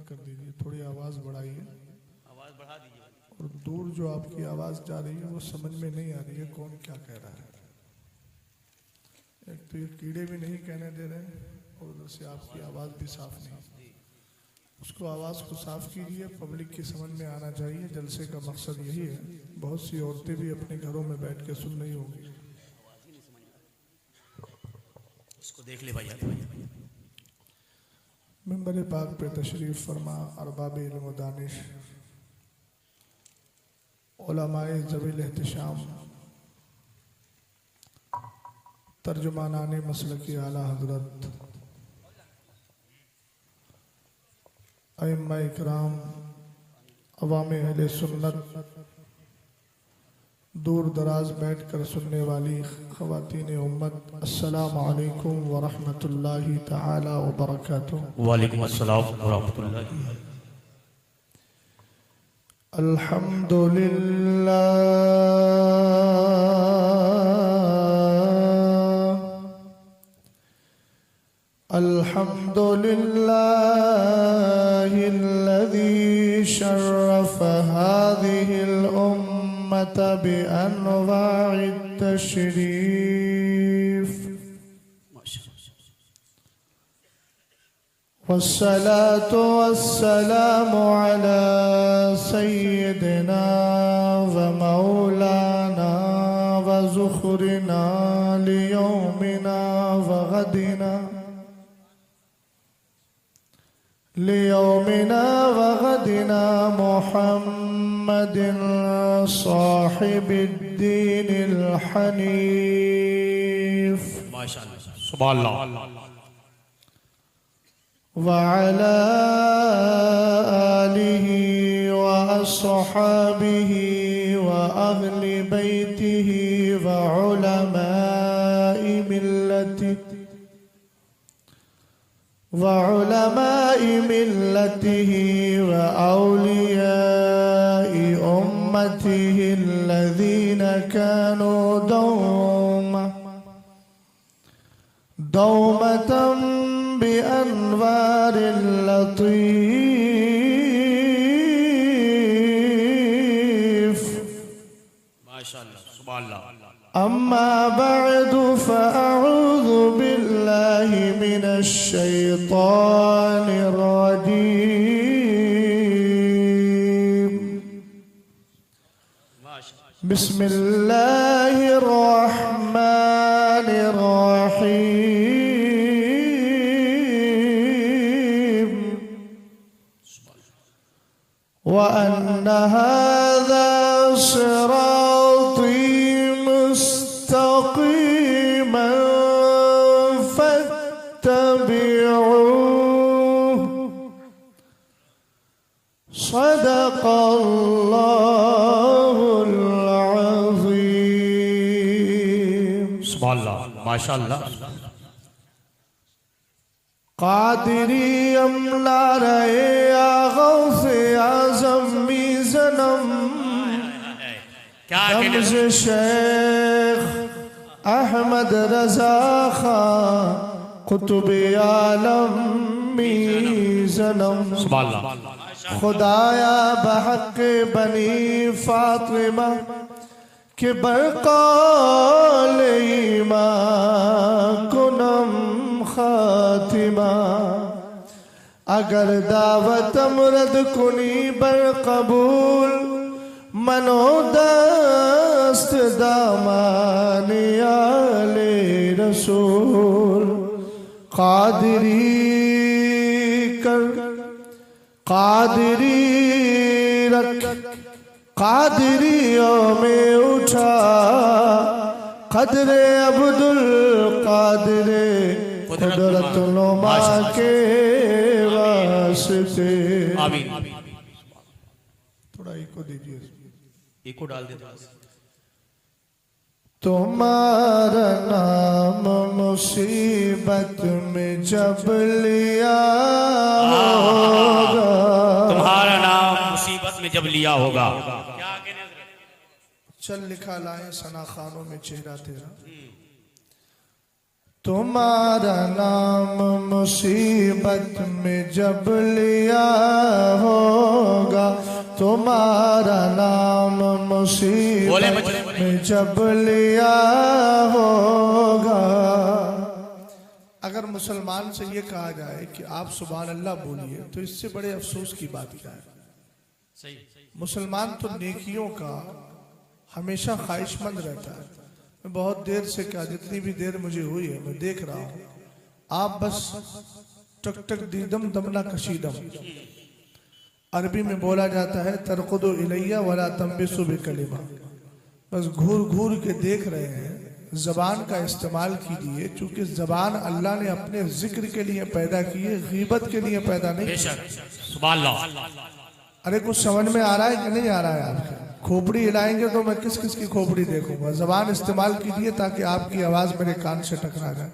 कर दीजिए, थोड़ी आवाज़ बढ़ाइए, आवाज बढ़ा दीजिए। और दूर जो आपकी आवाज़ जा रही है वो समझ में नहीं आ रही है कौन क्या कह रहा है। एक तो ये कीड़े भी नहीं कहने दे रहे हैं और उधर से आपकी आवाज़ भी साफ नहीं। उसको आवाज़ को साफ कीजिए, पब्लिक की समझ में आना चाहिए। जलसे का मकसद यही है। बहुत सी औरतें भी अपने घरों में बैठ के सुन रही होंगी। इसको देख ले भैया। मिंबर पाक पे तशरीफ़ फरमा अरबाब इल्म व दानिश, उलमाए ज़वील एहतिशाम, तर्जुमानाने मसलकी आला हज़रत, अइम्मा इकराम, अवाम अहले सुन्नत, दूर दराज बैठ कर सुनने वाली ख़वातीन उम्मत, अस्सलामु अलैकुम व रहमतुल्लाहि तआला व बरकातुहू। वालेकुम अस्सलाम व रहमतुल्लाहि। अल्हम्दुलिल्लाह अल्हम्दुलिल्लाहिल्लज़ी शर्रफ़ हाज़िहिल उम्मत बिअनवाഇत तशरीफ़, वस्सलातु वस्सलामु अला सय्यिदिना व मौलाना व ज़ुख़रिना लियौमिना व गदिना, लियौमिना व गदिना मुहम्मदिन साहिबिद्दीनिल हनीफ़, माशाअल्लाह, सुभानअल्लाह। वअला आलिहि व अस्हाबिहि व अहलि बैतिहि व उलमाए मिल्लतिहि व औलियाए उम्मतिहि अल्लज़ीना कानू दौमतन बिअनवारिल लतीफ़, माशाअल्लाह, सुभानअल्लाह। अम्मा बअदु फ़अऊज़ु बिल्लाहि मिनश शैतानिर रजीम। बिस्मिल्लाहिर रहमानिर रहीम। व अन्ना हाज़ा सिराती मुस्तक़ीमन फत्तबिऊह, सदक़ल्लाहुल अज़ीम। सुभानअल्लाह, माशाअल्लाह। कादिरी अमला रहे गौसे आज़म मीज़नम, क्या दम्ज़ शेख अहमद रज़ा खां कुतुब आलम मीज़नम। सुभानअल्लाह। खुदाया बहक़ बनी फ़ातिमा के बरक़ौल ईमान कुनम खातिमा, अगर दावत अमरद कुनी बर कबूल मनो दस्त दामाने आले रसूल। कादिरी कर कादिरी रख कादिरियों में उठा कदरे अब्दुल कादिरे कुदरतुल्नुमा के वास्ते। आमीन। थोड़ा इको दीजिए, इको डाल देते। तुम्हारा नाम मुसीबत में जब लिया होगा, तुम्हारा नाम मुसीबत में जब लिया होगा। चल लिखा लाए सना खानों में चेहरा तेरा। तुम्हारा नाम मुसीबत में जब लिया तुम्हारा नाम मुसीबत में जब लिया होगा। अगर मुसलमान से ये कहा जाए कि आप सुभान अल्लाह बोलिए तो इससे बड़े अफसोस की बात क्या है। सही। मुसलमान तो नेकियों का हमेशा ख्वाहिशमंद रहता है। मैं बहुत देर से क्या, जितनी भी देर मुझे हुई है मैं देख रहा हूँ, आप बस टक टक दीदम दमना कशीदम, अरबी में बोला जाता है तरकुदो इलैया वला तंबिसु बिकलिमा, बस घूर घूर के देख रहे हैं। जबान का इस्तेमाल कीजिए, क्योंकि जबान अल्लाह ने अपने जिक्र के लिए पैदा की है, गीबत के लिए पैदा नहीं। सुभान अल्लाह। अरे कुछ समझ में आ रहा है कि नहीं आ रहा है आपके? खोपड़ी हिलाएंगे तो मैं किस किस की खोपड़ी देखूंगा। जबान इस्तेमाल कीजिए ताकि आपकी आवाज मेरे कान से टकरा जाए।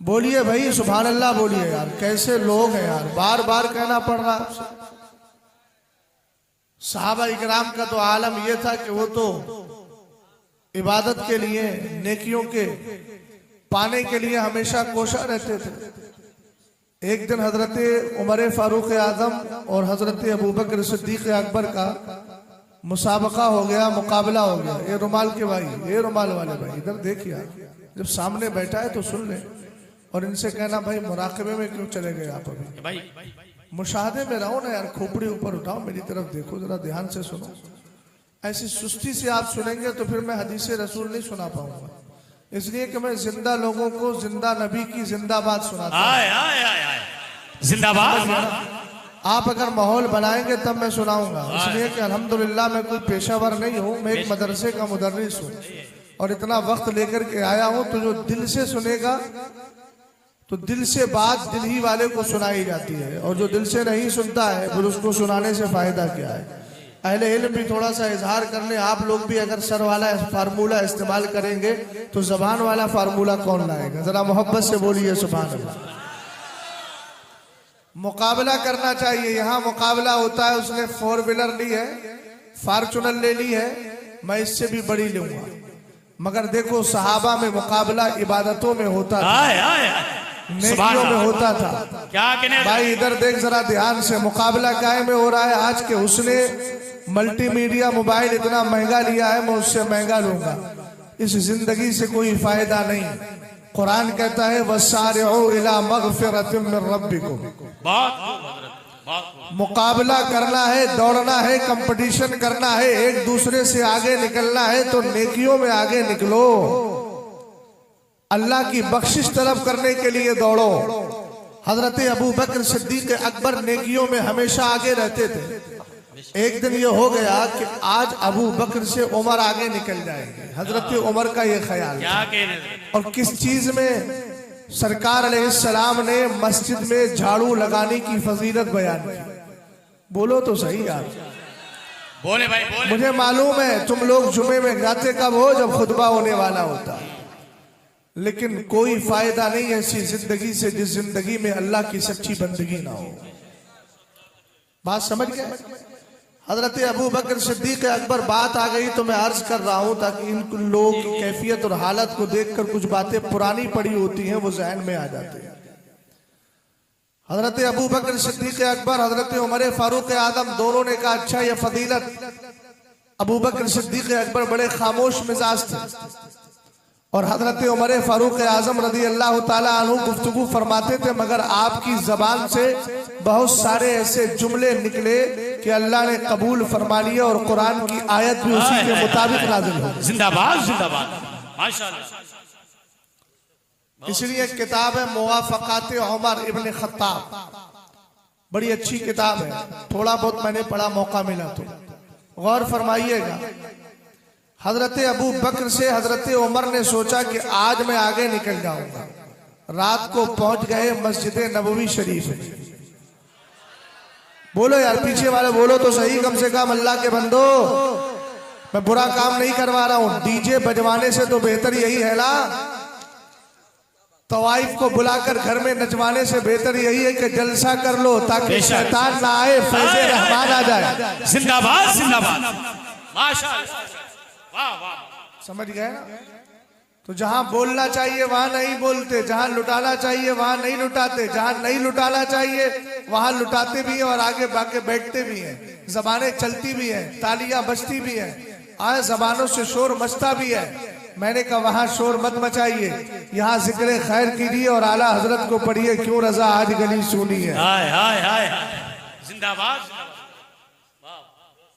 बोलिए भाई सुभान अल्लाह बोलिए यार। कैसे लोग हैं यार, बार बार कहना पड़ रहा है। सहाबा इकराम का तो आलम यह था कि वो तो इबादत के लिए, नेकियों के पाने के लिए हमेशा कोशा रहते थे। एक दिन हजरत उमर फारूक आजम और हजरत अबू बकर सिद्दीक अकबर का मुसाबका हो गया, मुकाबला हो गया। ये रुमाल के भाई, ये रुमाल वाले भाई इधर देखिए, जब सामने बैठा है तो सुन ले और इनसे कहना भाई मुराकबे में क्यों चले गए आप? अभी भाई मुशाहदे में रहो ना यार, खोपड़ी ऊपर उठाओ, मेरी तरफ देखो, जरा ध्यान से सुनो। ऐसी सुस्ती से आप सुनेंगे तो फिर मैं हदीसे रसूल नहीं सुना पाऊंगा। इसलिए कि मैं जिंदा लोगों को जिंदा नबी की जिंदाबाद सुनाता हूं। जिंदाबाद। आप अगर माहौल बनाएंगे तब मैं सुनाऊंगा। इसलिए कि अल्हम्दुलिल्लाह मैं कोई पेशावर नहीं हूँ, मैं एक मदरसे का मुदर्रिस हूँ और इतना वक्त लेकर के आया हूँ। तो जो दिल से सुनेगा तो दिल से बात दिल ही वाले को सुनाई जाती है, और जो दिल से नहीं सुनता है फिर उसको सुनाने से फायदा क्या है। अहले इल्म भी थोड़ा सा इजहार कर ले। आप लोग भी अगर सर वाला फार्मूला इस्तेमाल करेंगे तो जबान वाला फार्मूला कौन लाएगा? जरा मोहब्बत से बोलिए सुभान अल्लाह। मुकाबला करना चाहिए। यहाँ मुकाबला होता है, उसने 4 व्हीलर ली है, फॉर्चूनर ले ली है, मैं इससे भी बड़ी लूंगा। मगर देखो सहाबा में मुकाबला इबादतों में होता था, नेकियों में होता था। क्या कहने भाई इधर देख जरा ध्यान से, मुकाबला काहे में हो रहा है? आज के उसने मल्टीमीडिया मोबाइल इतना महंगा लिया है, मैं उससे महंगा लूंगा। इस जिंदगी से कोई फायदा नहीं। कुरान कहता है वसारिउ इला मगफिरतिम मिन रब्बिकुम। मुकाबला करना है, दौड़ना है, कंपटीशन करना है, एक दूसरे से आगे निकलना है तो नेकियों में आगे निकलो। अल्लाह की बख्शिश तलब करने के लिए दौड़ो। हजरत अबू बकर सिद्दीक अकबर नेकियों में हमेशा आगे रहते थे। एक दिन ये हो गया कि आज अबू बकर से उमर आगे निकल जाएंगे। हजरत उमर का ये ख्याल, और किस चीज में? सरकार अलैहिस्सलाम ने मस्जिद में झाड़ू लगाने की फजीलत बयान की। बोलो तो सही यार, बोले भाई बोले। मुझे मालूम है तुम लोग जुमे में जाते कब हो? जब खुतबा होने वाला होता। लेकिन कोई फायदा नहीं ऐसी जिंदगी से जिस जिंदगी में अल्लाह की सच्ची बंदगी ना हो। बात समझ गए? हजरत अबू बकर सिद्दीक अकबर बात आ गई तो मैं अर्ज कर रहा हूं ताकि इन लोग की कैफियत और हालत को देखकर कुछ बातें पुरानी पड़ी होती हैं वो जहन में आ जाती हैं। हजरत अबू बकर सिद्दीक अकबर, हजरत उमर फारूक आजम दोनों ने कहा अच्छा ये फजीलत। अबू बकर सिद्दीक अकबर बड़े खामोश मिजाज थे और हजरत उमर फारूक आजम रदी अल्लाह ताला अन्हु गुफ्तगू फरमाते थे, मगर आपकी जबान से बहुत सारे ऐसे जुमले निकले कि अल्लाह ने कबूल फरमा लिया और कुरान की आयत भी उसी के मुताबिक नाज़िल हो। जिंदाबाद जिंदाबाद माशाअल्लाह। इसलिए एक किताब है मुवाफकात उमर इब्न खत्ताब, बड़ी अच्छी किताब है। थोड़ा बहुत मैंने पढ़ा, मौका मिला तो गौर फरमाइएगा। हजरत अबू बकर से हजरत उमर ने सोचा कि आज मैं आगे निकल जाऊंगा। रात को पहुंच गए मस्जिद नबवी शरीफ में। बोलो यार पीछे वाले बोलो तो सही, कम से कम अल्लाह के बंदो, मैं बुरा काम नहीं करवा रहा हूं। डीजे बजवाने से तो बेहतर यही है ना, तवाइफ को बुलाकर घर में नचवाने से बेहतर यही है कि जलसा कर लो ताकि शैतान ना आए, फैज़े रहमान आ जाए। जिंदाबाद जिंदाबाद माशाअल्लाह, वाह वाह। समझ गए ना? तो जहां बोलना चाहिए वहां नहीं बोलते, जहां लुटाना चाहिए वहां नहीं लुटाते, जहां नहीं लुटाना चाहिए वहां लुटाते भी हैं और आगे बाके बैठते भी हैं। जबानें चलती भी हैं, तालियां बजती भी हैं, आज जबानों से शोर मचता भी है। मैंने कहा वहां शोर मत मचाइए, यहाँ जिक्र खैर कीजिए और आला हजरत को पढ़िए, क्यों रजा आज गली सुनी है। हाय हाय हाय जिंदाबाद।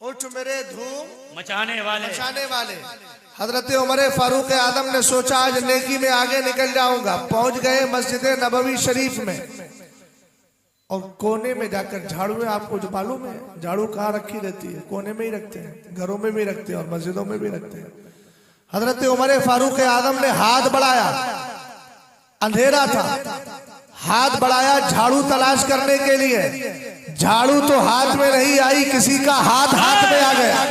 उठ मेरे धूम मचाने वाले। हजरत उमर फारूक आदम ने सोचा आज नेकी में आगे निकल जाऊंगा। पहुंच गए मस्जिद नबवी शरीफ में और कोने में जाकर झाड़ू है, आपको जो मालूम है झाड़ू कहाँ रखी रहती है, कोने में ही रखते हैं, घरों में भी रखते हैं और मस्जिदों में भी रखते हैं। हजरत उमर फारूक आदम ने हाथ बढ़ाया, अंधेरा था, हाथ बढ़ाया झाड़ू तलाश करने के लिए। झाड़ू तो हाथ में नहीं आई, किसी का हाथ हाथ में आ गया।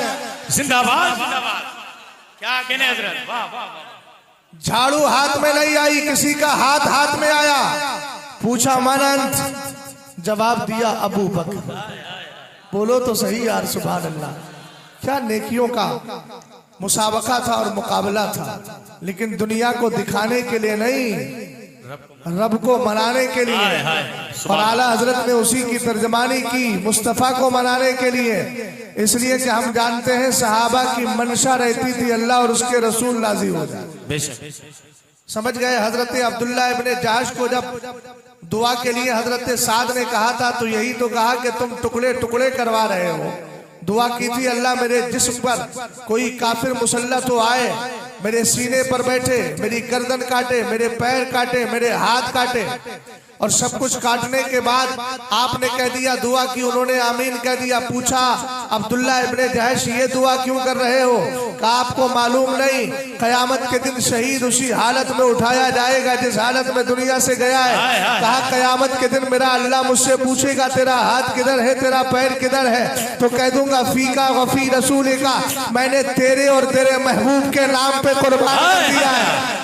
जिंदाबाद जिंदाबाद। क्या कहने हजरत, वाह वाह। झाड़ू हाथ में नहीं आई, किसी का हाथ हाथ में आया। पूछा मन अंत, जवाब दिया अबू बकर। बोलो तो सही यार, सुभान अल्लाह। क्या नेकियों का मुसाबका था और मुकाबला था, लेकिन दुनिया को दिखाने के लिए नहीं, रब को मनाने के लिए। और आला हजरत ने उसी की तर्जमानी की, मुस्तफा को मनाने के लिए। इसलिए कि हम जानते हैं सहाबा की मंशा रहती थी अल्लाह और उसके रसूल राजी हो जाए। समझ गए। हजरत अब्दुल्ला इब्ने जाश को जब दुआ के लिए हजरत साद ने कहा था तो यही तो कहा कि तुम टुकड़े टुकड़े करवा रहे हो। दुआ की थी अल्लाह मेरे जिस्म पर कोई काफिर मुसल्लत तो आए, मेरे सीने पर बैठे, मेरी गर्दन काटे, मेरे पैर काटे, मेरे हाथ काटे। और सब कुछ काटने के बाद आपने कह दिया, दुआ की, उन्होंने आमीन कह दिया। पूछा अब्दुल्ला इब्ने जहश ये दुआ क्यों कर रहे हो? कहा आपको मालूम नहीं, कयामत के दिन शहीद उसी हालत में उठाया जाएगा जिस हालत में दुनिया से गया है। कहा कयामत के दिन मेरा अल्लाह मुझसे पूछेगा तेरा हाथ किधर है, तेरा पैर किधर है, तो कह दूंगा फीका वफी रसूल का, मैंने तेरे और तेरे महबूब के नाम पे कुर्बान कर दिया है।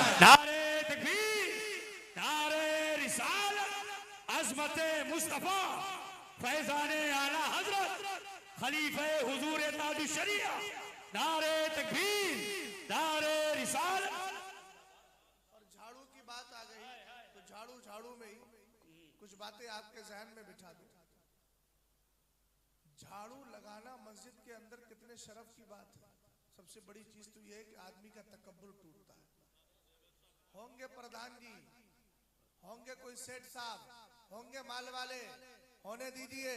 मुस्तफा फैजाने आला हजरत खलीफे हुजूर ताज शरिया, नारे तकबीर, नारे रिसालत। और झाड़ू की बात आ गई तो झाड़ू में ही कुछ बातें आपके जहन में बिठा दूं। झाड़ू लगाना मस्जिद के अंदर कितने शरफ की बात है। सबसे बड़ी चीज तो यह है कि आदमी का तकब्बुर टूटता है। होंगे प्रधान जी, होंगे कोई सेठ साहब, होंगे माल वाले, होने दीजिए।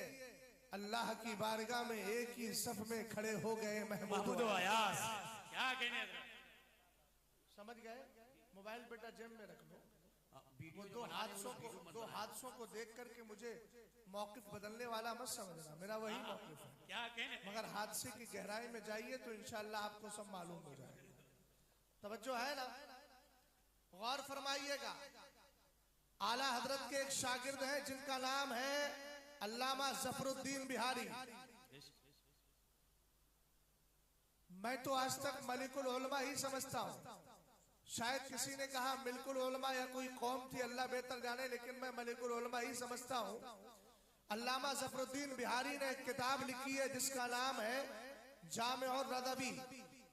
अल्लाह की बारगाह में एक ही सफ में खड़े हो गए महमूद अयास। क्या कहने, समझ गए। मोबाइल बेटा जेब में रख लो। वो दो हादसों को देख करके मुझे मौकिफ बदलने वाला मत समझना, मेरा वही मौकिफ है। क्या कहने, मगर हादसे की गहराई में जाइए तो इंशाअल्लाह आपको सब मालूम हो जाएगा। तवज्जो है ना? गौर फरमाइएगा। आला हजरत के एक शागिर्द हैं जिनका नाम है अल्लामा जफरुद्दीन बिहारी। मैं तो आज तक मलिकुल उलमा ही समझता हूँ। शायद किसी ने कहा मिल्कुल उलमा या कोई कौम थी, अल्लाह बेहतर जाने, लेकिन मैं मलिकुल उलमा ही समझता हूँ। अल्लामा जफरुद्दीन बिहारी ने एक किताब लिखी है जिसका नाम है जामे और रदबी।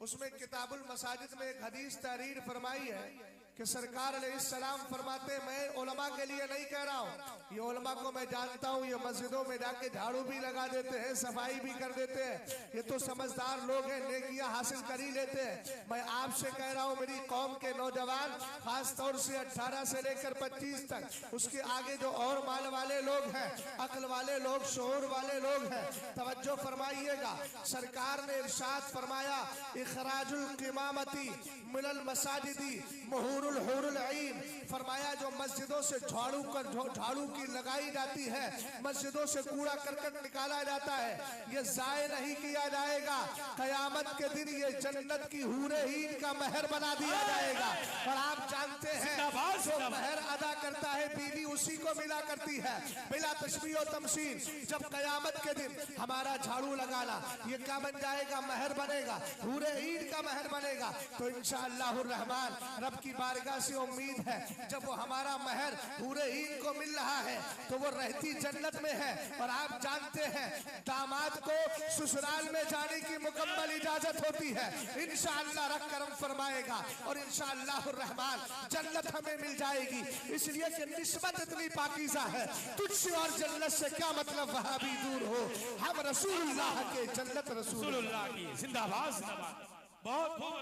उसमें किताबुल मसाजिद में एक हदीस तहरीर फरमाई है कि सरकार अलैहिस्सलाम फरमाते, मैं उलमा के लिए नहीं कह रहा हूँ, ये उलमा को मैं जानता हूँ, ये मस्जिदों में जाके झाड़ू भी लगा देते हैं, सफाई भी कर देते हैं, ये तो समझदार लोग हैं, नेकियां हासिल कर ही लेते हैं। मैं आपसे कह रहा हूँ मेरी कौम के नौजवान, खास तौर से 18 से लेकर 25 तक, उसके आगे जो और माल वाले लोग हैं, अक्ल वाले लोग, शोर वाले लोग हैं, तवज्जो फरमाइएगा। सरकार ने इरशाद फरमाया, इखराजुल क़िमामती मिनल मसाजिदी मुहूरुल हुरुल ऐन। फरमाया जो मस्जिदों से झाड़ू की लगाई जाती है, मस्जिदों से कूड़ा करकट निकाला जाता है, ये जाए नहीं किया जाएगा। कयामत के दिन ये जन्नत की हूरे हीन का महर बना दिया जाएगा। और आप जानते हैं जो महर अदा करता है बीवी उसी को मिला करती है, बिला तशबीह और तमसील। जब कयामत के दिन हमारा झाड़ू लगाना ये क्या बन जाएगा? महर बनेगा, हूरे हीन का महर बनेगा। तो इंशाअल्लाह रहमान रब की बार बारगाह से उम्मीद है, जब वो हमारा महर पूरे ईद को मिल रहा है तो वो रहती जन्नत में है। और आप जानते हैं दामाद को ससुराल में जाने की मुकम्मल इजाजत होती है। इंशाअल्लाह रब करम फरमाएगा और इंशाअल्लाह रहमान जन्नत हमें मिल जाएगी। इसलिए कि निस्बत इतनी पाकीज़ा है, तुझसे और जन्नत से क्या मतलब, वहां भी दूर हो। हम रसूलुल्लाह के जन्नत रसूलुल्लाह की जिंदाबाद जिंदाबाद। बहुत खूब,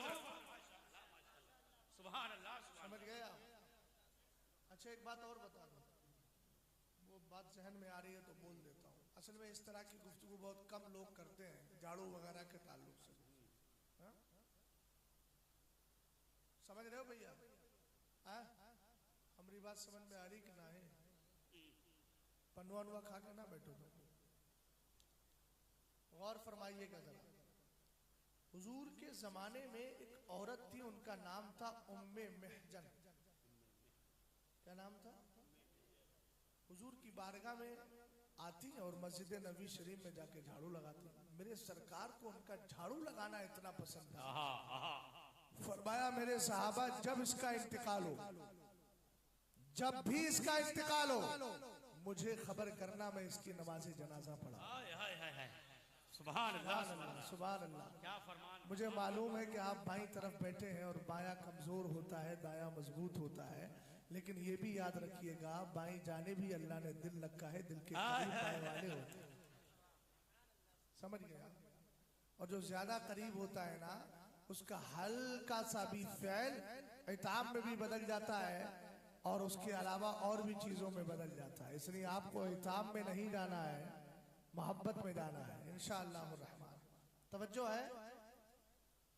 सुभान अल्लाह। समझ गए आप? अच्छा एक बात और बता दो, वो बात जहन में आ रही है तो बोल देता हूँ। असल में इस तरह की गुफ्तगू बहुत कम लोग करते हैं झाड़ू वगैरह के ताल्लुक से। हा? समझ रहे हो भैया? हमारी बात समझ में आ रही कि ना है? पनुआ अनुआ खा के ना बैठो तो गौर फरमाइएगा जरा। हुजूर के जमाने में एक औरत थी, उनका नाम था उम्मे महजन। क्या नाम था? हुजूर की बारगाह में आती और मस्जिद नबी शरीफ में जाके झाड़ू लगाती। मेरे सरकार को उनका झाड़ू लगाना इतना पसंद था, फरमाया मेरे सहाबा जब इसका इंतकाल हो, जब भी इसका इंतकाल हो, मुझे खबर करना, मैं इसकी नमाज जनाजा पढ़ा। सुभान अल्लाह सुभान अल्लाह। क्या फरमान। मुझे मालूम है कि आप बाईं तरफ बैठे हैं और बायां कमजोर होता है, दायां मजबूत होता है, लेकिन ये भी याद रखिएगा बाईं जाने भी अल्लाह ने दिल रखा है, दिल के करीब पाए वाले होते हैं। समझ गया? और जो ज्यादा करीब होता है ना, उसका हल्का सा भी फैल इताब में भी बदल जाता है और उसके अलावा और भी चीजों में बदल जाता है। इसलिए आपको इताब में नहीं जाना है, मोहब्बत में जाना है इंशाअल्लाह रहमान। तवज्जो है?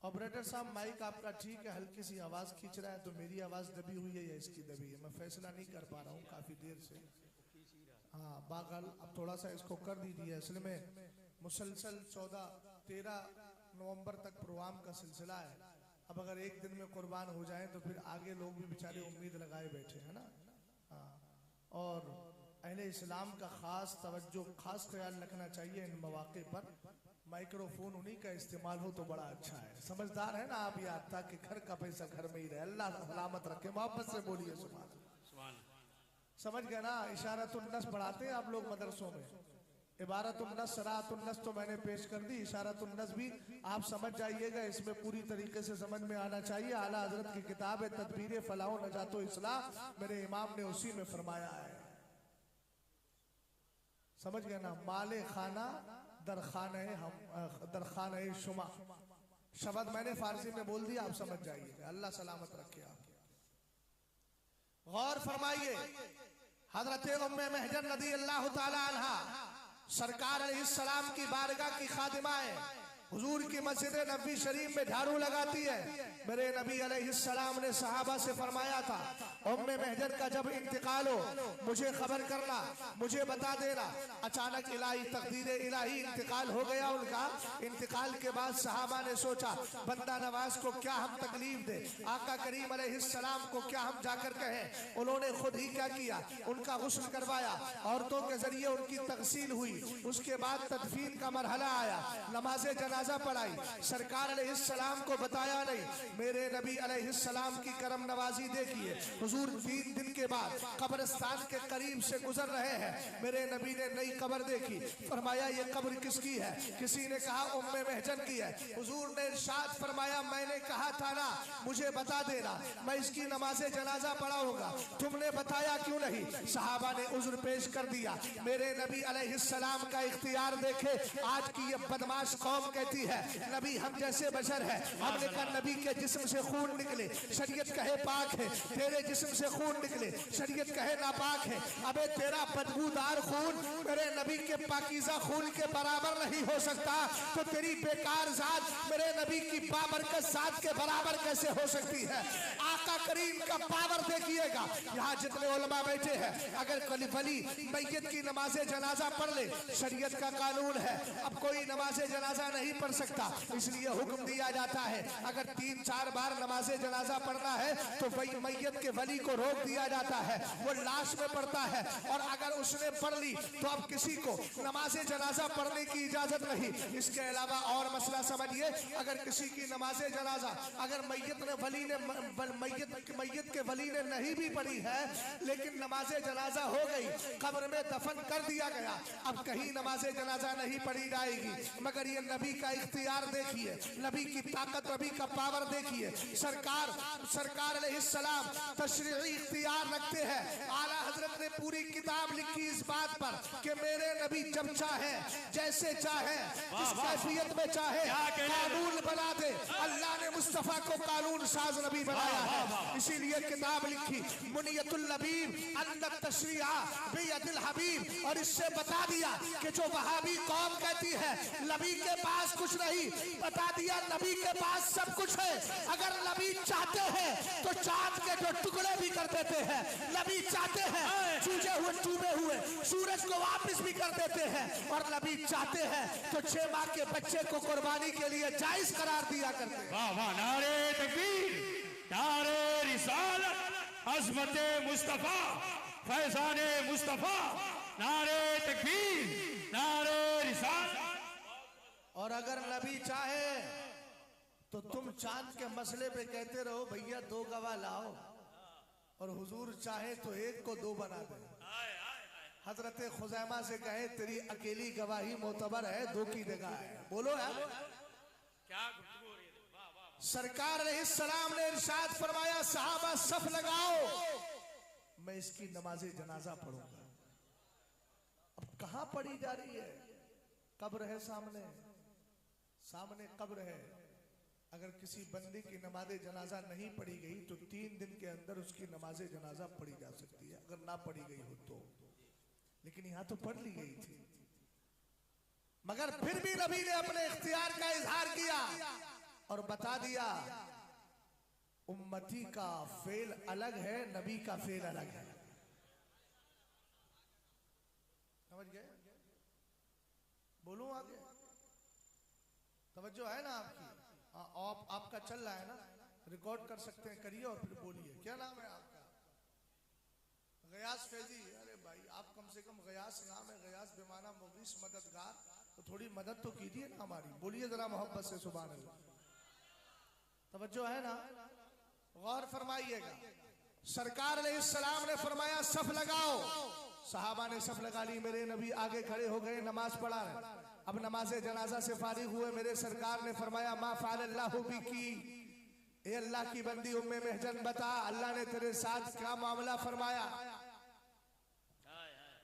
ऑपरेटर साहब माइक आपका ठीक है, हल्की सी आवाज खींच रहा है, तो मेरी आवाज दबी हुई है या इसकी दबी है, मैं फैसला नहीं कर पा रहा हूँ काफी देर से। हाँ बागल, अब थोड़ा सा इसको कर दीजिए। असल में मुसलसल 14-13 नवंबर तक प्रोग्राम का सिलसिला है। अब अगर एक दिन में कुर्बान हो जाए तो फिर आगे लोग भी बेचारे उम्मीद लगाए बैठे हैं ना। हाँ, और अहले इस्लाम का खास तवज्जो, खास ख्याल रखना चाहिए इन मौके पर। माइक्रोफोन उन्हीं का इस्तेमाल हो तो बड़ा अच्छा है। समझदार है ना आप? याद था कि घर का पैसा घर में ही रहे, अल्लाह सलामत रखे। मोहब्बत से बोलिए सुभान। समझ गए ना? इशारतुन्नस पढ़ाते हैं आप लोग मदरसों में। इबारतुन्नस, सराअतुन्नस तो मैंने पेश कर दी, इशारतुन्नस भी आप समझ जाइएगा। इसमें पूरी तरीके से समझ में आना चाहिए। आला हजरत की किताब है तदबीर फलाह नजातो इस्लाह, मेरे इमाम ने उसी में फरमाया है। समझ गए ना? माले खाना दरखाने शुमा, शब्द मैंने फारसी में बोल दिया, आप समझ जाइए। अल्लाह सलामत रखे आप। गौर फरमाइए, हजरत उम्मे महजन रज़ी अल्लाह ताला अन्हा सरकार अलैहिस्सलाम की बारगाह की खादिमा है। हुजूर की मस्जिद नबी शरीफ में झाड़ू लगाती है। मेरे नबी अलैहिस्सलाम ने सहाबा से फरमाया था, उम्मे महजन का जब इंतकाल हो मुझे खबर करना, मुझे बता देना। अचानक इलाही तकदीर इलाही इंतकाल हो गया उनका। इंतकाल के बाद सहाबा ने सोचा बंदा नवाज को क्या हम तकलीफ दे, आका करीम अलैहिस्सलाम को क्या हम जाकर कहें। उन्होंने खुद ही क्या किया, उनका गुस्ल करवाया, औरतों के जरिए उनकी तगसील हुई। उसके बाद तदफीन का मरहला आया, नमाज जनाजा पढ़ाई। सरकार अलैहिस्सलाम को बताया नहीं। मेरे नबी अलैहिस्सलाम की करम नवाजी देखिए, हुजूर 3 दिन के बाद कब्रिस्तान के करीब से गुजर रहे हैं। मेरे नबी ने नई कब्र देखी, फरमाया ये कब्र किसकी है? किसी ने कहा उम्मे महजन की है। हुजूर ने इरशाद फरमाया मैंने कहा था ना मुझे बता देना, मैं इसकी नमाज जनाजा पढ़ाऊंगा, तुमने बताया क्यों नहीं? सहाबा ने उज़्र पेश कर दिया। मेरे नबी अलैहिस्सलाम का इख्तियार देखे। आज की ये बदमाश कौम कहती है नबी हम जैसे बशर है। हमने कहा नबी के जिस्म से खून निकले, शरीयत कहे पाक है, तेरे जिस्म से खून निकले, शरीयत कहे नापाक है। अबे तेरा बदबूदार खून मेरे नबी के पाकीज़ा खून के बराबर नहीं हो सकता, तो तेरी बेकार जात मेरे नबी की बाबरकत जात के बराबर कैसे हो सकती है? आका करीम का पावर देखिएगा। यहाँ जितने उलमा बैठे हैं, अगर वली मैयत की नमाज जनाजा पढ़ ले, शरीयत का कानून है, अब कोई नमाज जनाजा नहीं पढ़ सकता, इसलिए हुक्म दिया जाता है अगर 3-4 बार नमाज जनाजा पढ़ना है तो मैयत के वली को रोक दिया जाता है, वो लाश में पढ़ता है। और अगर उसने पढ़ ली तो अब किसी को नमाज जनाजा पढ़ने की इजाजत नहीं। इसके अलावा और मसला समझिए, अगर किसी की नमाज जनाजा अगर मैयत के वली ने नहीं भी पढ़ी है, लेकिन नमाज जनाजा हो गई, कब्र में दफन कर दिया गया, अब कहीं नमाज जनाजा नहीं पढ़ी जाएगी। मगर ये नबी का इख्तियार देखिए, नबी की ताकत, नबी का पावर देखिए। सरकार अलैहिस्सलाम तशरीई इख्तियार रखते हैं। आला हजरत ने पूरी किताब लिखी इस बात पर कि मेरे नबी जब चाहे, जैसे चाहे, इस कैफियत में चाहे कानून बना दे। अल्लाह ने मुस्तफा को कानून साज नबी बनाया है, इसीलिए किताब लिखी मुनियतुल लबीब अन्नत तशरीआ बियदिल हबीब। और इससे बता दिया कि जो वहाबी कौम कहती है नबी के पास कुछ नहीं, बता दिया नबी के पास सब कुछ है। अगर नबी चाहते हैं तो चांद के जो टुकड़े भी कर देते हैं, नबी चाहते हैं चूजे हुए डूबे हुए सूरज को वापस भी कर देते हैं, और नबी चाहते हैं तो 6 माह के बच्चे को कुर्बानी के लिए जायज करार दिया करते हैं। वाह वाह, नारे तकबीर, नारे रिसालत, अज़मते मुस्तफा, फैज़ाने मुस्तफा, नारे तकबीर, नारे रिसालत। और अगर नबी चाहे तो तुम चांद के मसले पे कहते रहो भैया 2 गवाह लाओ, और हुजूर चाहे तो 1 को 2 बना दे। हजरत खुजैमा से कहे तेरी अकेली गवाही मोतबर है, 2 की जगह है। बोलो यार, क्या गुफ्तगू हो रही है। वाह वाह। सरकार अलैहिस्सलाम ने इरशाद फरमाया सहाबा सफ लगाओ, मैं इसकी नमाज़े जनाजा पढ़ूंगा। अब कहां पढ़ी जा रही है? कब्र है सामने, सामने कब्र है। अगर किसी बंदे की नमाज जनाजा नहीं पढ़ी गई तो 3 दिन के अंदर उसकी नमाज जनाजा पढ़ी जा सकती है, अगर ना पढ़ी गई हो तो। लेकिन यहां तो पढ़ ली गई थी, मगर फिर भी नबी ने अपने इख्तियार का इजहार किया और बता दिया उम्मती का फेल अलग है, नबी का फेल अलग है। समझ गए? बोलूं आगे? तवज्जो है ना आपकी? आपका चल रहा है ना, रिकॉर्ड कर सकते हैं, करिए और फिर बोलिए। क्या नाम है आपका? गयास फैजी। अरे भाई आप कम से कम गयास नाम है, गयास बेमाना मुगीस मददगार, तो थोड़ी मदद तो कीजिए ना हमारी। बोलिए जरा मोहब्बत से सुभान अल्लाह। तवज्जो है ना? गौर फरमाइएगा। सरकार अलैहिस्सलाम ने फरमाया सफ लगाओ, सहाबा ने सफ लगा ली, मेरे नबी आगे खड़े हो गए, नमाज पढ़ा रहे। अब नमाज जनाजा से फारिग हुए, मेरे सरकार ने फरमाया मा फ़अलल्लाहु बिकी, ए अल्लाह की बंदी उम्मे महजन बता अल्लाह ने तेरे साथ क्या मामला फरमाया।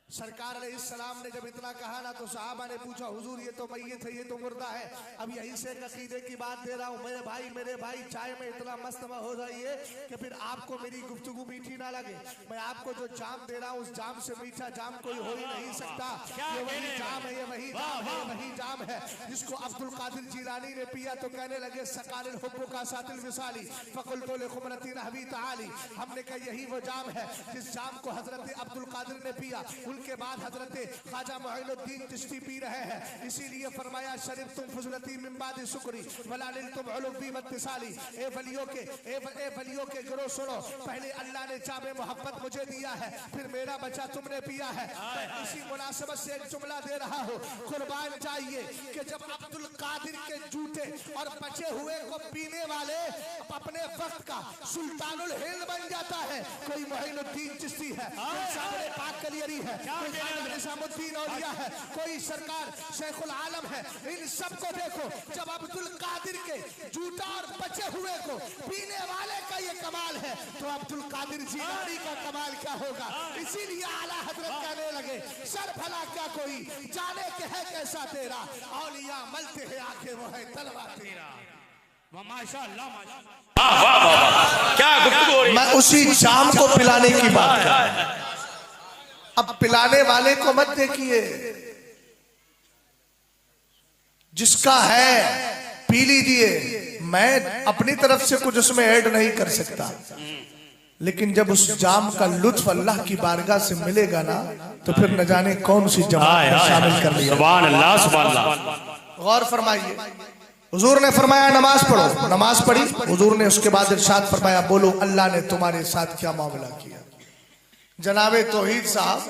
सरकार अलैहिस्सलाम ने जब इतना कहा ना तो सहाबा ने पूछा हुजूर ये तो मैयत है, ये तो मुर्दा है। अब यहीं से अकीदे की बात दे रहा हूँ मेरे भाई चाय में इतना मस्त हो जाइए कि फिर आपको मेरी गुफ्तगू मीठी ना लगे। मैं आपको जो जाम दे रहा हूँ उस जाम से मीठा जाम कोई हो ही नहीं सकता। ये वही जाम है, ये वही जाम है, वही जाम है जिसको अब्दुल कादिर जिलानी ने पिया तो कहने लगे सकालिल हुब्बु का सातिल विसाली फकुलतु लिखुमरती रहवी ताली। हमने कहा यही वो जाम है जिस जाम को हजरत अब्दुल कादिर ने पिया, उनके बाद हजरत ख्वाजा मुइनुद्दीन चिश्ती पी रहे हैं। इसीलिए फरमाया शरीफ तुम फजलती मिन बाद शुक्री वलालिल तुम उलुवी वत्तिसाली। ए वलियों के गिरोह सुनो, पहले अल्लाह ने जामे मोहब्बत मुझे दिया है, फिर मेरा बच्चा तुमने पिया है। इसी मुनासबत से एक जुमला दे रहा हूँ, कुर्बान जाइए कि जब अब्दुल कादिर के जूते और बचे हुए को पीने वाले अपने वक्त का सुल्तानुल हिंद बन जाता है, कोई मुइनुद्दीन चिश्ती है, कोई सामने पाक कलियरी है, कोई निजामुद्दीन औलिया है, कोई सरकार शेखुल आलम है। इन सबको देखो, जब अब्दुल कादिर के जूता और बचे हुए को पीने वाले का ये कमाल है तो अब्दुल कादिर जिलानी का कमाल क्या होगा। इसीलिए आला हजरत कहने लगे सर भला क्या कोई जाने के है कैसा तेरा, औलिया मलते हैं आंखें वो है तलवार तेरा। माशाअल्लाह माशाअल्लाह, क्या गुफ्तगू हो रही है। मैं उसी जाम को पिलाने की बात कर रहा हूं। अब पिलाने वाले को मत देखिए, जिसका है पी लीजिए, मैं अपनी तरफ से कुछ उसमें ऐड नहीं कर सकता। लेकिन जब उस जाम का लुत्फ अल्लाह की बारगाह से मिलेगा ना तो फिर न जाने कौन सी जमात में शामिल कर लिया। सुभान अल्लाह सुभान अल्लाह। गौर फरमाइए, हुजूर ने फरमाया नमाज पढ़ो, नमाज पढ़ी। हुजूर ने उसके बाद इरशाद फरमाया बोलो अल्लाह ने तुम्हारे साथ क्या मामला किया। जनाबे तौहीद साहब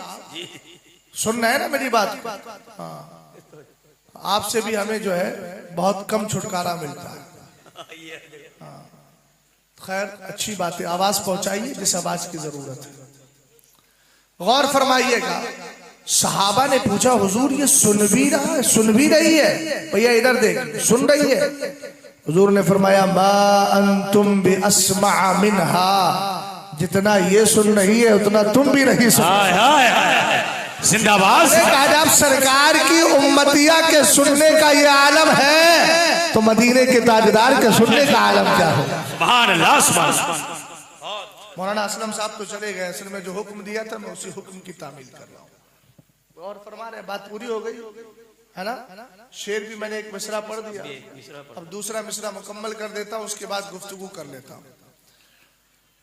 सुन रहे हैं ना मेरी बात? हाँ, आपसे भी हमें जो है बहुत कम छुटकारा मिलता है। हाँ, खैर अच्छी बात है, आवाज पहुंचाइए जिस आवाज की जरूरत है। गौर फरमाइएगा, सहाबा ने पूछा हुजूर ये सुन भी रहा है, सुन भी रही है? भैया इधर देख, सुन रही है? हुजूर ने फरमाया मा अंतुम बि अस्मा मिनहा, जितना ये सुन रही है उतना तुम भी नहीं सुन। जिंदाबाद। जब सरकार की उम्मतिया के सुनने का ये आलम है तो मदीने के ताजदार के सुनने का आलम क्या होगा? सुभान अल्लाह, सुभान अल्लाह। मौलाना असलम साहब तो चले गए, असल में जो हुक्म दिया था मैं उसी हुक्म की तामील कर रहा हूँ। और फरमा रहे बात पूरी हो गई है ना? शेर भी मैंने एक मिसरा पढ़ दिया, अब दूसरा मिसरा मुकम्मल कर देता हूँ, उसके बाद गुफ्तगू कर लेता हूँ।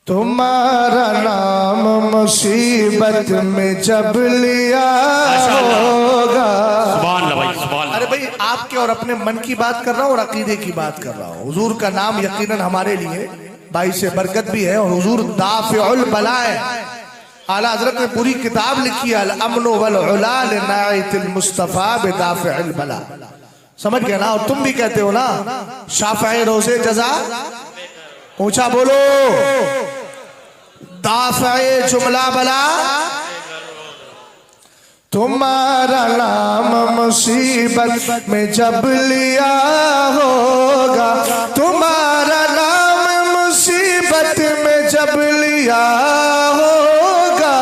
तुम्हारा नाम मुसीबत में जब लिया होगा। अरे भाई आपके और अपने मन की बात कर रहा हूँ और अकीदे की बात कर रहा हूँ। हुजूर का नाम यकीनन हमारे लिए बाइसे बरकत भी है और हुजूर दाफिउल बला है। आला हजरत ने पूरी किताब लिखी है, अल अमनु वल उला लिनायतिल मुस्तफा बिदाफिउल बला। समझ गए ना? और तुम भी कहते हो ना शाफ़िई रोज़े जज़ा, ऊंचा बोलो, दाफ़े जुमला बला। तुम्हारा नाम मुसीबत में जब लिया होगा, तुम्हारा नाम मुसीबत में जब लिया होगा,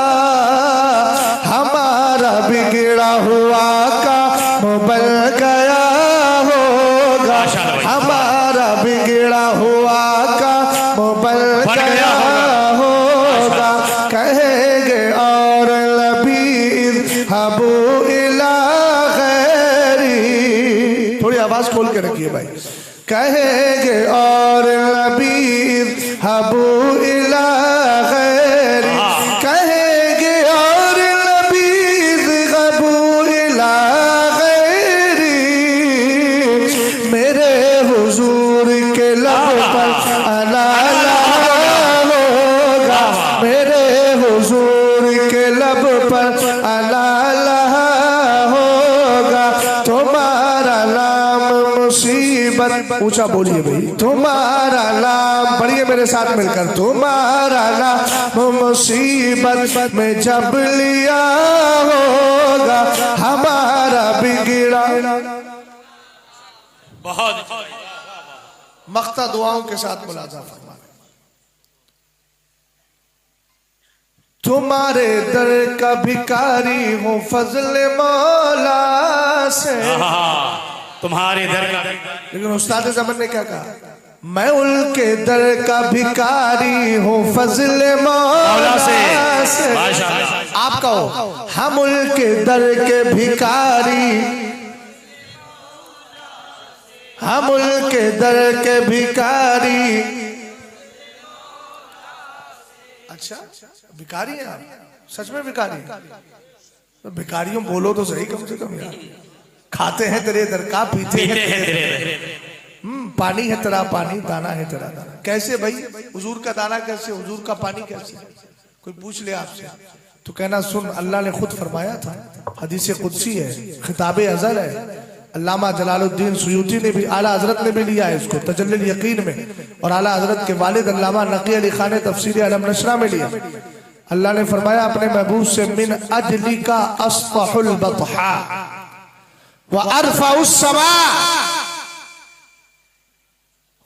हमारा बिगड़ा हुआ काम बन गया होगा, हमारा बिगड़ा हुआ काम बन गया होगा। कहेंगे और लबीद हबू इला गैरी, थोड़ी आवाज खोल के रखिए भाई। कहेंगे और लबीद हबू इला गैरी, कहेंगे और लबीद हबू इला गैरी, मेरे हुजूर के लब पर अलाला होगा, मेरे हुजूर के लब पर अलाला होगा। तुम्हारा नाम मुसीबत, ऊंचा बोलिए भाई, तुम्हारा नाम, पढ़िए मेरे साथ मिलकर, तुम्हारा नाम मुसीबत में जब लिया होगा, हमारा बिगड़ा। बहुत मख्ता दुआओं के साथ मुलाजा फरमा। तुम्हारे दर का भिखारी हूँ फजल मौला से, तुम्हारे दर का। लेकिन उस्ताद ज़मान ने क्या कहा? मैं उनके दर का भिखारी हूँ फजल मौला से। आप कहो हम उनके दर के भिखारी, हम उनके दर के भिखारी। अच्छा भिखारी हैं आप? सच में भिखारी? तो भिखारियों बोलो तो सही कम से कम यार। खाते हैं तेरे दर का, पीते हैं तेरे, पानी है तेरा पानी, दाना है तेरा दाना। कैसे भाई? हुजूर का दाना कैसे, हुजूर का पानी कैसे? कोई पूछ ले आपसे तो कहना सुन, अल्लाह ने खुद फरमाया था, हदीस कुदसी है, खिताब अज़ल है। अल्लामा जलालुद्दीन सुयूती ने भी, आला हजरत ने भी लिया है इसको तजल्लुल यकीन में, और आला हजरत के वालिद अल्लामा नकी अली खान ने तफसीर अलम नशरा में लिया। अल्लाह ने फरमाया अपने महबूब से, मिन अजली का अस्फहुल बतहा व अरफउस समा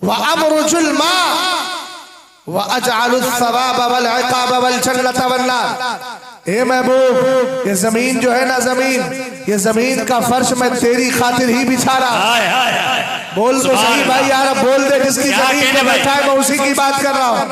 व अमरुजुल मा व अजअलुस सवाब वल इकाब वल जन्नत वल नार। ए महबूब, ये जमीन जो है ना, जमीन, ये जमीन का फर्श मैं तेरी खातिर ही बिछा रहा। बोल तो सही भाई यार, बोल दे, जिसकी जमीन पे बैठा है मैं उसी की बात कर रहा हूँ।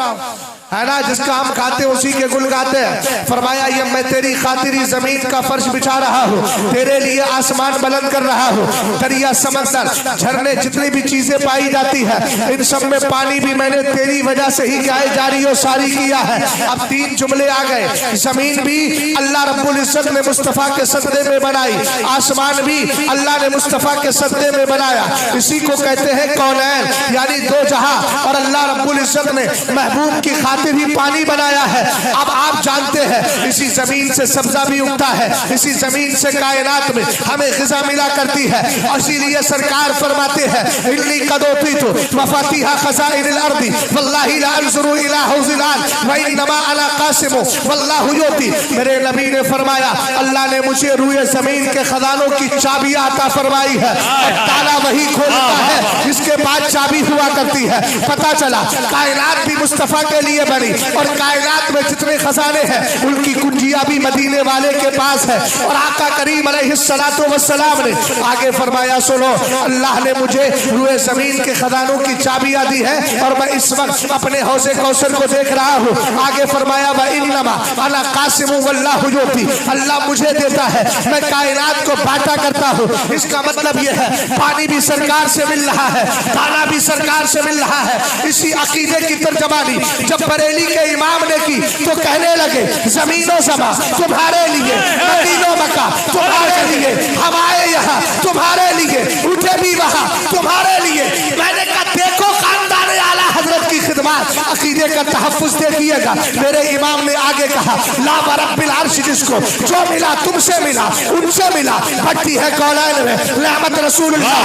है ना, जिसका हम खाते उसी के गुल गाते हैं। फरमाया ये मैं तेरी खातिरी जमीन का फर्श बिछा रहा हूँ, तेरे लिए आसमान बुलंद कर रहा हूँ, दरिया समंदर झरने जितनी भी चीजें पाई जाती है इन सब में पानी भी मैंने तेरी वजह से ही क्या है जारी और सारी किया है। अब 3 जुमले आ गए। जमीन भी अल्लाह रब्बुल इज्जत ने मुस्तफा के सदक़े में बनाई, आसमान भी अल्लाह ने मुस्तफा के सदक़े में बनाया। इसी को कहते हैं कौनैन, यानी 2 जहां। और अल्लाह रब्बुल इज्जत ने महबूब की खातिर ही पानी बनाया है। अब आप जानते हैं इसी जमीन से सब्जा भी उगता है, इसी जमीन से कायनात में हमें ग़िज़ा मिला करती है। और इसीलिए सरकार फरमाते हैं इन्नी कदोती तो मफातिहा खज़ाइनिल अर्दी वल्लाहि ला अंजुरु इला हुज़िलान व इन्नमा अना क़ासिमु वल्लाहु युती। मेरे नबी ने फरमाया अल्लाह ने मुझे रूए जमीन के खजानों की चाबियां अता फरमाई है और ताला वही खोलता है जिसके बाद चाबी हुआ करती है। पता चला कायनात भी मुस्तफा के लिए बनी और कायनात में जितने खजाने हैं उनकी कुंजियां भी मदीने वाले के पास है। और आका करीम अलैहिस्सलातु वस्सलाम ने आगे फरमाया सुनो, अल्लाह ने मुझे रूए जमीन के खजानों की चाबियां दी है और मैं इस वक्त अपने हौज़े कौसर को देख रहा हूँ। आगे फरमाया व इन्नमा अना क़ासिमु वल्लाहु युती, अल्लाह मुझे देता है, मैं कायनात को बांटा करता हूँ। इसका मतलब यह है पानी भी सरकार से मिल रहा है, दाना भी सरकार से मिल रहा है। इसी अकीदे की तर्जमानी जब बरेली के इमाम ने की तो कहने लगे जमीनो समा तुम्हारे लिए, मदीनो मक्का तुम्हारे लिए, हवाए यहाँ तुम्हारे लिए, उठे भी वहाँ तुम्हारे लिए। मैंने कहा देखो खानदान आला हजरत की खिदमत, अकीदे का तहफ़्फ़ुज़ देखिएगा। मेरे इमाम ने आगे कहा ला बरब्बिल अर्श, जिसको जो मिला तुमसे मिला उनसे मिला। भट्टी है कौलाइन में रहमत रसूलुल्लाह,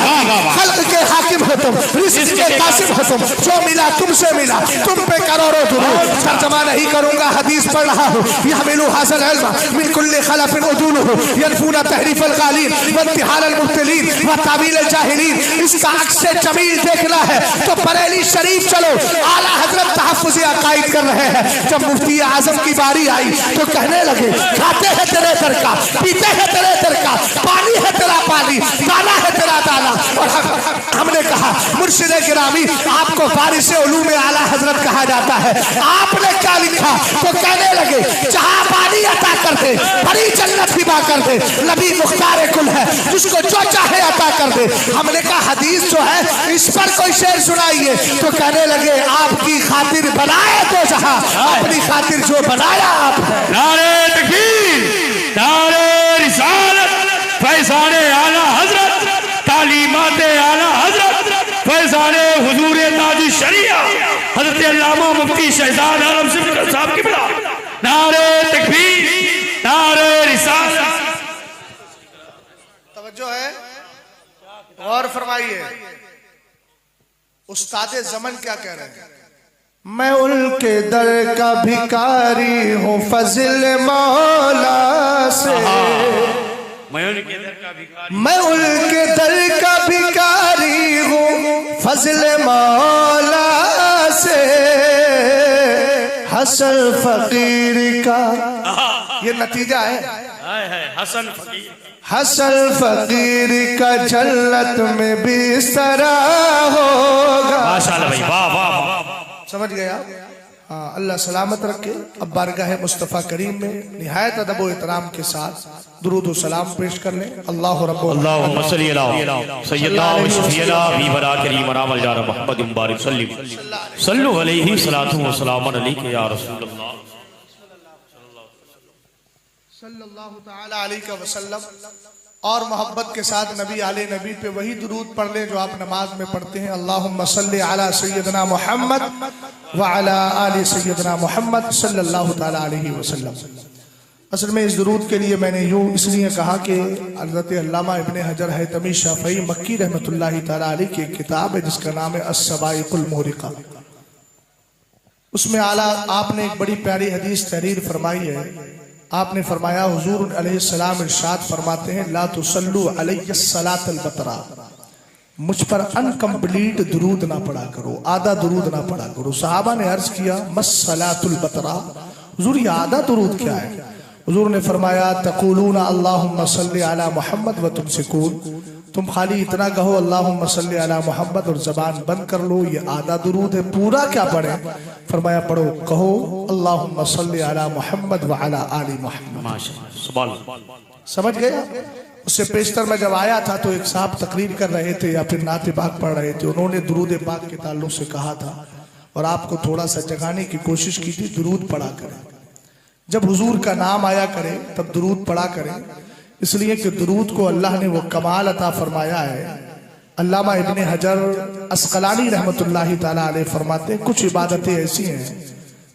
खल्क़ के हाकिम हो तुम, रिज़्क़ के कासिम हो तुम, जो मिला तुमसे मिला, तुम पे करोड़ों दुरूद। तर्जुमा नहीं करूंगा, हदीस पढ़ रहा हूँ। यहमिलु हाज़ल इल्म मिन कुल्लि खलफ़िन उदूलुहु यनफूना तहरीफ़ल गालिन व इंतिहाल मुब्तिलीन व तावील जाहिलीन। इसका अक्स जमील देखना है तो बरेली शरीफ चलो, आला हजरत तहफ़्फ़ुज़ अक़ाइद कर रहे हैं। जब मुफ्ती आज़म की बारी आई तो कहने लगे खाते हैं तेरे दर का, पीते हैं तेरे दर का, पानी है तेरा पानी, दाना है तेरा दाना। और हमने कहा मुर्शिद गिरामी आपको वारिस उलूम आला हजरत कहा जाता है, आपने क्या लिखा? तो कहने लगे जहां पानी अता कर दे, बड़ी जन्नत हिबा कर दे, नबी मुख्तार कुल है, जिसको जो चाहे अता कर दे। हमने कहा हदीस जो है इस पर कोई शेर सुनाइए। तो कहने लगे आपकी खातिर बनाए तो जहां, अपनी खातिर जो बनाया आप। नारे तकबीर, नारे रिसालत, फैज़ाने आला हजरत, तालीमाते आला हजरत, फैज़ाने हुजूर ताज शरिया हजरत अल्लामा मुफ्ती शहजाद आलम सिद्दीक़ साहब की बला। नारे तकबीर, नारे रिसालत। तवज्जो है, गौर फरमाइए। उस्तादे ज़मन क्या कह रहे हैं? मैं उनके दर का भिखारी हूँ फज़ल मौला से, मैं उनके दर का भिखारी, मैं उनके दर का भिखारी हूँ फज़ल मौला से। हसन फकीर का ये नतीजा है, हसन फकीर, हसन फकीर का जन्नत में बिस्तरा होगा। माशाअल्लाह भाई, वाह वाह वाह। समझ गया? हाँ, अल्लाह सलामत रखे। अब बारगाह मुस्तफ़ा करीम में निहायत अदब व एहतराम के साथ दुरूद व सलाम पेश कर लें। अल्लाह रब्बुल अल्लाहुम्मा सल्ली अला सय्यदना व शफीअना वी वरा करीम रामल जारा मुहम्मद मुबारक सल्लु अलैहि सलातु व सलाम अलैका या रसूलल्लाह सल्लल्लाहु तआला अलैहि वसल्लम। और मोहब्बत के साथ नबी आले नबी पे वही दुरूद पढ़ लें जो आप नमाज में पढ़ते हैं। अल्लाहुम्मा सल्ली अला सय्यदना मुहम्मद व अला आलि सय्यदना मुहम्मद सल्लल्लाहु तआला अलैहि वसल्लम। असल में इस दुरूद के लिए मैंने यूँ इसलिए कहा कि हज़रत अल्लामा इब्ने हजर हैतमी शाफ़ई मक्की रहमतुल्लाहि तआला अलैह की एक किताब है जिसका नाम है अस्सवाइकुल मुहरिका। उसमें आला आपने एक बड़ी प्यारी हदीस तहरीर फरमाई है। आपने फरमाया हुजूर अलैहिस्सलाम इरशाद फरमाते हैं ला तुसल्लु अलैहि सलातल बतरा, मुझ पर अनकम्प्लीट दुरूद ना पढ़ा करो, आधा दुरूद ना पढ़ा करो। सहाबा ने अर्ज किया मस्सलातुल बतरा, हुजूर ये आधा दुरूद क्या है? हुजूर ने फरमाया तक़ूलूना अल्लाहुम्मा सल्ली अला मुहम्मद व तुमसिकून, तुम खाली इतना कहो अल्लाहुम्मा सल्ली अला मोहम्मद और जबान बंद कर लो, ये आधा दुरूद है, पूरा क्या पढ़े? फरमाया पढ़ो, कहो अल्लाहुम्मा सल्ली अला मोहम्मद व अला आलि मोहम्मद। समझ गए? उससे पेशतर में जब आया था तो एक साहब तकरीर कर रहे थे या फिर नाते पाक पढ़ रहे थे, उन्होंने दुरूद पाक के ताल्लुक से कहा था और आपको थोड़ा सा जगाने की कोशिश की थी, दुरूद पढ़ा करें, जब हुजूर का नाम आया करे तब दुरूद पढ़ा करें, इसलिए कि दुरूद को अल्लाह ने वो कमाल अता फरमाया है। अल्लामा इब्ने हजर अस्कलानी रहमतुल्लाहि ताला अलैह फरमाते हैं कुछ इबादतें ऐसी हैं,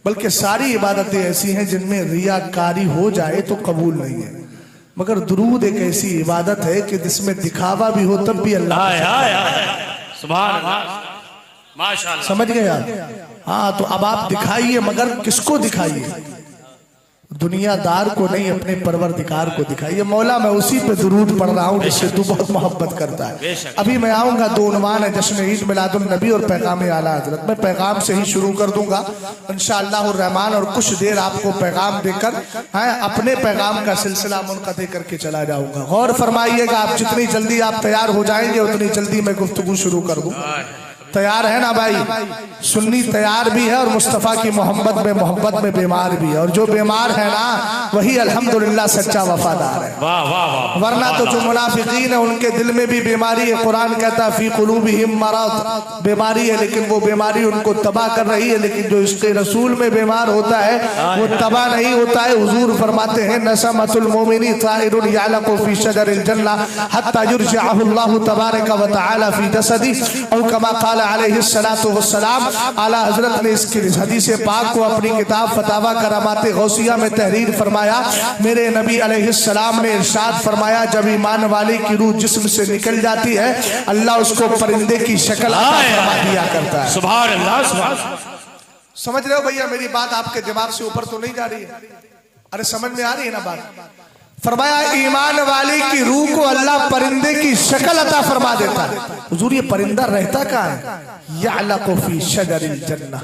बल्कि सारी इबादतें ऐसी हैं जिनमें रियाकारी हो जाए तो कबूल नहीं है, मगर दुरूद एक ऐसी इबादत है कि जिसमें दिखावा भी हो तब भी अल्लाह सुभान अल्लाह, माशाअल्लाह। समझ गए आप? हाँ, तो अब आप दिखाइए, मगर किसको दिखाइए? दुनियादार को नहीं, अपने परवरदिगार को दिखाइए। मौला मैं उसी पे दुरूद पढ़ रहा हूँ जिससे तू बहुत मोहब्बत करता है। अभी मैं आऊंगा, दो उन्वान है, जश्न ईद मिलादुन नबी और पैगाम आला हजरत। मैं पैगाम से ही शुरू कर दूंगा इंशाअल्लाह रहमान, और कुछ देर आपको पैगाम देकर अपने पैगाम का सिलसिला मुनक़ते करके चला जाऊंगा। गौर फरमाइएगा, आप जितनी जल्दी आप तैयार हो जाएंगे उतनी जल्दी मैं गुफ्तगू शुरू कर दूं। तैयार है ना भाई? सुन्नी तैयार भी है और मुस्तफ़ा की मोहब्बत में बीमार भी है, और जो बीमार है ना वही अल्हम्दुलिल्लाह सच्चा वफादार है। वाह वाह वाह। वरना तो जो मुनाफिकीन है उनके दिल में भी बीमारी है। कुरान कहता है फी कुलूबिहिम मरद, बीमारी है, लेकिन वो बीमारी उनको तबाह कर रही है। लेकिन जो इसके रसूल में बीमार होता है वो तबाह नहीं होता है। हुजूर फरमाते हैं नसमतुल मोमिनी ताइरुन यालकु फी शजरिल जन्ना हत्ता युरजिअहुल्लाहु तबारक व तआला फी जसदी, और कमा क़ाल अलैहिस्सलातु वस्सलाम, आला हजरत ने इसकी हदीस पाक को अपनी किताब फतावा करामाते गौसिया में तहरीर फरमाया। मेरे नबी अलैहिस्सलाम ने इरशाद फरमाया, जब ईमान वाले की रूह जिस्म से निकल जाती है अल्लाह उसको परिंदे की शक्ल अता फरमा दिया करता है। सुभान अल्लाह, सुभान अल्लाह। समझ रहे हो भैया? मेरी बात आपके दिमाग से ऊपर तो नहीं जा रही है? अरे समझ में आ रही है ना बात? फरमाया ईमान वाले की रूह को अल्लाह परिंदे की शक्ल अता फरमा देता है। हुजूर ये परिंदा रहता कहाँ है? यअलक़ु फी शजरिल जन्नह।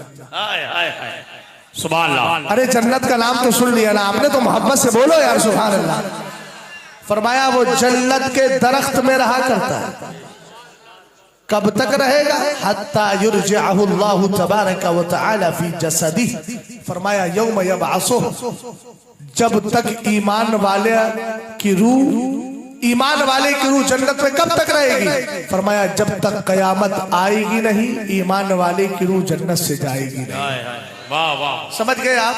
सुभान अल्लाह। अरे जन्नत का नाम तो सुन लिया ना आपने, तो मोहब्बत से बोलो यार सुभान अल्लाह। फरमाया वो जन्नत के दरख्त में रहा करता है। कब तक रहेगा? हत्ता युरजिअहुल्लाहु तबारक व तआला फी जसदी। फरमाया यौम यबअसुहु, जब तक ईमान वाले की रूह जन्नत में कब तक रहेगी? फरमाया जब तक कयामत आएगी नहीं, ईमान वाले की रूह जन्नत से जाएगी नहीं। वाह वाह। समझ गए आप?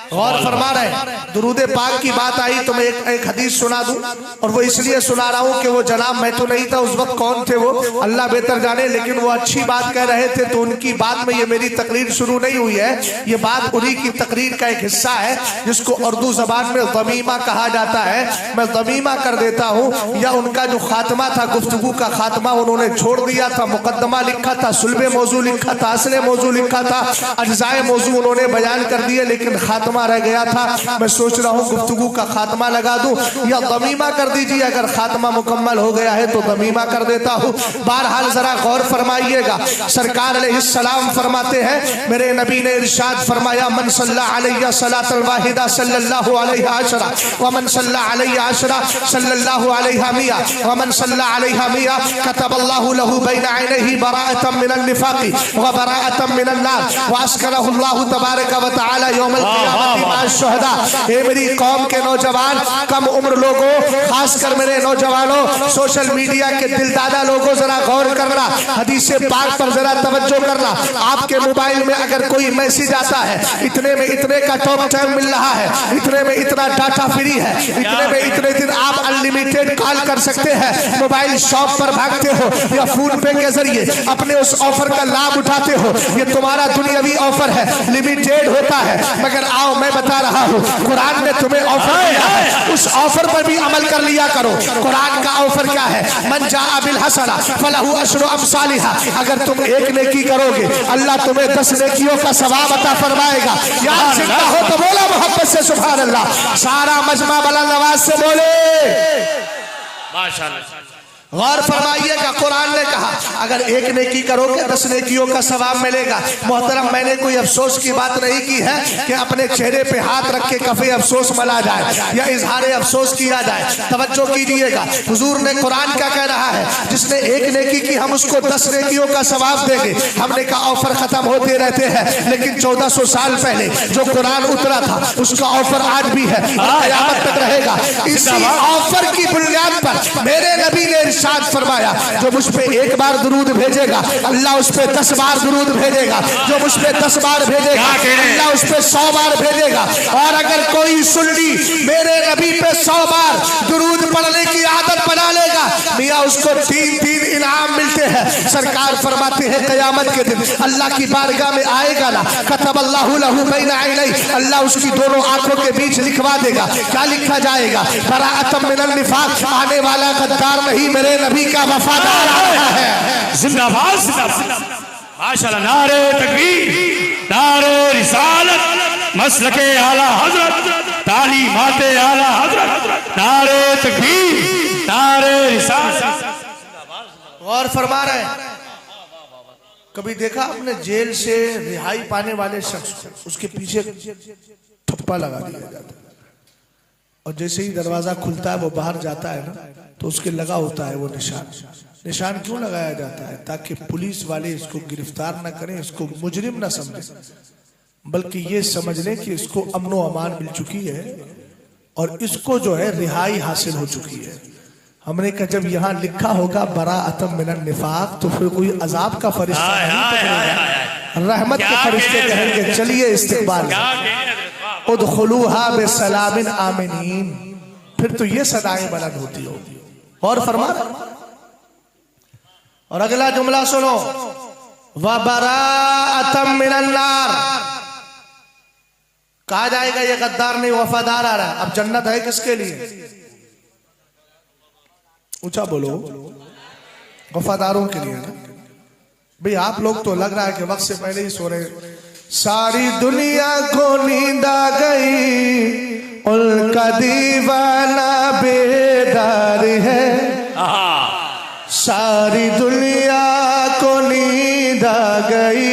गौर फरमा रहे हैं। दुरूद पाक की बात आई तो मैं एक हदीस सुना दूं, और वो इसलिए सुना रहा हूं कि वो जनाब, मैं तो नहीं था उस वक्त, कौन थे वो अल्लाह बेहतर जाने, लेकिन वो अच्छी बात कह रहे थे तो उनकी बात में ये मेरी तकरीर शुरू नहीं हुई है। ये बात उन्हीं की तकरीर का एक हिस्सा है जिसको उर्दू जबान में ज़मीमा कहा जाता है। मैं ज़मीमा कर देता हूँ, या उनका जो खात्मा था, गुफ्तगू का खात्मा उन्होंने छोड़ दिया था। मुकद्दमा लिखा था, सुल्बे मौजू लिखा था, असले मौजू लिखा था, अज्जाए मौजू उन्होंने बयान कर दिए, लेकिन खात्मा रह गया था। मैं सोच रहा हूँ गुफ्तगू का खात्मा लगा दूं या दमीमा कर दीजिए। अगर खात्मा मुकम्मल हो गया है तो दमीमा कर देता हूँ। बहरहाल जरा गौर फरमाइएगा, सरकार अलैहिस्सलाम फरमाते हैं, मेरे नबी ने इरशाद फरमाया, मन सल्ला अलैहि सलातल वाहिदा सल्लल्लाहु अलैहि अशरा व मन सल्ला अलैहि अशरा सल्लल्लाहु अलैहि मिया व मन सल्ला अलैहि मिया कतबल्लाहु लहू बैन ऐनैहि बराअतम मिनन निफाक़ि व बराअतम मिनन नार व अस्करहुल्लाहु तबारक व तआला यौमल क़ियामति मअ शुहदा। हे मेरी कौम के नौजवान, कम उम्र लोगों, खासकर मेरे नौजवानों, सोशल मीडिया के दिलदादा लोगों, जरा गौर करना, हदीस पाक पर जरा तवज्जो करना। आपके मोबाइल में अगर कोई मैसेज आता है, इतने में इतने का टॉक टाइम मिल रहा है, इतने में इतना डाटा फ्री है, इतने में इतने दिन आप अनलिमिटेड कॉल कर सकते हैं, मोबाइल शॉप पर भागते हो या फोन पे के जरिए अपने उस ऑफर का लाभ उठाते हो, ये तुम्हारा दुनियावी ऑफर है, लिमिटेड होता है। मगर आओ मैं बता रहा हूँ, कुरान ने तुम्हें ऑफर दिया है, उस ऑफर पर भी अमल कर लिया करो। कुरान का ऑफर क्या है? मन जाअ बिल हसना फलहु अशरु अमसालिहा। अगर तुम एक नेकी करोगे अल्लाह तुम्हें 10 नेकियों का सवाब अता फरमाएगा। यार जिंदा हो तो बोला मोहब्बत से सुभान अल्लाह। सारा मजमा बुलंद आवाज से बोले माशाअल्लाह। गौर फरमाइएगा, कुरान ने कहा अगर एक नेकी करोगे 10 नेकियों का सवाब मिलेगा। मोहतरम, मैंने कोई अफसोस की बात नहीं की है कि अपने चेहरे पे हाथ रख के कफे अफसोस मला जाए या इजहार अफसोस किया जाए। तवज्जो कीजिएगा, हुजूर ने कुरान क्या कह रहा है, जिसने एक नेकी की हम उसको 10 नेकियों का सवाब देंगे। हमने कहा ऑफर खत्म होते रहते हैं, लेकिन 1400 साल पहले जो कुरान उतरा था उसका ऑफर आज भी है, क़यामत तक रहेगा। इसी ऑफर की बुनियाद पर मेरे नबी ने इरशाद फरमाया, जो मुझ पे एक बार दुरूद भेजेगा अल्लाह उस पे 10 बार दुरूद भेजेगा, जो मुझ पे 10 बार भेजेगा अल्लाह उस पे 100 बार भेजेगा। और अगर कोई सुन्नी मेरे नबी पे 100 बार दुरूद पढ़ने की आदत बना लेगा, मियां उसको 3 इनाम मिलते हैं। सरकार फरमाते हैं क़यामत के दिन अल्लाह की बारगाह में आएगा ना, कतबल्लाहु लहू बैना ऐनैहि, अल्लाह उसकी दोनों आंखों के बीच लिखवा देगा। क्या लिखा जाएगा? बराअतम मिनन निफाक, आने वाला गद्दार नहीं, मेरे नबी का वफादार आ रहा है। जिंदाबाद जिंदाबाद, माशाअल्लाह, नारे तकबीर, नारे रिसालत, मसलके आला हजरत, तालीमाते आला हजरत, नारे तकबीर, नारे रिसालत। गौर फरमा रहे हैं, कभी देखा आपने जेल से रिहाई पाने वाले शख्स को उसके पीछे ठप्पा लगा दिया जाता है, और जैसे ही दरवाजा खुलता है वो बाहर जाता है ना, तो उसके लगा होता है वो निशान क्यों लगाया जाता है? ताकि पुलिस वाले इसको गिरफ्तार न करें, इसको मुजरिम न समझें, बल्कि ये समझ लें कि इसको अमन व अमान मिल चुकी है और इसको जो है रिहाई हासिल हो चुकी है। हमने कहा जब यहाँ लिखा होगा बराअतम मिनन निफाक, तो फिर कोई अजाब का फरिश्ता नहीं पकड़ेगा, रहमत के फरिश्ते कहेंगे चलिए इस्तिकबाल, उदखुलूहा बिसलामिन आमिनीन। फिर तो ये सदाएं बुलंद होती होगी। और फरमा, और अगला जुमला सुनो, व बराअतम मिनन नार। कहा जाएगा ये गद्दार नहीं वफादार आ रहा है। अब जन्नत है किसके लिए? ऊंचा बोलो, वफादारों के लिए ना। भाई आप लोग तो लग रहा है कि वक्त से पहले ही सो रहे। सारी दुनिया को नींद आ गई, उनका दीवाना बेदार है। सारी दुनिया को नींद आ गई,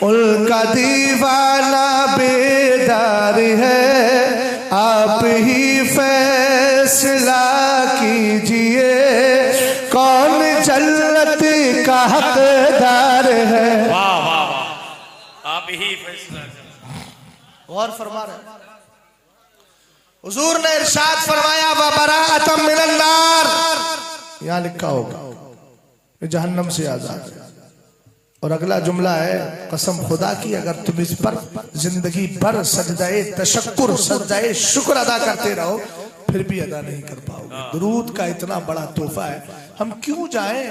उनका दीवाना बेदार है। आप ही फैसला कीजिए, कौन जन्नत का हकदार है। वाह वाह वाह, आप ही फैसला। और फरमा रहे हुजूर ने इरशाद फरमाया, व बराअतम मिनन नार। यहाँ लिखा होगा जहन्नम से आजाद है। और अगला जुमला है, कसम खुदा की अगर तुम इस पर जिंदगी भर सजदाए तशक्कुर, सजदाए शुक्र अदा करते रहो, फिर भी अदा नहीं कर पाओगे। दुरूद का इतना बड़ा तोहफा है, हम क्यों जाएं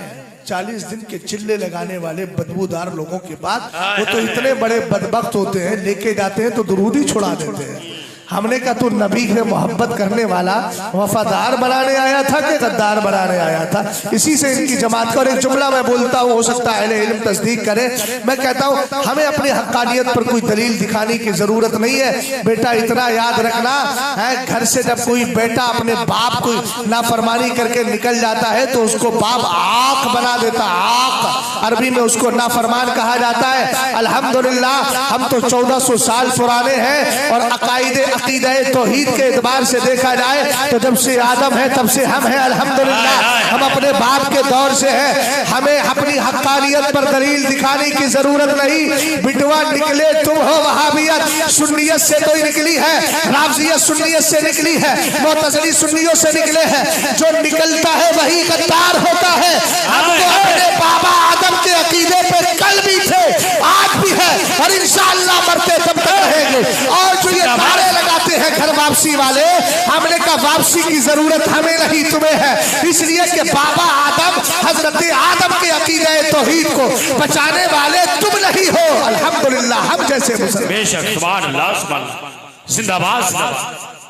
40 दिन के चिल्ले लगाने वाले बदबूदार लोगों के पास? वो तो इतने बड़े बदबख्त होते हैं, लेके जाते हैं तो दुरूद ही छुड़ा देते हैं। हमने कहा तू नबी से मोहब्बत करने वाला वफादार बनाने आया था कि गद्दार बनाने आया था? इसी से इनकी जमात का। और एक जुमला मैं बोलता हूँ, हो सकता है अहले इल्म तस्दीक करे, मैं कहता हूँ हमें अपनी हक्कानियत पर कोई दलील दिखाने की जरूरत नहीं है। बेटा इतना याद रखना है, घर से जब कोई बेटा अपने बाप को नाफरमानी करके निकल जाता है तो उसको बाप आँख बना देता। आँख अरबी में उसको नाफरमान कहा जाता है। अल्हम्दुलिल्लाह हम तो 1400 साल पुराने हैं, और अकायदे अकीदा तौहीद के एतबार से देखा जाए तो जब से आदम है तब से हम हैं। अल्हम्दुलिल्लाह हम अपने बाप के दौर से हैं। हमें अपनी हक्कानियत पर दलील दिखाने की जरूरत नहीं। बिटवा निकले तुम हो वहाबियत सुन्नियत से तो निकली है, राफजियत सुन्नियत से निकली है, मुअतज़िली सुन्नियों से निकले हैं। जो निकलता है वही गद्दार होता है। हम तो अपने बाबा आदम के अकीदे पे कल भी थे, आज भी है, और इंशाअल्लाह मरते तब तक रहेंगे। और जो ये नारे लगाते हैं घर वापसी वाले, हमने कहा वापसी की जरूरत हमें नहीं तुम्हें है, इसलिए कि बाबा आदम हजरत आदम के अकीदे तौहीद को बचाने वाले तुम नहीं हो। अल्हम्दुलिल्लाह हम जैसे मुसलमान। बेशक, सुभान अल्लाह, सुभान अल्लाह, जिंदाबाद जिंदाबाद।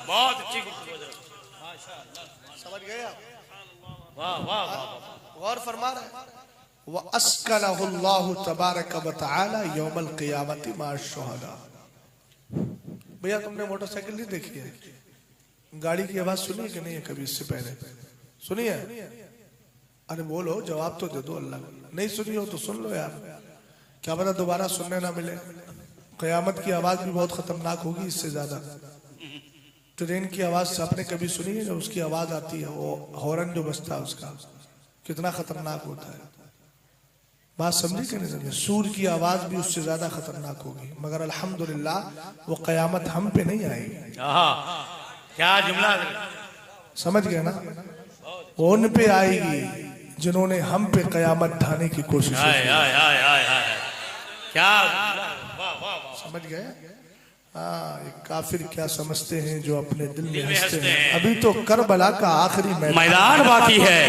बहुत अच्छी समझ गए आप? वाह वाह वाह। और फरमा रहे व अस्कनहुल्लाहु तबारक व तआला यौमल क़ियामति माअ शुहदा। भैया तुमने मोटरसाइकिल नहीं देखी है? गाड़ी की आवाज सुनी कि नहीं है कभी इससे पहले? सुनिए, अरे बोलो, जवाब तो दे दो। अल्लाह नहीं सुनी हो तो सुन लो यार, क्या पता दोबारा सुनने ना मिले। क़यामत की आवाज भी बहुत खतरनाक होगी इससे ज्यादा। ट्रेन की आवाज आपने कभी सुनी है? जब उसकी आवाज आती है, वो हॉर्न जो बजता है उसका कितना खतरनाक होता है। बात समझी कि नहीं समझे? सूर की आवाज भी उससे ज्यादा खतरनाक होगी। मगर अल्हम्दुलिल्लाह वो क़यामत हम पे नहीं आएगी। क्या जुमला, समझ गए ना? वो उन पे आएगी जिन्होंने हम पे क़यामत ढाने की कोशिश की। क्या समझ गए? हाँ, ये काफिर क्या समझते हैं जो अपने दिल में हंसते हैं। अभी तो करबला का आखिरी मैदान बाकी है,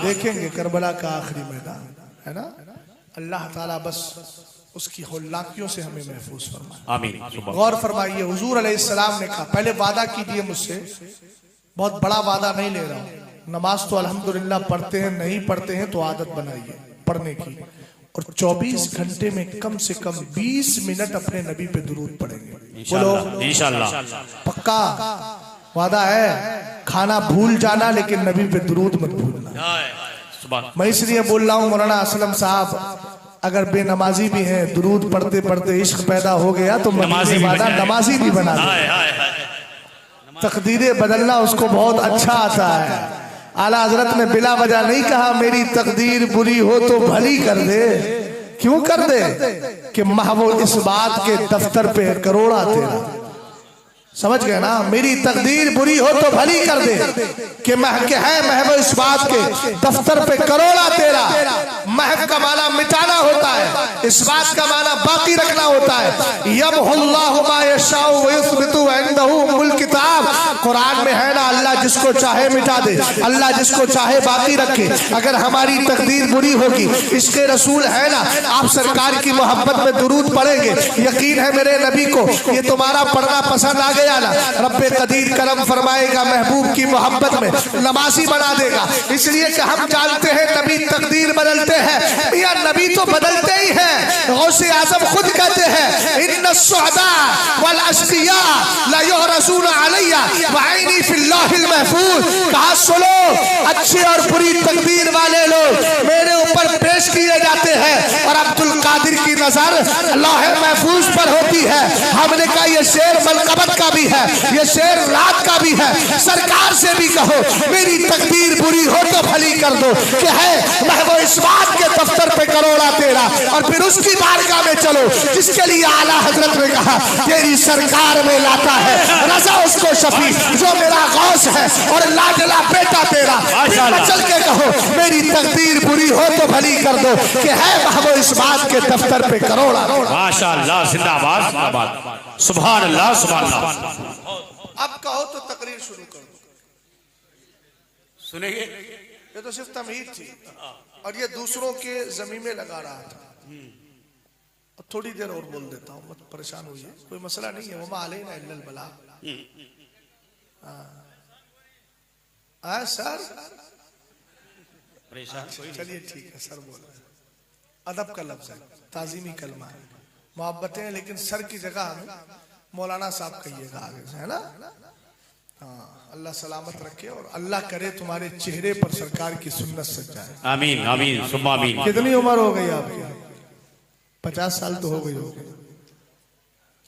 देखेंगे करबला का आखिरी मैदान, है ना? अल्लाह ताला बस उसकी हौलाकियों से हमें महफूज फरमाए। आमीन। गौर फरमाइए, हुजूर अलैहिस्सलाम ने कहा, पहले वादा कीजिए मुझसे, बहुत बड़ा वादा नहीं ले रहा हूँ। नमाज तो अल्हम्दुलिल्लाह पढ़ते हैं, नहीं पढ़ते हैं तो आदत बनाइए पढ़ने की, और 24 घंटे में कम से कम 20 मिनट अपने नबी पे दुरूद पढ़ेंगे। बोलो इंशाअल्लाह। पक्का वादा है। खाना भूल जाना लेकिन नबी पे दुरूद मत भूलना। मैं इसलिए बोल रहा हूँ मौलाना असलम साहब, अगर बेनमाजी भी हैं, दुरूद पढ़ते पढ़ते इश्क पैदा हो गया तो नमाजी भी बना दे। तकदीरें बदलना उसको बहुत अच्छा आता है। आला हजरत ने बिला वजह नहीं कहा मेरी तकदीर बुरी हो तो भली कर दे। क्यों कर दे? कि महवो इस बात के दफ्तर पे करोड़ा तेरा। समझ गए ना? मेरी तकदीर बुरी हो तो भली कर दे कि है महव इस बात के दफ्तर पे करोड़ा तेरा। महव का माना मिटाना होता है, इस बात का माना बाकी रखना होता है। यमहुल्लाहु मा यशाउ व युस्बितु व इंदहु उम्मुल किताब। कुरान में है ना, अल्लाह जिसको चाहे मिटा दे, अल्लाह जिसको चाहे बाकी रखे। अगर हमारी तकदीर बुरी होगी, इसके रसूल है ना, आप सरकार की मोहब्बत में दुरूद पढ़ेंगे, यकीन है मेरे नबी को ये तुम्हारा पढ़ना पसंद आ गया ना, रब्बे कदीर करम फरमाएगा, महबूब की मोहब्बत में नमाजी बना देगा। इसलिए कि हम जानते हैं नबी तकदीर बदलते हैं। या नबी तो बदलते ही हैं। गौसे आजम खुद कहते हैं इन्ना शुहदा वल अश्किया ला युरसूना अलैया व ऐनी फिल्लाहिल महफूज। कहा सुनो, अच्छे और बुरी तकदीर वाले लोग मेरे ऊपर पेश किए जाते हैं और अब्दुल कादिर की नजर लौहे महफूज पर होती है। हमने कहा ये शेर मनकबत का भी है, ये शेर रात का भी है। सरकार से भी कहो मेरी तकदीर बुरी हो तो भली कर दो कि है महबूब इस बात के दफ्तर पे करोड़ा तेरा। और फिर उसकी बारगाह में चलो जिसके लिए आला हजरत ने कहा तेरी सरकार में लाता है रजा उसको शफी जो मेरा गौस है और लाडला बेटा तेरा। चल के कहो मेरी तकदीर बुरी हो तो भली कर दो कि है महबूब इस बात के दफ्तर पे करोड़ा। माशाअल्लाह, जिंदाबाद जिंदाबाद, सुभान अल्लाह सुभान अल्लाह। अब कहो तो तकरीर शुरू कर दो। सुनेंगे? ये तो सिर्फ तमहीद थी और ये दूसरों के जमीन में लगा रहा था। अब थोड़ी देर और बोल देता हूँ, मत परेशान होइए, कोई मसला नहीं है। वमा अलैना इल्लल बला। सर चलिए ठीक है, सर बोल। अदब का लफ्ज है, ताजीमी कलमा है, मोहब्बतें हैं, लेकिन सर की जगह हमें मौलाना साहब कहिएगा आगे से, है ना? हाँ, अल्लाह सलामत रखे और अल्लाह करे तुम्हारे चेहरे पर सरकार की सुन्नत सज जाए। आमीन आमीन सुम्मा आमीन। कितनी उम्र हो गई आपकी? 50 साल तो हो गई होगी,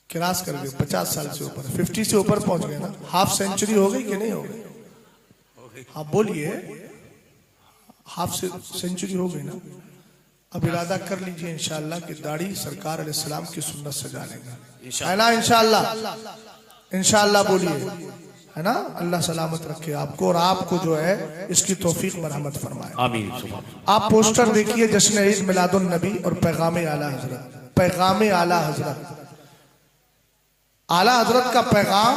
क्रॉस कर गए 50 साल से ऊपर, 50 से ऊपर पहुंच गए ना। हाफ सेंचुरी हो गई कि नहीं हो गई? हाँ बोलिए, हाफ सेंचुरी हो गई ना। अब इरादा कर लीजिए इंशाअल्लाह कि दाढ़ी सरकार अलैहिस्सलाम की सुन्नत सजा लेगा, है ना? इंशाअल्लाह, इंशाअल्लाह बोलिए, है ना? अल्लाह सलामत रखे आपको और आपको जो है इसकी तौफीक मरहमत फरमाए। आमीन। आप पोस्टर देखिए, जश्न ईद मिलादुन नबी और पैगाम आला हजरत। पैगाम आला हजरत, आला हजरत का पैगाम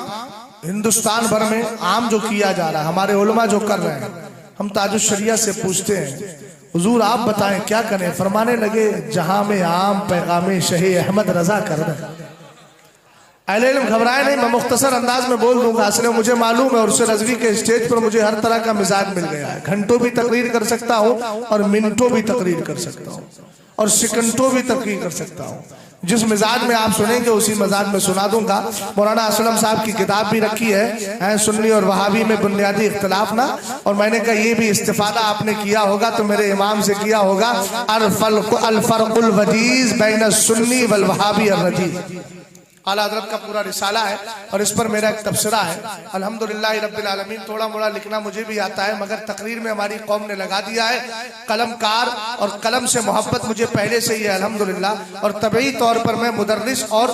हिंदुस्तान भर में आम जो किया जा रहा है, हमारे उलमा जो कर रहे हैं, हम ताजुश शरिया से पूछते हैं हुजूर आप बताएं क्या करें? फरमाने लगे जहां में आम पैगाम शही अहमद रजा कर रहे। अहले इल्म घबराए नहीं, मैं मुख्तसर अंदाज में बोल दूंगा, असले मुझे मालूम है। और रजवी के स्टेज पर मुझे हर तरह का मिजाज मिल गया है। घंटों भी तकरीर कर सकता हूँ और मिनटों भी तकरीर कर सकता हूँ और सेकंडों भी तकरीर कर सकता हूँ। जिस मिजाज में आप सुनेंगे उसी मिजाज में सुना दूंगा। मौलाना असलम साहब की किताब भी रखी है सुन्नी और वहाबी में बुनियादी इख्तिलाफ ना, और मैंने कहा ये भी इस्तिफादा आपने किया होगा तो मेरे इमाम से किया होगा, अल फर्कुल वजीज बैन सुन्नी वल वहाबी अर रजीज। आला हज़रत का पूरा रिसाला है और इस पर मेरा एक तबसरा है। अल्हम्दुलिल्लाह रब्बिल आलमीन। थोड़ा मोड़ा लिखना मुझे भी आता है, मगर तकरीर में हमारी कौम ने लगा दिया है। कलमकार और कलम से मोहब्बत मुझे पहले से ही है अल्हम्दुलिल्लाह, और तबई तौर पर मैं मुदर्रिस और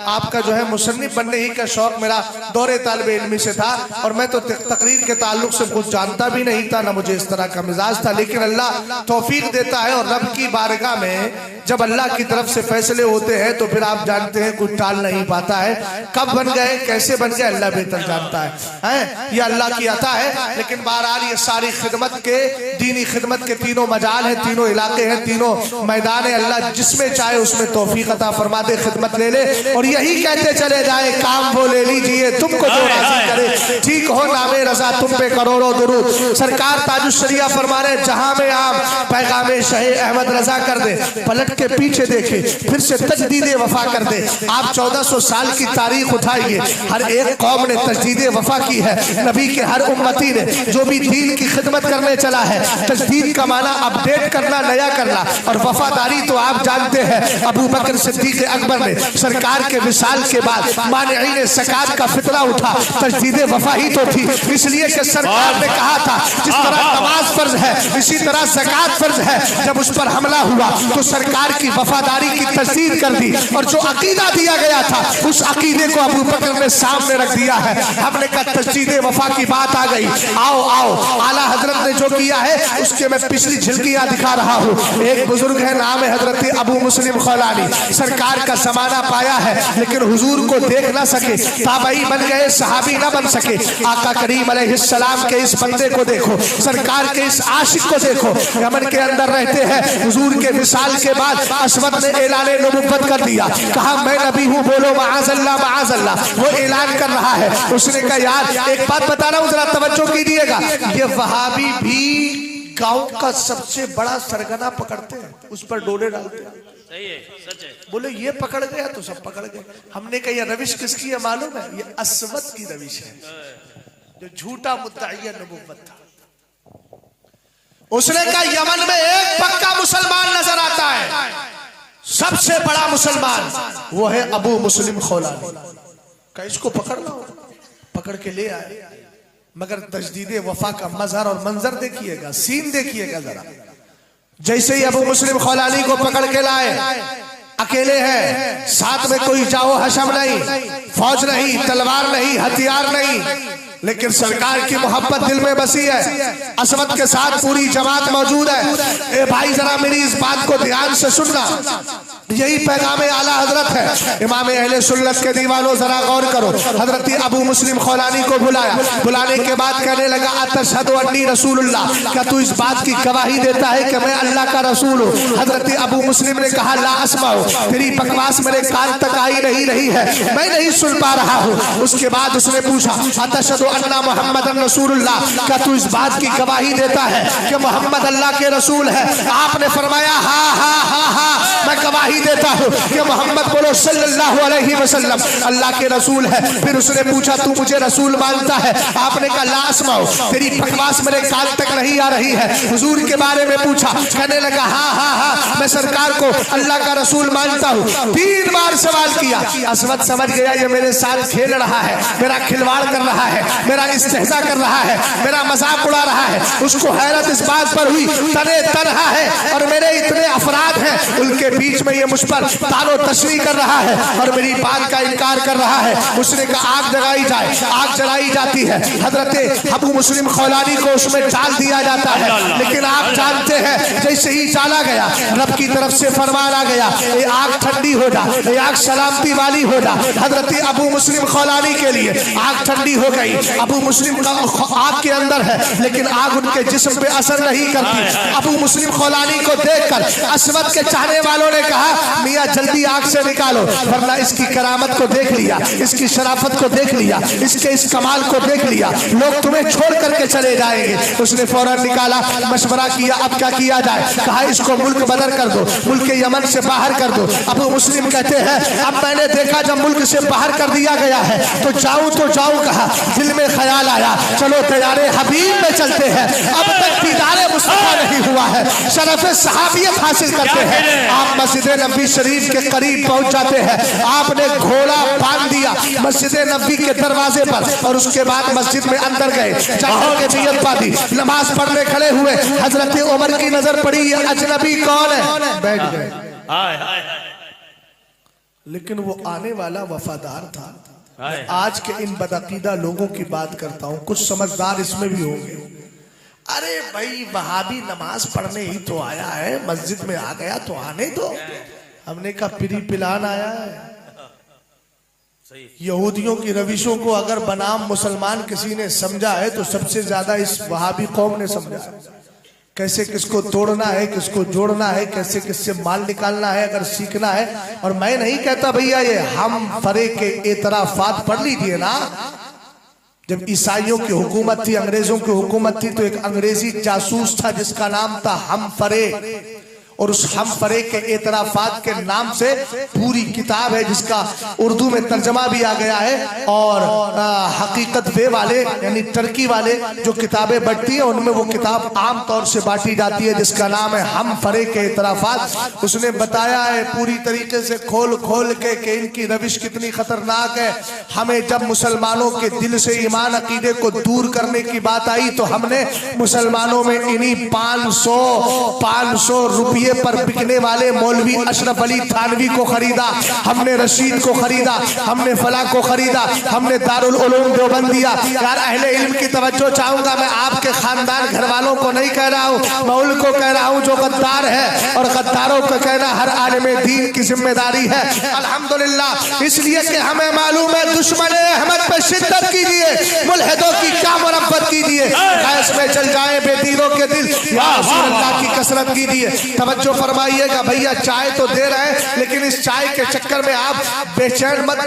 आपका जो है मुसन्निफ बनने ही का शौक मेरा दौरे तालिबे इल्मी से था, और मैं तो तकरीर के ताल्लुक से कुछ जानता भी नहीं था, ना मुझे इस तरह का मिजाज था। लेकिन अल्लाह तौफीक देता है, और रब की बारगाह में जब अल्लाह की तरफ से फैसले होते हैं तो फिर आप जानते हैं कुछ टाल नहीं पाता है। कब बन गए कैसे बन गए अल्लाह बेहतर जानता है, ये अल्लाह की अता है। लेकिन बहरहाल ये सारी खिदमत के दीनी खिदमत के तीनों मजाल हैं, तीनों इलाके हैं, तीनों मैदान है। अल्लाह जिसमें चाहे उसमें तौफीक अता फरमा दे, खिदमत ले ले, और यही कहते चले जाए काम वो ले लीजिए तुमको जो राजी करे, ठीक हो नामे रजा तुम पे करोड़ों दुरूद। सरकार ताजुश्शरिया फरमा रहे जहां में आप पैगामे शहे अहमद रजा कर दे, पलट के पीछे देखे फिर से तजदीद वफा कर दे। आप 1400 साल की तारीख उठाइए, हर एक कौम ने तजदीद वफा की है। नबी के हर उम्मती ने जो भी दीन की खिदमत करने चला है, तजदीद का माना अपडेट करना, नया करना, और वफादारी तो आप जानते हैं अबू बकर सिद्दीक अकबर ने सरकार के विसाल के बाद मानिईन ज़कात का फितरा उठा, तजदीद वफा ही तो थी। इसलिए कि सरकार ने कहा था जिस तरह नमाज फर्ज है इसी तरह ज़कात फर्ज है। जब उस पर हमला हुआ तो सरकार की वफादारी की तस्दीक कर दी, और जो अकीदा दिया गया था उस अकीदे को अबू बकर ने सामने रख दिया है। हमने कहा तजदीद वफा की बात आ गई, आओ आओ आला हजरत ने जो किया है उसके मैं पिछली झलकियां दिखा रहा हूँ। एक बुजुर्ग है, नाम है हजरत अबू मुस्लिम खौलानी, सरकार का जमाना पाया है लेकिन हुजूर को देख ना सके, ताबई बन गए, सहाबी ना बन सके। आका करीम अलैहिस्सलाम के इस बंदे को देखो, सरकार के इस आशिक को देखो, यमन के अंदर रहते हैं। हुजूर के विसाल के बाद असवद ने ऐलान नबुव्वत कर दिया, कहा मैं नबी हूँ, बोलो माअज़ल्लाह माअज़ल्लाह। वो ऐलान कर रहा है। उसने कहा यार एक बात बता रहा हूँ जरा तवज्जो कीजिएगा, ये वहाबी भी गांव का सबसे बड़ा सरगना पकड़ते हैं, उस पर डोले डालते हैं। सही है, सच है। बोले ये पकड़ गया तो सब पकड़ गए। हमने कहा ये रविश किसकी है मालूम है? ये असवद की रविश है, जो झूठा मुद्दाई नबुव्वत था। उसने कहा यमन में एक पक्का मुसलमान नजर आता है, सबसे बड़ा मुसलमान वो है अबू मुस्लिम खौलानी। कहा इसको पकड़ लो, पकड़ के ले आए। मगर तजदीद वफा का मजहर और मंजर देखिएगा, सीन देखिएगा जरा। जैसे ही अबू मुस्लिम खौलानी को पकड़ के लाए, अकेले हैं, साथ में कोई जाओ हशम नहीं, फौज नहीं, तलवार नहीं, हथियार नहीं, लेकिन सरकार की मोहब्बत दिल में बसी है। असवद के साथ पूरी जमात मौजूद है। ए भाई जरा मेरी इस बात को ध्यान से सुनना, यही पैगाम आला हजरत है। इमाम अहले सुन्नत के दीवानों जरा गौर करो। हजरत अबू मुस्लिम खौलानी को बुलाया, बुलाने के बाद कहने लगा अतशहदु अन्नी रसूलुल्लाह, क्या तू इस बात की गवाही देता है कि मैं अल्लाह का रसूल हूँ? हजरत अबू मुस्लिम ने कहा ला अस्माउ, तेरी बकवास मेरे कान तक आई नहीं रही है, मैं नहीं सुन पा रहा हूँ। उसके बाद उसने पूछा अतशहदु अन्ना मुहम्मदन रसूलुल्लाह, क्या तू इस बात की गवाही देता है कि मोहम्मद अल्लाह के रसूल है? आपने फरमाया हाँ हाँ हाँ हाँ मैं गवाही देता हूँ कि मोहम्मद बोलो सल्लल्लाहु अलैहि वसल्लम अल्लाह के रसूल है। फिर उसने पूछा तू मुझे रसूल मानता है? आपने कहा ला अस्माउ, तेरी बकवास मेरे कान तक नहीं आ रही है। हुजूर के बारे में पूछा, कहने लगा हाँ हाँ हाँ मैं सरकार को अल्लाह का रसूल मानता हूँ। 3 बार सवाल किया। असवद समझ गया ये मेरे साथ खेल रहा है, मेरा खिलवाड़ कर रहा है, मेरा इस्तेहजा कर रहा है, मेरा मजाक उड़ा रहा है। उसको हैरत इस बात पर हुई तने तनहा है और मेरे इतने अफराद हैं, उनके बीच में ये मुझ पर तारो तशरी कर रहा है और मेरी बात का इनकार कर रहा है। उसने कहा आग जलाई जाए, आग जलाई जाती है। हजरत अबू मुस्लिम खौलानी को उसमें डाल दिया जाता है, लेकिन आप जानते हैं जैसे ही डाला गया रब की तरफ से फरमान आ गया ये आग ठंडी हो जा, ये आग सलामती वाली हो जा। हजरत अबू मुस्लिम खौलानी के लिए आग ठंडी हो गई। अबू मुस्लिम का आग के अंदर है लेकिन आग उनके जिस्म पे असर नहीं करती। अबू मुस्लिम खौलानी को देखकर असवद के चाहने वालों ने कहा मियाँ जल्दी आंख से निकालो, वरना इसकी करामत को देख लिया, इसकी शराफत को देख लिया, इसके इस कमाल को देख लिया, लोग तुम्हें छोड़ करके चले जाएंगे। उसने फौरन निकाला, मशवरा किया अब क्या किया जाए। कहा इसको मुल्क बदर कर दो, मुल्क यमन से बाहर कर दो। अबू मुस्लिम कहते हैं अब मैंने देखा जब मुल्क से बाहर कर दिया गया है तो जाऊं कहा। दिल में ख्याल आया चलो दयारे हबीब में चलते हैं। अब तक दीदारे मुस्तफा नहीं हुआ है, शरफ सहाबियत हासिल करते हैं। आप मस्जिद नबी शरीफ के करीब पहुंच जाते हैं। आपने घोड़ा बांध दिया मस्जिद नबी के दरवाजे पर और उसके बाद मस्जिद में अंदर गए, जाकर के नियत बांधी, नमाज पढ़ने खड़े हुए। हजरत उमर की नजर पड़ी, ये अजनबी कौन है? बैठ गए। लेकिन वो आने वाला वफादार था। आज के इन बदअकीदा लोगों की बात करता हूं, कुछ समझदार इसमें भी होंगे। अरे भाई वहाबी नमाज पढ़ने ही तो आया है, मस्जिद में आ गया तो आने दो। हमने कहा पिरी पिलान आया है। यहूदियों की रविशों को अगर बनाम मुसलमान किसी ने समझा है तो सबसे ज्यादा इस वहाबी कौम ने समझा है। कैसे किसको तोड़ना है, किसको जोड़ना है, कैसे किससे माल निकालना है अगर सीखना है। और मैं नहीं कहता भैया ये हम फरे के एतराफात पढ़ लीजिए ना। जब ईसाइयों की हुकूमत थी, अंग्रेजों की हुकूमत थी, तो एक अंग्रेजी जासूस था जिसका नाम था हम फरे, और उस हम फरे के एतराफात के नाम से पूरी किताब है जिसका उर्दू में तर्जमा भी आ गया है। और हकीकत वे वाले यानी टर्की वाले जो किताबें बढ़ती हैं उनमें वो किताब आम तौर से बांटी जाती है जिसका नाम है हम फरे के एतराफात। उसने बताया है पूरी तरीके से खोल खोल के कि इनकी रविश कितनी खतरनाक है। हमें जब मुसलमानों के दिल से ईमान अकीदे को दूर करने की बात आई तो हमने मुसलमानों में इन्हीं 500 रुपये पर बिकने वाले मौलवी अशरफ अली थानवी को खरीदा, हमने रशीद को खरीदा, हमने फला को खरीदा, हमने दारुल उलूम देवबंद दिया। यार अहले इल्म की तवज्जो चाहूंगा, मैं आपके खानदान घर वालों को नहीं कह रहा हूँ, मैं उनको कह रहा हूँ जो गद्दार है, और गद्दारों को कहना हर आलिम दीन की जिम्मेदारी है। अल्हम्दुलिल्लाह, इसलिए कि हमें मालूम है दुश्मन अहमद पे शिद्दत कीजिए, मुल्हिदों की क्या मुरब्बत कीजिए, गैस में जल जाए बेदीनों के दिल, या रसूल अल्लाह की कसरत कीजिए। जो फरमाइएगा भैया चाय तो दे रहे हैं लेकिन इस चाय के चक्कर में आप बेचैन मत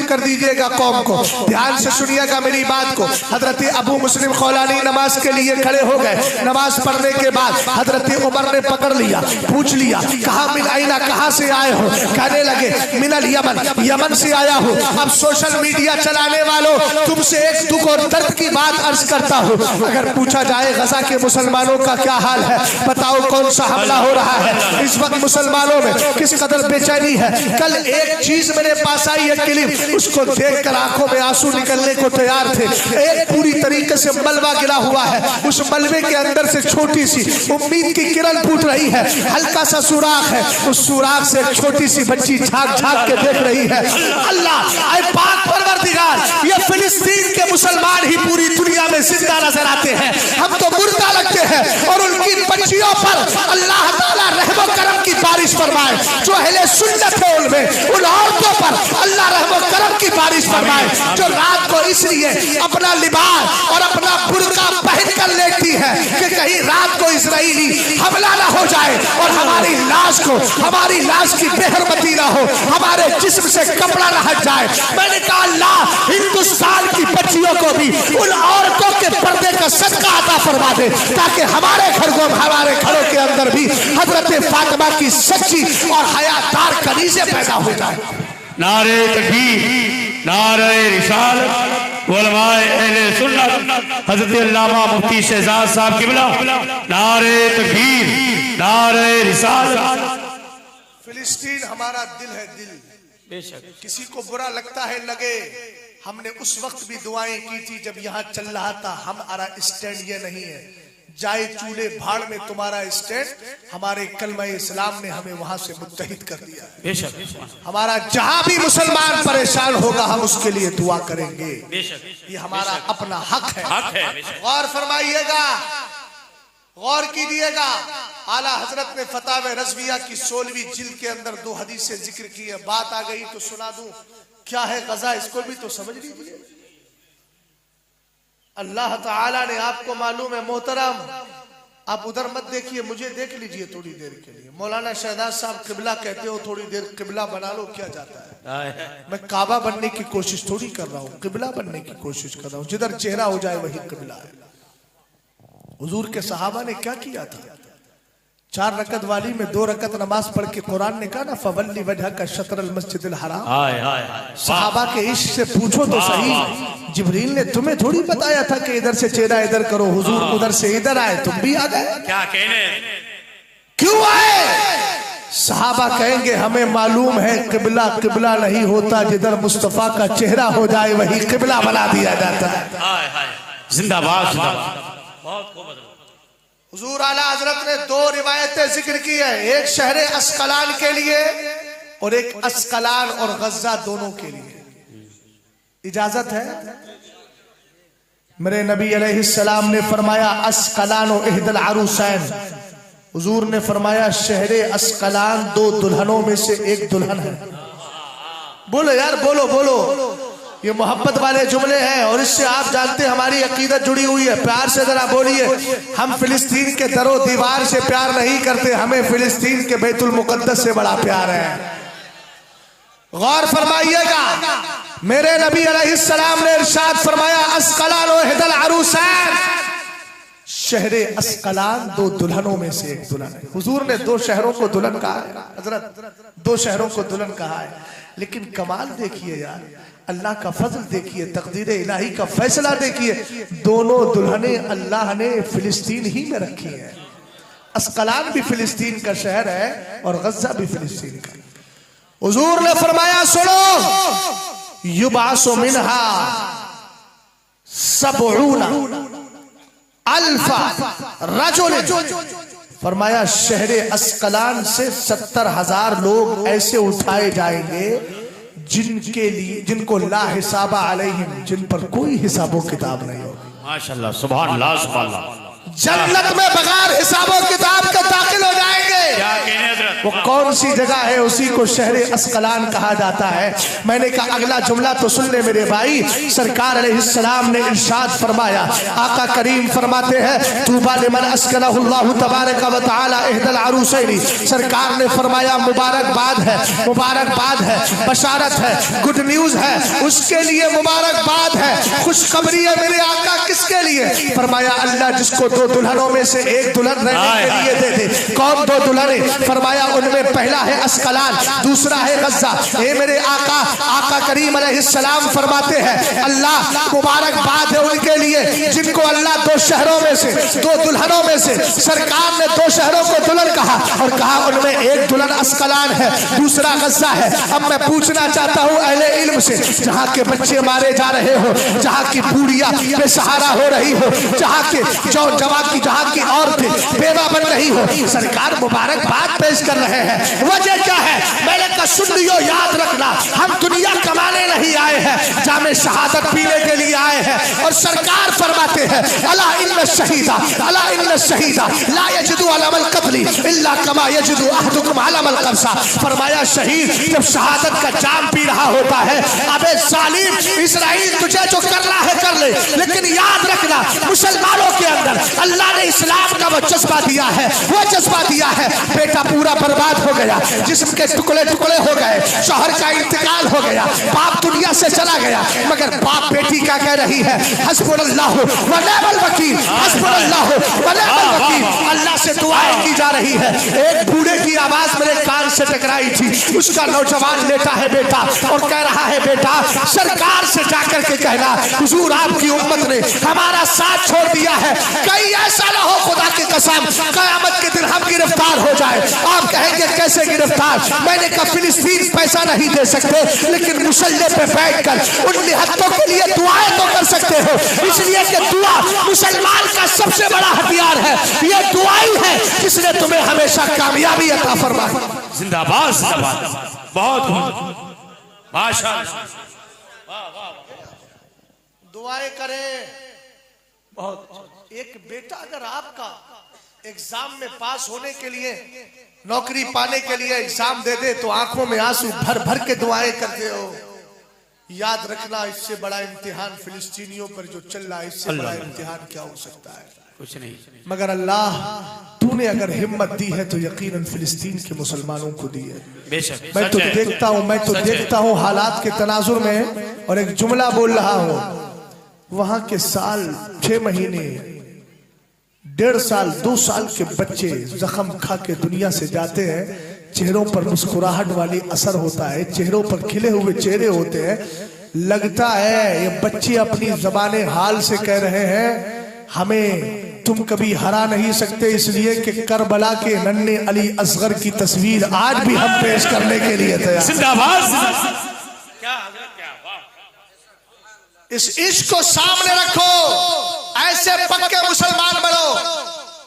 कर दीजिएगा कौम को। ध्यान से सुनिएगा मेरी बात को। हजरत अबू मुस्लिम खौलानी नमाज के लिए खड़े हो गए। नमाज पढ़ने के बाद हजरत उमर ने पकड़ लिया, पूछ लिया कहा मिन आईना, कहां से आए हो? कहने लगे मिनल यमन, यमन से आया हूं। अब सोशल मीडिया चलाने वालों, तुमसे एक दुख और दर्द की बात अर्ज करता हूं। अगर पूछा जाए गजा के मुसलमानों का क्या हाल है, बताओ कौन सा हमला हो रहा है इस वक्त मुसलमानों में, किस कदर बेचैनी है। कल एक चीज मेरे पास आई है क्लिप, उसको देखकर आंखों में आंसू निकलने को तैयार थे। एक पूरी तरीके से मलबा गिरा हुआ है, उस मलबे के अंदर से छोटी सी उम्मीद की किरण फूट रही है, हल्का सा सुराख है, उस सुराख से एक छोटी सी बच्ची झांक झांक के देख रही है। अल्लाह ऐ पाक परवरदिगार, ये फिलिस्तीन के मुसलमान ही पूरी दुनिया में जिंदा नजर आते हैं, हम तो मुर्दा लगते हैं। और उनकी बच्चियों पर अल्लाह ताला रहमो करम की बारिश फरमाए, जो अहले सुन्नत है उनमें, उन औरतों पर अल्लाह रहमो करम की बारिश फरमाए जो रात को इसलिए अपना लिबास और अपना बुर्का पहन कर लेती है कि कहीं रात को इजराइली हमला ना हो जाए और हमारी लाश की बेहरमती ना हो, हमारे जिस्म से कपड़ा ना हट जाए। मैंने कहा अल्लाह हिंदुस्तान की बच्चियों को भी उन औरतों के पर्दे का सदका अता फरमा दे ताकि हमारे घरों के अंदर भी हजरत फातिमा की सच्ची और हयादार कनीज़ें पैदा हो जाए। नारे तकबीर, नारे रिसालत, उलमाए अहले सुन्नत हजरत अल्लामा मुफ्ती शहजाद साहब क़िबला, नारे तकबीर, नारे रिसालत। फिलिस्तीन हमारा दिल है, दिल बेशक किसी को बुरा लगता है लगे। हमने उस वक्त भी दुआएं की थी जब यहाँ चल रहा था हमारा स्टैंड ये नहीं है, जाए चूल्हे भाड़ में तुम्हारा स्टैंड, हमारे कलमा इस्लाम ने हमें वहां से मुत्तहिद कर दिया। बेशक हमारा जहां भी मुसलमान परेशान होगा हम उसके लिए दुआ करेंगे, ये हमारा अपना हक है। गौर फरमाइएगा, गौर कीजिएगा। आला हजरत ने फतावे रज़विया की 16वीं जिल्द के अंदर 2 हदीसें जिक्र की है। बात आ गई तो सुना दूं, क्या है गजा इसको भी तो समझ लीजिए। अल्लाह ताला ने आपको मालूम है मोहतरम, आप उधर मत देखिए, मुझे देख लीजिए थोड़ी देर के लिए। मौलाना शहजाद साहब किबला कहते हो, थोड़ी देर किबला बना लो, क्या जाता है। मैं काबा बनने की कोशिश थोड़ी कर रहा हूँ, किबला बनने की कोशिश कर रहा हूँ। जिधर चेहरा हो जाए वही किबला है। हुजूर के सहाबा ने क्या किया था, 4 रकत वाली में 2 रकत नमाज पढ़ के कुरान ने कहा ना, फवल्ली वजह का शतरल मस्जिदिल हराम। सहाबा के इश्क से पूछो तो सही, जिब्रील ने तुम्हें थोड़ी बताया था कि इधर से चेहरा इधर करो, हुजूर उधर से इधर आए, तुम भी आ गए। क्या कहने, क्यों आए? सहाबा कहेंगे हमें मालूम है किबला किबला नहीं होता, जिधर मुस्तफा का चेहरा हो जाए वही किबला बना दिया जाता है। जिंदाबाद। बहुत खूब। हुजूर आला हजरत ने 2 रिवायतें जिक्र की है, एक शहर अस्कलान के लिए और एक अस्कलान और गज्जा दोनों के लिए। इजाजत है? मेरे नबी अलैहिस्सलाम ने फरमाया अस्कलान व इहदल अरूसैन। हुजूर ने फरमाया शहर अस्कलान 2 दुल्हनों में से एक दुल्हन है। बोलो यार, बोलो बोलो, ये मोहब्बत वाले जुमले हैं और इससे आप जानते हैं हमारी अकीदत जुड़ी हुई है। प्यार से जरा बोलिए, हम फिलिस्तीन के दरो दीवार से प्यार नहीं करते, हमें फिलिस्तीन के बैतुल मुकद्दस से बड़ा प्यार है। गौर फरमाइएगा, मेरे नबी अलैहिस्सलाम ने इरशाद फरमाया अस्कलान व इहदल अरूसैन, शहरे अस्कलान 2 दुल्हनों में से एक दुल्हन है। हुजूर ने 2 शहरों को दुल्हन कहा है, हजरत 2 शहरों को दुल्हन कहा है। लेकिन कमाल देखिए यार, अल्लाह का फजल देखिए, तकदीर इलाही का फैसला देखिए, दोनों दुल्हने अल्लाह ने फिलिस्तीन ही में रखी है। अस्कलान भी फिलिस्तीन का शहर है और गज्जा भी फिलिस्तीन का। हुजूर ने फरमाया सुनो, युबासु मिनहा सबऊना अल्फा रजुल, फरमाया शहरे अस्कलान से 70,000 लोग ऐसे उठाए जाएंगे जिनके लिए, जिनको ला हिसाबा अलैहिम, जिन पर कोई हिसाबो किताब नहीं होगी। माशाल्लाह, सुभान अल्लाह, सुभान अल्लाह। जन्नत में बगैर हिसाबो किताब के दाखिल हो जाएंगे। क्या कहने हजरत? वो कौन सी जगह है, उसी को शहर अस्कलान कहा जाता है। मैंने कहा अगला जुमला तो सुन ले मेरे भाई। सरकार अलैहिस्सलाम ने इरशाद फरमाया, आका करीम फरमाते हैं तूबा लिमन अस्कनहुल्लाहु तबारक व तआला इहदल अरूसैनी। सरकार ने फरमाया मुबारकबाद है, मुबारकबाद है, बशारत है, गुड न्यूज है, उसके लिए मुबारकबाद है, खुशखबरी है मेरे आका। किसके लिए? फरमाया अल्लाह जिसको 2 दुल्हनों में से एक दुल्हन रहने के लिए दे दे। कौन 2 दुल्हने? फरमाया उनमें पहला है अस्कलान, दूसरा है गज्जा। हे मेरे आका, आका करीम अलैहिस्सलाम फरमाते हैं अल्लाह मुबारकबाद है उनके लिए जिनको अल्लाह 2 शहरों में से, 2 दुल्हनों में से, सरकार ने 2 शहरों को दुल्हन कहा और कहा उनमें एक दुल्हन अस्कलान है, दूसरा गज्जा है। अब मैं पूछना चाहता हूँ अहले इल्म से, जहाँ के बच्चे मारे जा रहे हो, जहाँ की बूढ़िया बेसहारा हो रही हो, जहाँ के जहाँ की औरतें बेवा बन रही हो, सरकार मुबारकबाद पेश कर रहे हैं। वजह क्या है? मैंने कहा सुन लियो, याद रखना, हम दुनिया कमाने नहीं आए हैं, जामे शहादत पीने के लिए आए हैं। और सरकार फरमाते हैं अला इन्न शहीदा, अला इन्न शहीदा ला यजिदु अलमल कत्ल इल्ला कमा यजिदु अहदुकुम अलमल कब्सा। फरमाया शहीद जब शहादत का जाम पी रहा होता है, अबे जालिम इस्राइल तुझे जो करना है कर ले, लेकिन याद रखना मुसलमानों के अंदर अल्लाह ने इस्लाम का वो जज्बा दिया है, वो जज्बा दिया है। बेटा पूरा बर्बाद हो गया, जिस्म के टुकड़े टुकड़े हो गए, शौहर का इंतकाल हो गया, बाप दुनिया से चला गया, मगर बाप बेटी क्या कह रही है? हस्बुनल्लाहु व निअमल वकील, हस्बुनल्लाहु व निअमल वकील। अल्लाह से दुआएं की जा रही है। एक बूढ़े की आवाज मेरे कान से टकराई थी, उसका नौजवान लेटा है बेटा और कह रहा है बेटा सरकार से जाकर के कहना हुजूर आपकी उम्मत ने हमारा साथ छोड़ दिया है, कहीं ऐसा ना हो खुदा की कसम कयामत के दिन हम गिरफ्तार हो जाए। आप कहेंगे कैसे गिरफ्तार? मैंने कहा फिलिस्तीन पैसा नहीं दे सकते, लेकिन मुसल्ले पे बैठकर उन निहत्तों के लिए दुआएं तो कर सकते हो, इसलिए कि दुआ मुसलमान का सबसे बड़ा हथियार है। ये दुआ ही है जिसने तुम्हें हमेशा कामयाबी अता फरमाई। जिंदाबाद, जिंदाबाद, बहुत माशाअल्लाह। दुआएं करें बहुत। एक बेटा अगर आपका एग्जाम में पास होने के लिए, नौकरी पाने के लिए एग्जाम दे दे तो आंखों में आंसू भर भर के दुआएं करते हो। याद रखना इससे बड़ा इम्तिहान फिलिस्तीनियों पर जो चल रहा है, इससे बड़ा इम्तिहान क्या हो सकता है? कुछ नहीं। मगर अल्लाह तूने अगर हिम्मत दी है तो यकीनन फिलिस्तीन के मुसलमानों को दी है। बेशक मैं तो देखता हूँ हालात के तनाजुर में, और एक जुमला बोल रहा हूँ, वहां के साल 6 महीने 1.5 साल 2 साल के बच्चे जख्म खा के दुनिया से जाते हैं, चेहरों पर मुस्कुराहट वाली असर होता है, चेहरों पर खिले हुए चेहरे होते हैं। लगता है ये बच्चे अपनी ज़बाने हाल से कह रहे हैं हमें तुम कभी हरा नहीं सकते, इसलिए कि करबला के नन्हे अली असगर की तस्वीर आज भी हम पेश करने के लिए तैयार। इस इश्क को सामने रखो, ऐसे पक्के मुसलमान बनो।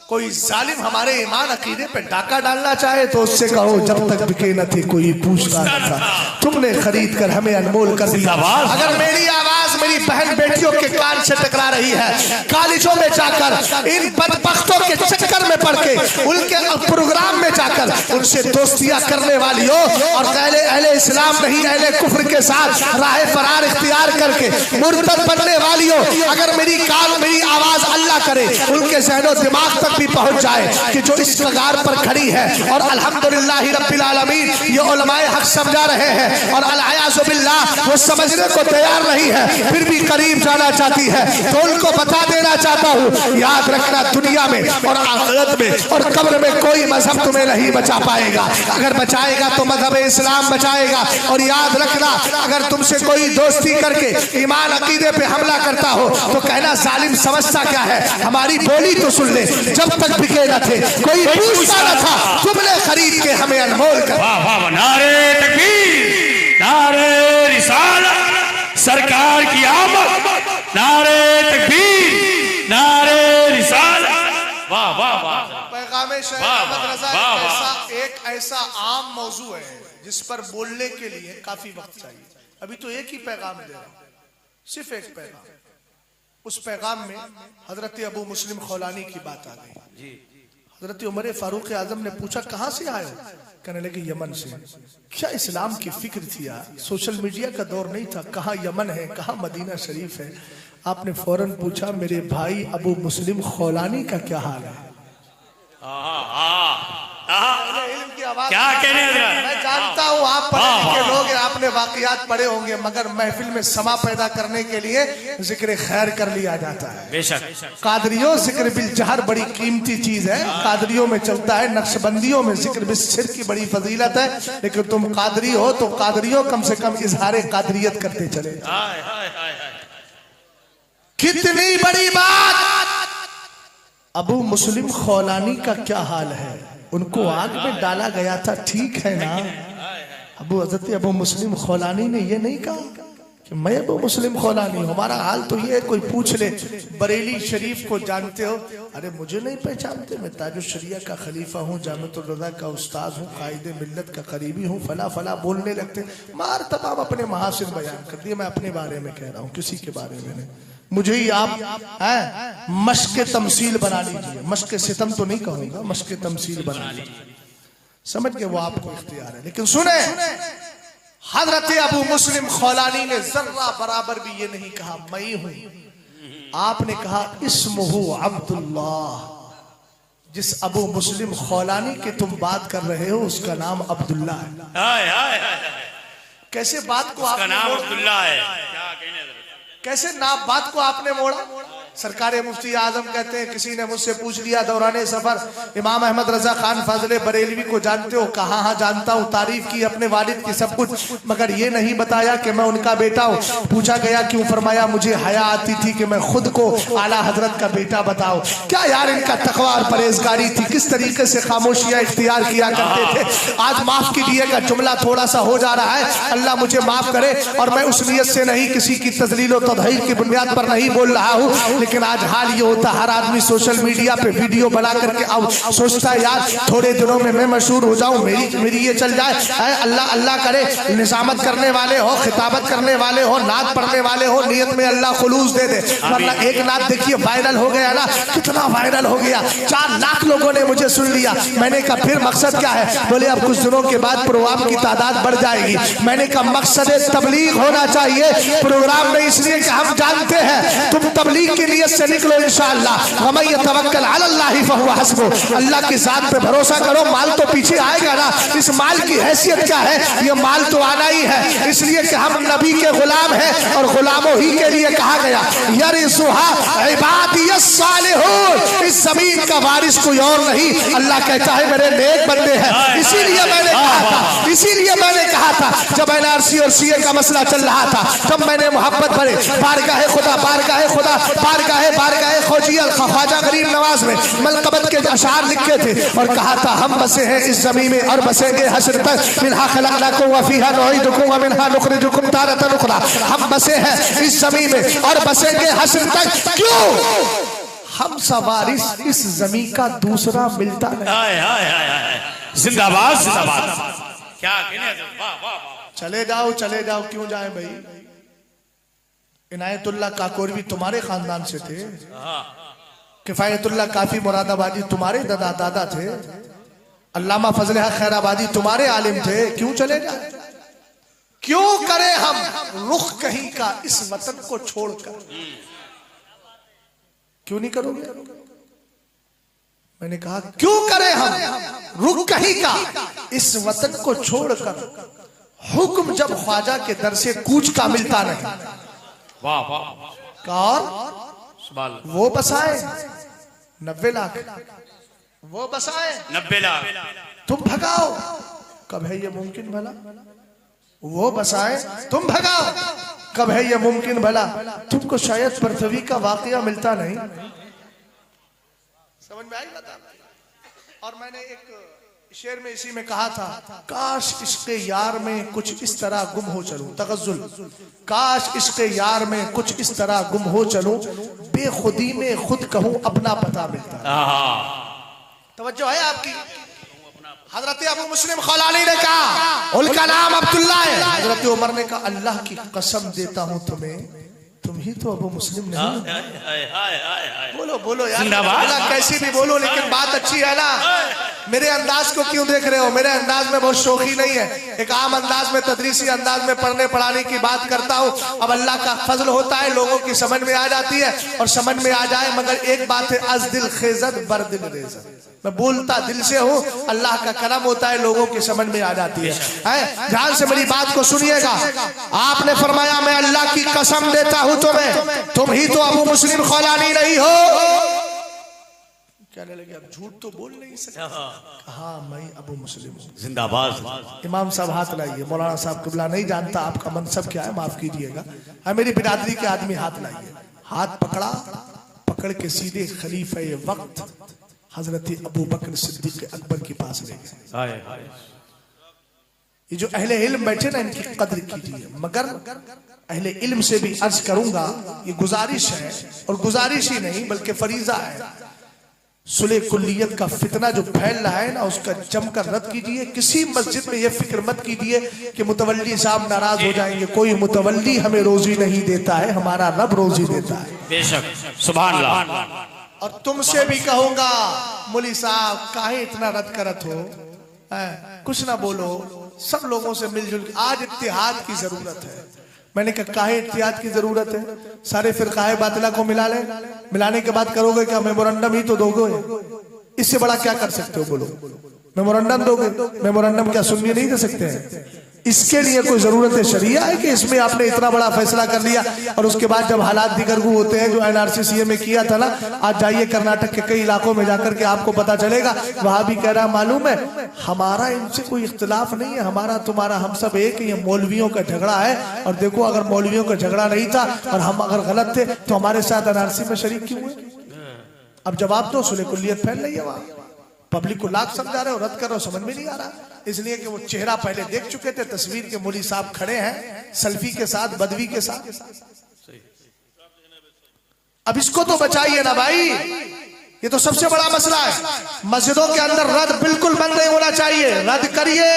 कोई जालिम हमारे ईमान अकीदे पे डाका डालना चाहे तो उससे कहो जब तक बिके न थे कोई पूछता न था, तुमने खरीद कर हमें अनमोल कर दिया। अगर मेरी आवाज मेरी बहन बेटियों के कान से टकरा रही है, कॉलेजों में जाकर इन बदबख्तों के चक्कर में पड़ के उनके प्रोग्राम में जाकर उनसे दोस्तियां करने वालियों और अहले इस्लाम नहीं अहले कुफ्र के साथ राह फरार इख्तियार करके मुर्तद बनने वालियों, अगर मेरी आवाज अल्लाह करे उनके ज़हनो दिमाग तक भी पहुंच जाए कि जो इस कगार पर खड़ी है और अल्हम्दुलिल्लाह रब्बिल आलमीन ये उलमाए हक समझा रहे हैं और अल-अयाज़ु बिल्लाह वो समझने को तैयार नहीं है, फिर भी करीब जाना चाहती है, तो उनको बता देना चाहता हूँ, याद रखना दुनिया में और आखिरत में और कब्र में कोई मजहब तुम्हें नहीं बचा पाएगा। अगर बचाएगा तो मजहब इस्लाम बचाएगा। और याद रखना अगर तुमसे कोई दोस्ती करके ईमान अकीदे पे हमला करता हो तो कहना जालिम समझता क्या है, हमारी बोली तो सुन ले, जब तक बिके न थे कोई पूछता न था, तुमने खरीद के हमें अनमोल कर। वाह वाह, नारे तकबीर, नारे रिसालत, सरकार की आमद, नारे तकबीर, नारे रिसालत। वाह वाह वाह। पैगामे शेख अहमद रजा एक ऐसा आम मौजू है जिस पर बोलने के लिए काफी वक्त चाहिए। अभी तो एक ही पैगाम दे रहा हूं, सिर्फ एक पैगाम। उस पैगाम में हजरत अबू मुस्लिम खौलानी की बात आ गई। हजरत उमर फारूक आजम ने पूछा कहां से आए? कहने लगे यमन से। क्या इस्लाम की फिक्र थी यार, सोशल मीडिया का दौर नहीं था, कहाँ यमन है कहाँ मदीना शरीफ है। आपने फौरन पूछा मेरे भाई अबू मुस्लिम खौलानी का क्या हाल है? क्या कहने मैं जानता हूँ आप पढ़े लिखे लोग हैं, आपने वाकयात पढ़े होंगे, मगर महफिल में समा पैदा करने के लिए जिक्र खैर कर लिया जाता है। बेशक कादरियों जिक्र बिल जहर बड़ी कीमती चीज है, कादरियों में चलता है, नक्शबंदियों में जिक्र बिल सिर की बड़ी फजीलत है, लेकिन तुम कादरी हो तो कादरियों कम से कम इजहार कादरियत करते चले। कितनी बड़ी बात। अबू मुस्लिम खौलानी का क्या हाल है? उनको आग में डाला गया था, ठीक है ना? हजरत अबू मुस्लिम खौलानी ने ये नहीं कहा कि मैं अबू मुस्लिम खौलानी, हमारा हाल तो ये है, कोई पूछ ले बरेली शरीफ को जानते हो? अरे मुझे नहीं पहचानते, मैं ताजुल शरिया का खलीफा हूँ, जामिअतुल रज़ा का उस्ताद हूँ, कायदे मिल्लत का करीबी हूँ, फला फला बोलने लगते, मार तमाम अपने महासिन बयान कर दिए। मैं अपने बारे में कह रहा हूँ, किसी के बारे में नहीं। मुझे ही आप मश्क तमसील बना लीजिए, मश्क सितम तो नहीं कहूंगा, मश्क तमसील बना लीजिए, समझ के वो आपको इख्तियार है। लेकिन सुने, हजरत अबू मुस्लिम खौलानी ने जर्रा बराबर भी ये नहीं कहा मैं हूं, आपने कहा इस्मुहु अब्दुल्लाह। जिस अबू मुस्लिम खौलानी की तुम बात कर रहे हो उसका नाम अब्दुल्ला है। कैसे बात को आपने नाम अब्दुल्ला है? कैसे नाम बात को आपने मोड़ा? सरकार मुफ्ती आजम कहते हैं किसी ने मुझसे पूछ लिया दौराने सफर, इमाम अहमद रजा खान फजले बरेलवी को जानते हो? कहा हाँ जानता हूँ, तारीफ की अपने वालिद की सब कुछ, मगर ये नहीं बताया कि मैं उनका बेटा हूँ। पूछा गया क्यों? फरमाया मुझे हया आती थी कि मैं खुद को आला हजरत का बेटा बताओ। क्या यार इनका तकवा और परहेजगारी थी, किस तरीके से खामोशियां इख्तियार किया करते थे। आज माफ कीजिएगा जुमला थोड़ा सा हो जा रहा है, अल्लाह मुझे माफ करे, और मैं उस नियत से नहीं, किसी की तजलील और तदहीर की बुनियाद पर नहीं बोल रहा हूँ। लेकिन आज हाल ये होता, हर आदमी सोशल मीडिया पे वीडियो बना करके अब सोचता है यार थोड़े दिनों में मैं मशहूर हो जाऊं, मेरी ये चल जाए। अल्लाह अल्लाह करे, निजामत करने वाले हो, खिताबत करने वाले हो, नात पढ़ने वाले हो, नियत में अल्लाह खुलूस दे दे। वरना एक नात देखिए वायरल हो गया ना, कितना वायरल हो गया, 4 लाख लोगों ने मुझे सुन लिया। मैंने कहा फिर मकसद क्या है? बोले अब कुछ दिनों के बाद प्रोग्राम की तादाद बढ़ जाएगी। मैंने कहा मकसद तबलीग होना चाहिए, प्रोग्राम नहीं, इसलिए कि हम जानते हैं तुम तबलीग की नीयत से निकलो इंशाअल्लाह। वमन यतवक्कल अलल्लाहि फहुवा हस्बुह, अल्लाह की जात पे भरोसा करो। माल तो पीछे आएगा ना, इस माल की हैसियत क्या है, ये माल तो आना ही है, इसलिए कि हम नबी के गुलाम हैं और गुलामों ही के लिए कहा गया यरिसुहा इबादियस सालिहून, इस जमीन का वारिस कोई और नहीं, अल्लाह कहता है मेरे नेक बंदे हैं। इसीलिए मैंने कहा था जब एनआरसी और सीए का मसला चल रहा था, तब मैंने मोहब्बत भरे बारगाह खुदा ख्वाजा गरीब नवाज में मलकबत के अशार लिखे थे और कहा था हम बसे हैं इस जमीन में और बसेंगे हश्र तक, मिनहा खलकनाकुम व फीहा नुईदुकुम व मिनहा नुखरिजुकुम तारतन उखरा। हम बसे हैं इस जमीन में और बसेंगे हश्र तक। क्यों? हम सवारिस इस जमीन का दूसरा मिलता नहीं। जिंदाबाद जिंदाबाद। क्या कहने, वाह वाह। चले जाओ क्यों जाए भाई? इनायतुल्लाह काकोरवी तुम्हारे खानदान से थे, किफायतुल्लाह काफी मुरादाबादी तुम्हारे दादा थे, अल्लामा फजल हक खैराबादी तुम्हारे आलिम थे। क्यों चले जाए? क्यों करें हम रुख कहीं का इस वतन को छोड़कर? क्यों नहीं करोगे? मैंने कहा क्यों करें हम रुख कहीं का इस वतन को छोड़कर? हुक्म जब ख्वाजा के दर से कूच का मिलता नहीं। वाह वाह। कौन? वो बसाए 90 लाख, वो बसाए 90 लाख, तुम भगाओ। कब है ये मुमकिन भला? वो बसाए तुम भगाओ, कब है ये मुमकिन भला? तुमको शायद पृथ्वी का वाकया मिलता नहीं। समझ में आई बात? और मैंने एक शेर में इसी में कहा था, काश इश्क़े यार में कुछ इस तरह गुम हो चलूं, तगज़्ज़ुल, काश इश्क़े यार में कुछ इस तरह गुम हो चलूं, बेखुदी में खुद कहूं अपना पता मिलता। तवज्जो है आपकी? हजरत अबू मुस्लिम खलाली ने कहा, उनका नाम अब्दुल्ला है। हजरत उमर ने कहा अल्लाह की कसम देता हूं तुम्हें, तुम ही तो अबू मुस्लिम नहीं। बोलो यार, कैसी भी बोलो लेकिन बात अच्छी है ना। मेरे अंदाज को क्यों देख रहे हो? मेरे अंदाज में बहुत शौकी नहीं है, एक आम अंदाज में, तदरीसी अंदाज में पढ़ने पढ़ाने की बात करता हूँ। अब अल्लाह का फजल होता है, लोगों की समझ में आ जाती है और समझ में आ जाए, मगर एक बात है, अज दिल खेजत बर दिल रेजत, मैं बोलता दिल से हूँ, अल्लाह का करम होता है, लोगों की समझ में आ जाती है। ध्यान से मेरी बात को सुनिएगा। आपने फरमाया मैं अल्लाह की कसम देता हूँ तुम्हें, तुम ही तो अबू मुस्लिम खौलानी नहीं हो। कहने लगे अब झूठ तो बोल नहीं सकते। हाँ मैं अबू मुस्लिम हूँ। जिंदाबाद। इमाम साहब हाथ लाइए। मौलाना साहब किबला नहीं जानता आपका मनसब क्या है, माफ कीजिएगा। हाँ मेरी बिरादरी के आदमी हाथ लाइए। हाथ पकड़ा, पकड़ के सीधे खलीफे वक्त हजरत अबू बकर सिद्दीक अकबर के पास ले गए। ये जो अहले इल्म बैठे ना, इनकी कद्र कीजिए। मगर अहले इल्म से भी अर्ज करूंगा, ये गुजारिश है, और गुजारिश ही नहीं बल्कि फरीजा है। सुले कुल्लियत का फितना जो फैल रहा है ना, उसका जमकर रद्द कीजिए। किसी मस्जिद में ये फिक्र मत कीजिए कि मुतवल्ली साहब नाराज हो जाएंगे। कोई मुतवल्ली हमें रोजी नहीं देता है, हमारा रब रोजी देता है। बेशक, सुभान अल्लाह। और तुमसे भी कहूंगा, मुली साहब काहे इतना रद्द करत हो, कुछ ना बोलो, सब लोगों से मिलजुल। आज इत्तेहाद की जरूरत है। मैंने कहा काहे इत्तेहाद की जरूरत है? सारे फिरकाए बातिला को मिला ले, मिलाने के बाद करोगे क्या? मेमोरेंडम ही तो दोगे, इससे बड़ा क्या कर सकते हो? बोलो, मेमोरेंडम दोगे? मेमोरेंडम क्या सुन्नी नहीं दे सकते हैं? इसके लिए कोई जरूरत है शरिया है कि इसमें आपने इतना बड़ा फैसला कर लिया और उसके बाद जब हालात दिगरगू होते हैं, जो एनआरसी में किया था ना, आज जाइए कर्नाटक के कई इलाकों में जाकर के आपको पता चलेगा, वहां भी कह रहा मालूम है हमारा इनसे कोई इख्तिलाफ नहीं है, हमारा तुम्हारा हम सब एक, ये मौलवियों का झगड़ा है। और देखो अगर मौलवियों का झगड़ा नहीं था और हम अगर गलत थे तो हमारे साथ एनआरसी में शरीक क्यों हुए? अब जवाब दो। सुले कुल्लियत फैल रही है वहां, पब्लिक को लाख समझा रहे हो, रद्द कर रहे हो, समझ में नहीं आ रहा। इसलिए कि वो चेहरा पहले देख चुके थे, तस्वीर के मौलवी साहब खड़े हैं सेल्फी के साथ, बदवी के साथ। अब इसको तो बचाइए ना भाई, ये तो सबसे बड़ा मसला है। मस्जिदों के अंदर रद्द बिल्कुल बंद नहीं होना चाहिए, रद्द करिए।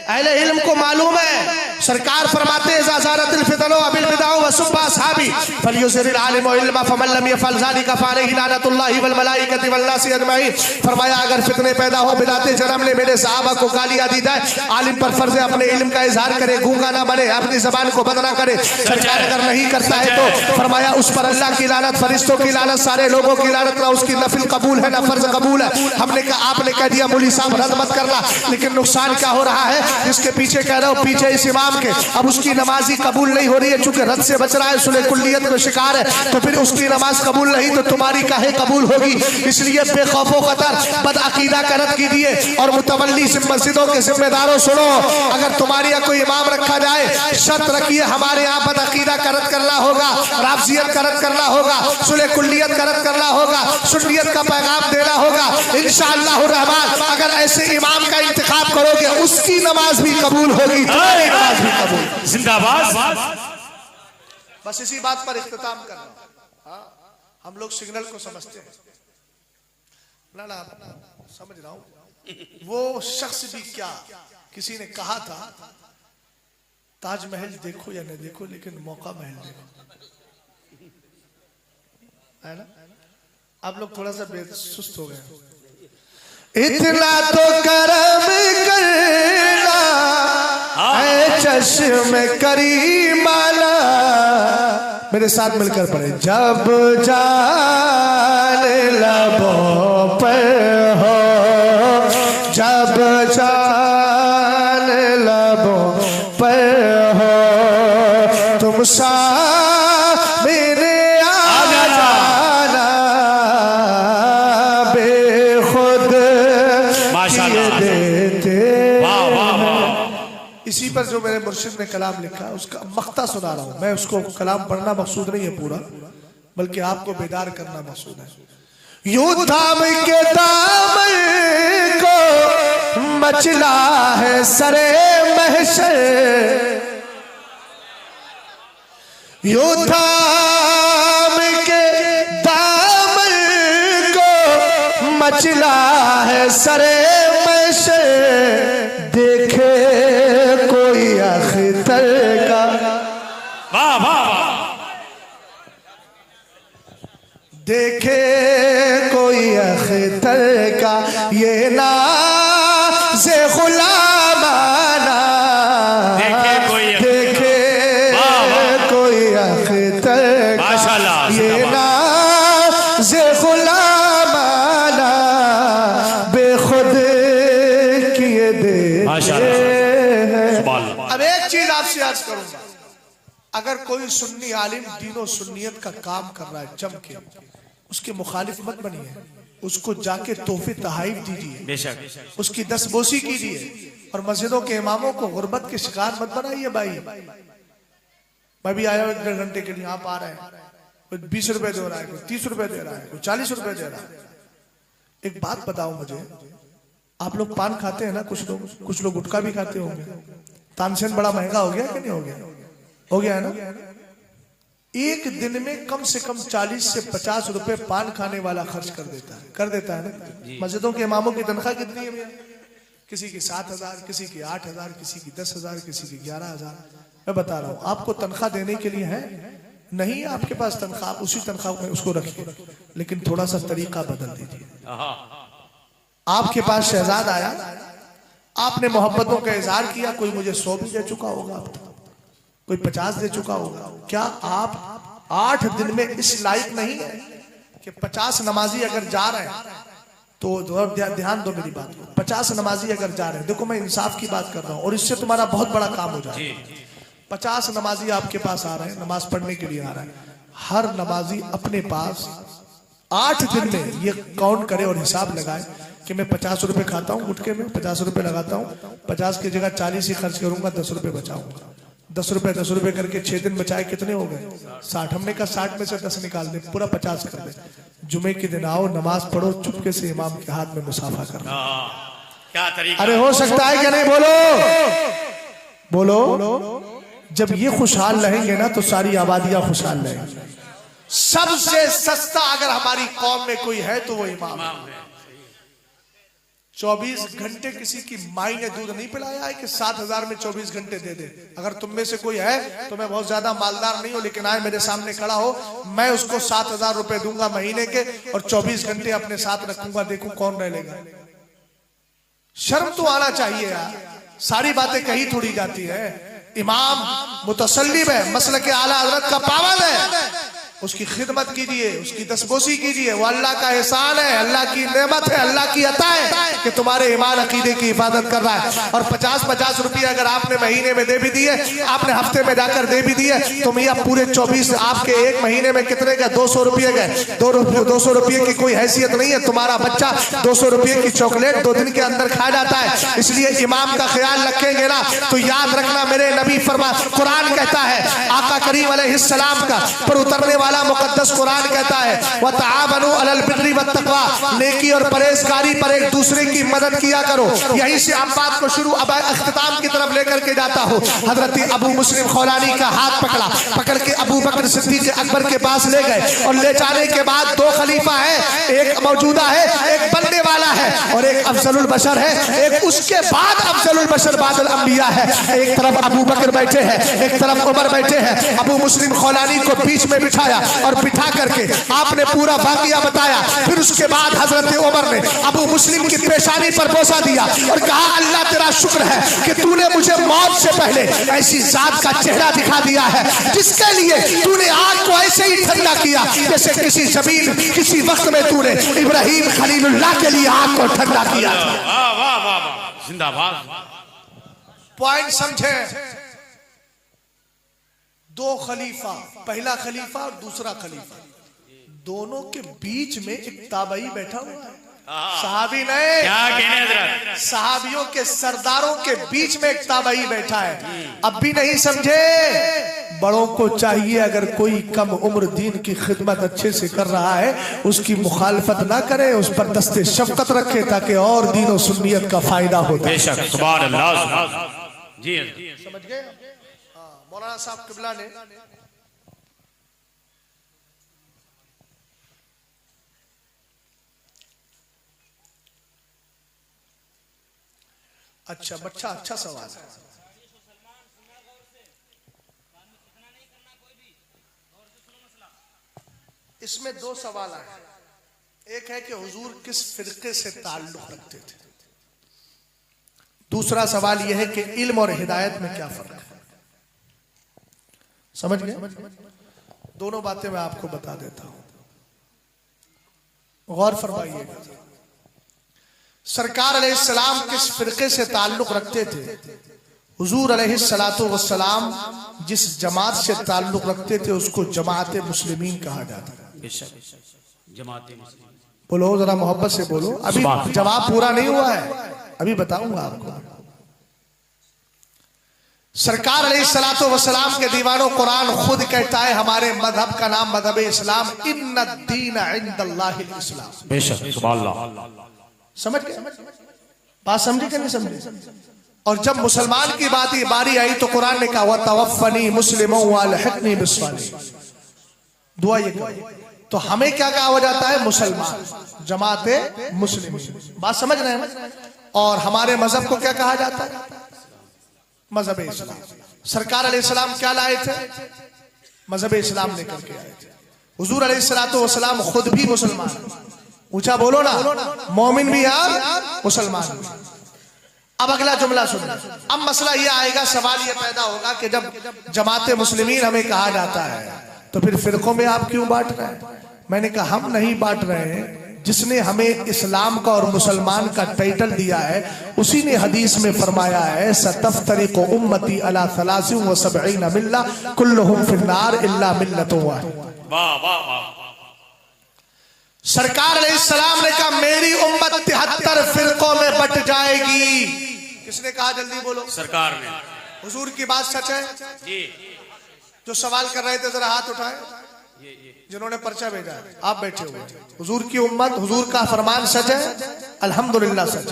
अहले इल्म को मालूम है सरकार फरमाते हैं ज़ाज़ारतिल फितनो अबिल बिदाउ व सुब्बा साबी फलयुज़िरिल आलिम व इल्मा फमन लम यफअल ज़ालिका फअलैहि लानतुल्लाहि वल मलाइकति वन नासि अजमईन। फरमाया अगर फितने पैदा हो बिदाते जन्म ले मेरे सहाबा को गालियां दी जाए, आलिम पर फर्ज है अपने इल्म का इजहार करे, गूंगा ना बने, अपनी जबान को बंद ना करे। सरकार अगर नहीं करता है तो फरमाया उस पर अल्लाह की लानत, फरिश्तों की लानत, सारे लोगों की लानत, ना उसकी नफिल कबूल है ना फर्ज कबूल है। हमने कहा आपने कह दिया मौलवी साहब रद्द मत करना, लेकिन नुकसान क्या हो रहा है, जिसके पीछे कह रहे हो पीछे इस इमाम के, अब उसकी नमाजी कबूल नहीं हो रही है, चूंकि रद्द से बच रहा है, सुले कुल्लियत में शिकार है, तो फिर उसकी नमाज कबूल नहीं तो तुम्हारी काहे कबूल होगी। इसलिए बेखौफो खतर बदअकीदा का रद्द कीजिए। और मुतवल्ली मस्जिदों के जिम्मेदारों सुनो, अगर तुम्हारे यहाँ कोई इमाम रखा जाए, शर्त रखिए हमारे यहाँ बदअकीदा का रद्द करना होगा, राफजियत का रद्द करना होगा, सुले कुल्लियत का रद्द करना होगा, सुन्नियत का पैगाम देना होगा। इंशाअल्लाह रहमान अगर ऐसे इमाम का इंतखाब करोगे उसकी नमाज भी कबूल होगी, तुम्हारी नमाज भी कबूल। जिंदाबाद। बस इसी बात पर इख्तिताम करना। हम लोग सिग्नल को समझते हैं ना, समझ रहा हूं। वो शख्स भी क्या, किसी ने कहा था ताजमहल देखो या न देखो लेकिन मौका महल देखो, है ना। आप लोग थोड़ा सा बेसुस्त हो गए। इतना तो करम करना है चश्म करीमाना, मेरे साथ मिलकर पढ़े। जब जान लबों पर हो, जब जान लबों पर हो, तुम मेरे आ जाना बेखुद देते। इसी पर जो मेरे मुर्शिद ने कलाम लिखा उसका मख्ता सुना रहा हूं मैं। उसको कलाम पढ़ना मकसूद नहीं है पूरा, बल्कि आपको बेदार करना मकसूद है। यूं थाम के दामन को मचला है सरे महशर, यूं थाम के दामन को मचला है सरे महशर, देखे कोई अख्तर का, वाह वाह, देखे कोई अख्तर का ये नाज़े गुलामाना, देखे कोई अख्तर का ये नाज़े गुलामाना, बेखुद किए दे। अब एक चीज आपसे अर्ज करूंगा, अगर कोई सुन्नी आलिम दीनों सुन्नियत का काम कर रहा है जम के, उसके मुखालिफ मत बनिए, उसको जाके तोहफे तहाइफ दीजिए, बेशक उसकी दस्तबोसी कीजिए, और मस्जिदों के इमामों को गुर्बत के शिकार मत बनाइए। भाई मैं भी आया हूं 1.5 घंटे के लिए, आप आ रहे हैं, कोई 20 रुपए दे रहा है, कोई 30 रुपए दे रहा है, कोई 40 रुपए दे रहा है। एक बात बताओ मुझे, आप लोग पान खाते हैं ना, कुछ लोग गुटखा भी खाते होंगे। तानसेन बड़ा महंगा हो गया कि नहीं हो गया? हो गया है ना। एक दिन में कम से कम 40 से 50 रुपए पान खाने वाला खर्च कर देता है ना। मस्जिदों के इमामों की तनख्वाह कितनी है? किसी की 7,000, किसी की 8,000, किसी की 10,000, किसी की 11,000। मैं बता रहा हूँ, आपको तनख्वाह देने के लिए है नहीं है आपके पास तनख्वाह, उसी तनख्वाह में उसको रखिए, लेकिन थोड़ा सा तरीका बदल दीजिए। आपके पास शहजाद आया, आपने मोहब्बतों का इजहार किया, कोई मुझे 100 भी दे चुका होगा, कोई 50 दे चुका होगा। क्या आप 8 दिन में इस लायक नहीं है कि 50 नमाजी अगर जा रहे हैं, तो ध्यान दो मेरी बात को, 50 नमाजी अगर जा रहे हैं, देखो मैं इंसाफ की बात कर रहा हूं और इससे तुम्हारा बहुत बड़ा काम हो जाए। 50 नमाजी आपके पास आ रहे हैं, नमाज पढ़ने के लिए आ रहा है, हर नमाजी अपने पास 8 दिन में ये काउंट करे और हिसाब लगाए कि मैं 50 रुपए खाता हूँ गुटके में, 50 रुपए लगाता हूँ, 50 की जगह 40 ही खर्च करूंगा, 10 रुपए बचाऊंगा। 10 रुपए करके 6 दिन बचाए, कितने हो गए? 60। हमने कहा 60 में से 10 निकाल दे, पूरा 50 कर दे। जुमे के दिन आओ, नमाज पढ़ो, चुपके से इमाम के हाथ में मुसाफा करो। क्या तरीका? अरे हो सकता है क्या नहीं? बोलो। जब ये खुशहाल रहेंगे ना तो सारी आबादियां खुशहाल रहेंगी। सबसे सस्ता अगर हमारी कौम में कोई है तो वो इमाम है। 24 घंटे किसी की माई ने दूध नहीं पिलाया है कि 7,000 में 24 घंटे दे दे। अगर तुम में से कोई है तो मैं बहुत ज्यादा मालदार नहीं हूं, लेकिन आए मेरे सामने खड़ा हो, मैं उसको 7,000 रुपए दूंगा महीने के और 24 घंटे अपने साथ रखूंगा, देखूं कौन रह लेगा। शर्म तो आना चाहिए यार, सारी बातें कही थोड़ी जाती है। इमाम मुतसल्लिम है, मसलक आला हज़रत का पाबंद है, उसकी खिदमत कीजिए, उसकी दस्तबोसी कीजिए, वो अल्लाह का एहसान है, अल्लाह की नेमत है, अल्लाह की अता है कि तुम्हारे ईमान अकीदे की हिफाजत कर रहा है। और 50-50 रुपये अगर आपने महीने में दे भी दिए, आपने हफ्ते में जाकर दे भी दिए, तो मियाँ पूरे 24 आपके एक महीने में कितने गए? 200 रुपये गए। 200 रुपये की कोई हैसियत नहीं है। तुम्हारा बच्चा 200 रुपये की चॉकलेट 2 दिन के अंदर खा जाता है। इसलिए इमाम का ख्याल रखेंगे ना तो याद रखना, मेरे नबी फरमा, कुरान कहता है, आका करीम अलैहिस्सलाम का पर उतरने वाला मुकद्दस कुरान कहता है, व तआवनु अलल बिर्रि वत तक़वा, नेकी और परहेजगारी पर एक दूसरे की मदद किया करो। यहीं से आप बात को शुरू अब इख्तिताम की तरफ लेकर के जाता हूँ। हजरत अबू मुस्लिम खौलानी का हाथ पकड़ा, पकड़ के अबू बकर सिद्दीक अकबर के पास ले गए और ले जाने के बाद 2 खलीफा है, एक मौजूदा है, एक बनने वाला है और एक अफजलुल बशर है, एक उसके बाद अफजलुल बशर बादल अंबिया है। एक तरफ अबू बकर बैठे हैं, एक तरफ उमर बैठे हैं। अबू मुस्लिम खौलानी को बीच में बिठाया और बिठा करके आपने पूरा वाक़िया बताया। फिर उसके बाद हजरत उमर ने अबू मुस्लिम की पेशानी पर बोसा दिया और कहा, अल्लाह तेरा शुक्र है कि तूने मुझे मौत से पहले ऐसी जात का चेहरा दिखा दिया है जिसके लिए तूने आग को ऐसे ही ठंडा किया जैसे किसी जमीन किसी वक्त में तूने इब्राहिम खलीलुल्लाह के लिए आग को ठंडा किया। जिंदाबाद। पॉइंट समझे? 2 खलीफा, पहला खलीफा और दूसरा खलीफा, दोनों के बीच में एक ताबई बैठा हुआ है। सहाबी नहीं, क्या कहने हज़रत? सहाबियों के सरदारों के बीच में एक ताबई बैठा है। अब भी नहीं समझे? बड़ों को चाहिए अगर कोई कम उम्र दीन की खिदमत अच्छे से कर रहा है उसकी मुखालफत ना करे, उस पर दस्ते शफकत रखे ताकि और दीन और सुन्नियत का फायदा होता है। बेशक, सुभान अल्लाह। जी समझ गए? मौलाना साहब किबला ने अच्छा सवाल है। इसमें 2 सवाल आए। एक है कि हुजूर किस फिरके से ताल्लुक रखते थे, दूसरा सवाल यह है कि इल्म और हिदायत में क्या फर्क है। समझ गए? दोनों बातें मैं आपको बता देता हूं, गौर फरमाइएगा। सरकार अलैहिस्सलाम किस फिरके से ताल्लुक रखते थे? हुजूर अलैहिस्सलातु वस्सलाम जिस जमात से ताल्लुक रखते थे उसको जमात मुस्लिमीन कहा जाता है। जमात मुस्लिमीन बोलो जरा मोहब्बत से बोलो, अभी जवाब पूरा नहीं हुआ है, अभी बताऊंगा आपको। सरकार अलैहिस्सलातु वस्सलाम के दीवानों, कुरान खुद कहता है हमारे मजहब का नाम मजहब इस्लाम, इन्नद्दीन इंदल्लाहिल इस्लाम। बेशक, सुभान अल्लाह। समझ गए? बात समझी कि नहीं समझी? और जब मुसलमान की बारी आई तो कुरान ने कहा वतवफ़नी मुस्लिमों वअल्हिक़नी बिस्सालिहीन, दुआ ये करो। तो हमें क्या कहा हो जाता है? मुसलमान, जमाते मुस्लिम। बात समझ रहे हैं? और हमारे मजहब को क्या कहा जाता है? मजहब इस्लाम। सरकार अलैहिस्सलाम क्या लाए थे? मजहब इस्लाम लेकर के आए थे। हुजूर अलैहिस्सलातु वस्सलाम खुद भी मुसलमान, ऊंचा बोलो ना, मोमिन भी हैं मुसलमान भी। अब अगला जुमला सुनो। अब मसला ये आएगा, सवाल ये पैदा होगा कि जब जमाते मुस्लिमीन हमें कहा जाता है तो फिर फिरकों में आप क्यों बांट रहे हैं? मैंने कहा हम नहीं बांट रहे हैं, जिसने हमें इस्लाम का और मुसलमान का टाइटल दिया है उसी ने हदीस में फरमाया है सतफ्तरिकु उम्मती अला 73 मिल्ला कुल्लुहुम फिन्नार इल्ला मिल्लतुन वाहिदा। वाह वाह वाह। सरकार अलैहिस्सलाम ने कहा मेरी उम्मत 73 फिरकों में बट जाएगी। किसने कहा? जल्दी बोलो। सरकार ने। हुजूर की बात सच है जी। जो सवाल कर रहे थे जरा हाथ उठाए, जिन्होंने पर्चा भेजा, आप बैठे हुए। हुजूर की उम्मत, हुजूर का फरमान सच है? अल्हम्दुलिल्लाह सच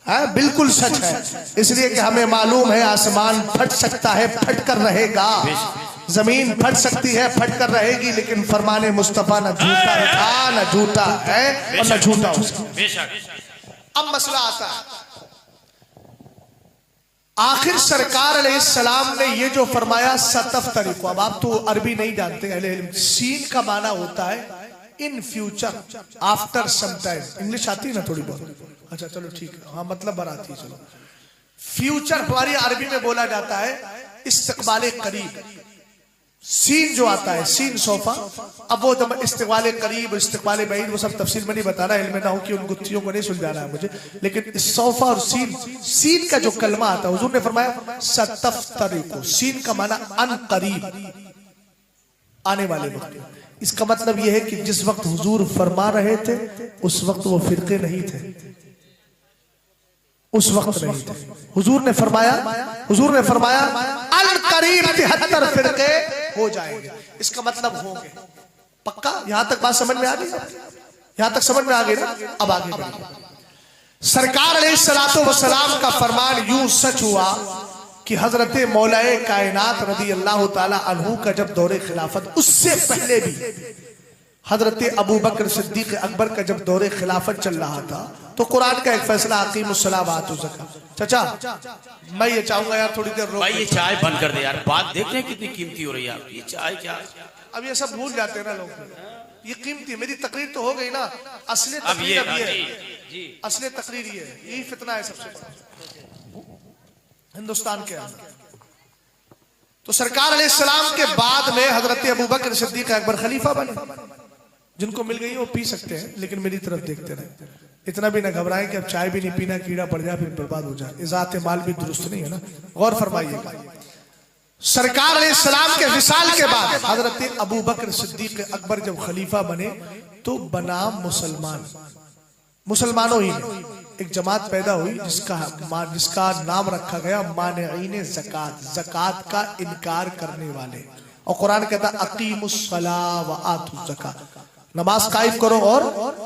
है, बिल्कुल सच है। इसलिए कि हमें मालूम है आसमान फट सकता है, फट कर रहेगा, जमीन फट सकती है, फट कर रहेगी, लेकिन फरमाने मुस्तफा न झूठा था, न झूठा है और न झूठा हो सकता। अब मसला आता है, आखिर सरकार अलैहिस्सलाम ने ये जो फरमाया सतफ्तरी को, अब आप तो अरबी नहीं जानते अहले इल्म, सीन का माना होता है in future, after some time. English आती है ना थोड़ी बहुत? अच्छा चलो ठीक है, हाँ मतलब बनाती है। चलो फ्यूचर हमारी अरबी में बोला जाता है इस्तकबाले करीब। सीन जो आता है, सीन सोफा, अब वो जब इस्तकबाले करीब इस्तकबाले बैद, वो सब तफसील में नहीं बता रहा, इल्म ना हो कि उन गुत्थियों को नहीं सुलझाना है मुझे, लेकिन सोफा और सीन, सीन का जो कलमा आता है, हुजूर ने फरमाया सतफ्तरी को, सीन का माना अन करीब, आने वाले वक्त। इसका मतलब यह है कि जिस वक्त हुजूर फरमा रहे थे उस वक्त वो फिरके नहीं थे, उस वक्त नहीं थे। हुजूर ने फरमाया अल करीब 73 फिरके हो जाएंगे, इसका मतलब होंगे पक्का। यहां तक बात समझ में आ गई? यहां तक समझ में आ गई ना? अब आगे बढ़िए। सरकार अलैहिस्सलातु वस्सलाम का फरमान यूं सच हुआ कि हजरत मौलाए कायनात रदी अल्लाह ताला अन्हु का जब दौरे खिलाफत, उससे पहले भी हजरत अबू बकर सिद्दीक अकबर का जब दौरे खिलाफत चल रहा था, तो कुरान का एक फैसला अकीमुस्सलात व आतु ज़कात। चाचा मैं ये चाहूंगा यार थोड़ी देर भाई ये चाय बंद कर दे यार, बात देख रहे हैं कितनी कीमती हो रही है आपकी। ये चाय क्या, अब ये सब भूल जाते हैं ना लोग, ये कीमती, मेरी तकरीर तो हो गई ना, असली तकरीर अब ये असली तकरीर ये है, यही फितना है सबसे बड़ा हिंदुस्तान के अंदर। तो सरकार अलैहिस्सलाम के बाद में हजरत अबू बकर सिद्दीक अकबर खलीफा बने। जिनको मिल गई वो पी सकते हैं, लेकिन मेरी तरफ देखते रहे, इतना भी ना घबराएं कि अब चाय भी नहीं पीना, कीड़ा पड़ जाए फिर बर्बाद हो जाए, इजाते माल भी दुरुस्त नहीं है ना। गौर फरमाइएगा, सरकार अलैहिस्सलाम के विसाल के बाद हजरत अबू बकर सिद्दीक अकबर जब खलीफा बने तो बनाम मुसलमान, मुसलमानों ही एक जमात पैदा हुई जिसका नाम रखा गया मानिईन ज़कात, ज़कात का इनकार करने वाले। और कुरान कहता अकीमुस्सलाह व आतु ज़कात, नमाज कायम करो और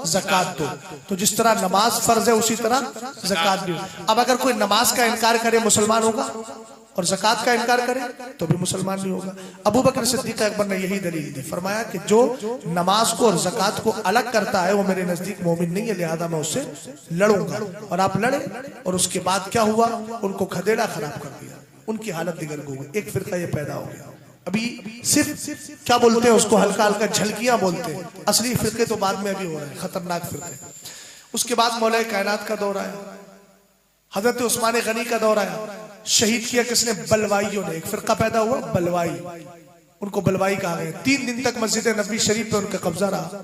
ज़कात दो। तो जिस तरह नमाज फर्ज है उसी तरह ज़कात भी। अब अगर कोई नमाज का इनकार करे मुसलमान होगा, और ज़कात का इनकार करे तो भी मुसलमान नहीं होगा। अबू बकर सिद्दीक अकबर ने यही दलील दी, फरमाया कि जो नमाज को और ज़कात को अलग करता है वो मेरे नजदीक मोमिन नहीं है, लिहाजा मैं उससे लड़ूंगा। और आप लड़े, और उसके बाद क्या हुआ, उनको खदेड़ा खराब कर दिया, उनकी हालत दिगर हो गई, एक फिरका ये पैदा हो गया। अभी सिर्फ क्या बोलते हैं उसको, हल्का हल्का झलकियां बोलते हैं, असली फिरके तो बाद में अभी हो रहे हैं, खतरनाक फिरके। उसके बाद मौलाए कायनात का दौर आया, हजरत उस्मान गनी का दौर आया, शहीद किया किसने, बलवाइयों ने। एक फिरका पैदा हुआ बलवाई, उनको बलवाई कहा गया। 3 दिन तक मस्जिद नबी शरीफ पे उनका कब्जा रहा,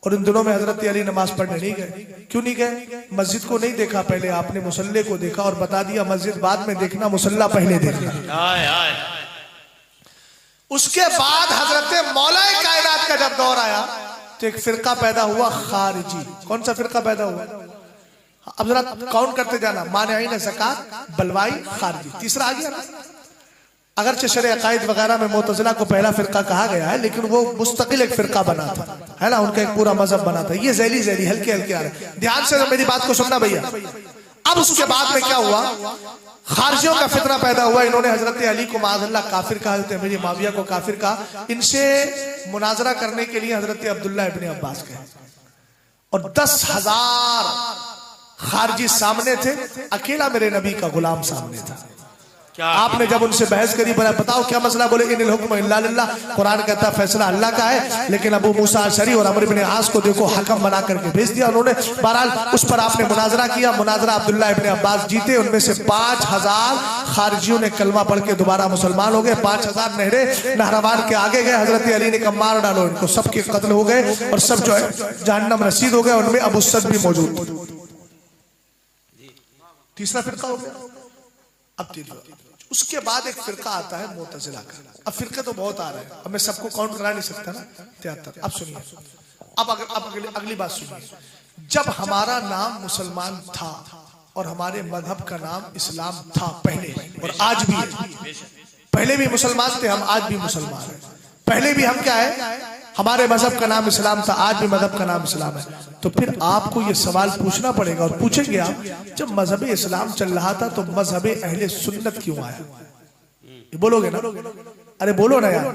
और इन दिनों में हजरत अली नमाज पढ़ने नहीं गए। क्यों नहीं गए? मस्जिद को नहीं देखा पहले आपने, मुसल्ले को देखा और बता दिया मस्जिद बाद में देखना, मुसल्ला पहले देखना। उसके बाद हजरत मौलाए कायनात का जब दौर आया तो एक फिरका पैदा हुआ खारिजी। कौन सा फिरका पैदा हुआ? अब जरा काउंट करते जाना, मानिईन ज़कात, बलवाई, खारिजी, तीसरा आ गया ना। अगरचे शरअ अकायद वगैरह में मुअतज़िला को पहला फिरका कहा गया है, लेकिन वो मुस्तकिल एक फिरका बना था, है ना, उनका एक पूरा मजहब बना था। ये ज़ैली ज़ैली हल्के हल्के आ रहे, ध्यान से मेरी बात को सुनना भैया। अब उसके बाद में क्या हुआ, खारजियों का फितना पैदा हुआ। इन्होंने हजरत अली को माअज़ल्लाह काफिर कहा, हजरत अमीर मुआविया को काफिर कहा। इनसे मुनाजरा करने के लिए हजरत अब्दुल्लाह इब्न अब्बास गए, और 10,000 खारजी सामने थे, अकेला मेरे नबी का गुलाम सामने था। आपने जब उनसे बहस करी, बोला बताओ क्या मसला, बोले इनिल हुक्म इल्ला लिल्लाह, कुरान कहता फैसला अल्लाह का है। लेकिन अबू मूसा अशअरी और अमर इब्न आस को देखो हकम बना करके भेज दिया उन्होंने। बहरहाल उस पर आपने मुनाजरा किया, मुनाजरा अब्दुल्लाह इब्न अब्बास जीते। उनमें से 5,000 खारजियों ने कलमा पढ़ के दोबारा मुसलमान हो गए। 5,000 नहरवान के आगे गए, हजरत अली ने कहा मार डालो इनको, सबके कत्ल हो गए और सब जो है जहन्नम रसीद हो गए। उनमें अबू सद भी मौजूद। तीसरा फिरका हो गया। अब उसके बाद एक फिरका आता है मुअतज़िला का। अब फिरके तो बहुत आ रहे हैं, अब मैं सबको काउंट करा नहीं सकता ना, 73। अब सुनिए, अब अगली बात सुनिए। जब हमारा नाम मुसलमान था और हमारे मजहब का नाम इस्लाम था पहले, और आज भी है, पहले भी मुसलमान थे हम, आज भी मुसलमान हैं। पहले भी हम क्या है, हमारे मजहब का नाम इस्लाम था, आज भी मजहब का नाम इस्लाम है। तो फिर आपको ये सवाल पूछना पड़ेगा, और पूछेंगे आप, जब मजहब इस्लाम चल रहा था तो मजहब अहले सुन्नत क्यों आया? ये बोलोगे ना? अरे बोलो ना यार।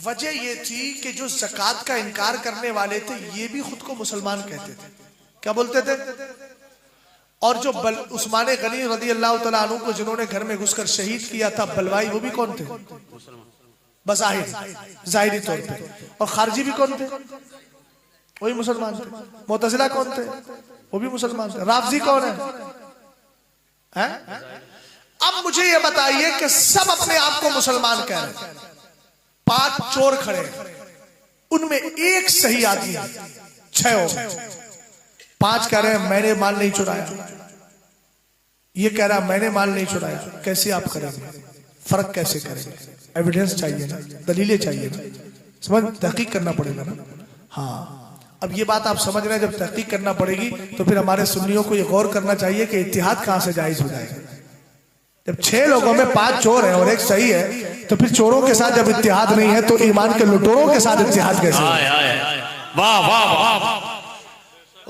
वजह ये थी कि जो ज़कात का इनकार करने वाले थे ये भी खुद को मुसलमान कहते थे, क्या बोलते थे? और जो उस्मान गनी रदी अल्लाह तआला अन्हु को जिन्होंने घर में घुसकर शहीद किया था बलवाई, वो भी कौन थे? बस जाहिरी तौर पे। और खारजी भी कौन थे? वही मुसलमान थे। मुतज़िला कौन थे? वो भी मुसलमान थे। राफजी कौन है? अब मुझे ये बताइए कि सब अपने आप को मुसलमान कह रहे हैं, 5 चोर खड़े हैं, उनमें एक सही आदमी है, 6 हो गए। 5 कह रहे हैं मैंने माल नहीं चुराया, ये कह रहा है मैंने माल नहीं चुराया। कैसे आप करेंगे? फर्क कैसे करेंगे? एविडेंस चाहिए ना, दलीलें चाहिए ना, समझ तहकीक करना पड़ेगा ना। हाँ, अब ये बात आप समझ रहे हैं, जब तहकीक करना पड़ेगी तो फिर हमारे सुन्नियों को ये गौर करना चाहिए कि इत्तिहाद कहां से जायज हो जाएगा। जब 6 लोगों में 5 चोर हैं और एक सही है, तो फिर चोरों के साथ जब इत्तिहाद नहीं है तो ईमान के लुटेरों के साथ इत्तिहाद कैसे? वाह वाह वाह।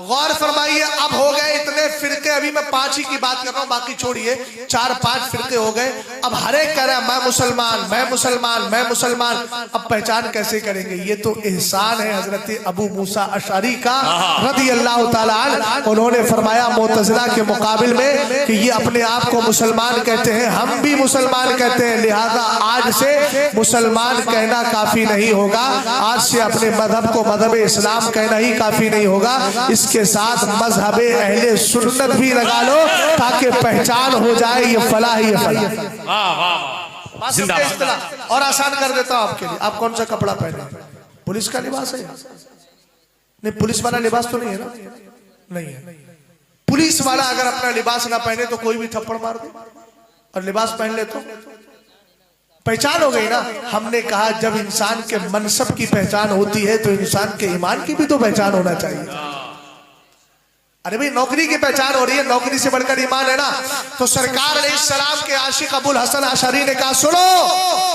गौर फरमाइए, अब हो गए इतने फिरके, अभी मैं 5 ही की बात कर रहा हूं, बाकी छोड़िए। 4-5 फिरके हो गए। अब हर एक कह रहा है मैं मुसलमान, मैं मुसलमान, मैं मुसलमान। अब पहचान कैसे करेंगे? ये तो एहसान है हजरत अबू मूसा अशअरी का रदी अल्लाह ताला अन्हु। उन्होंने फरमाया मुतज़िला के मुकाबिल में कि ये अपने आप को मुसलमान कहते हैं, हम भी मुसलमान कहते हैं, लिहाजा आज से मुसलमान कहना काफी नहीं होगा। आज से अपने मजहब को मजहब इस्लाम कहना ही काफी नहीं होगा, इसके साथ मजहब अहले सुन्नत भी लगा लो ताकि पहचान हो जाए, ये फलाह ही फलाह। और आसान कर देता हूं आपके लिए। आप कौन सा कपड़ा पहने? पुलिस का लिबास है? नहीं, पुलिस वाला लिबास तो नहीं है ना? नहीं है। पुलिस वाला अगर अपना लिबास ना पहने तो कोई भी थप्पड़ मार दे, और लिबास पहन ले तो पहचान हो गई ना। हमने कहा जब इंसान के मनसब की पहचान होती है तो इंसान के ईमान की भी तो पहचान होना चाहिए। अरे भाई, नौकरी की पहचान हो रही है, नौकरी से बढ़कर ईमान है ना। तो सरकार अलैहिस्सलाम के आशिक अबुल हसन अशअरी ने कहा सुनो,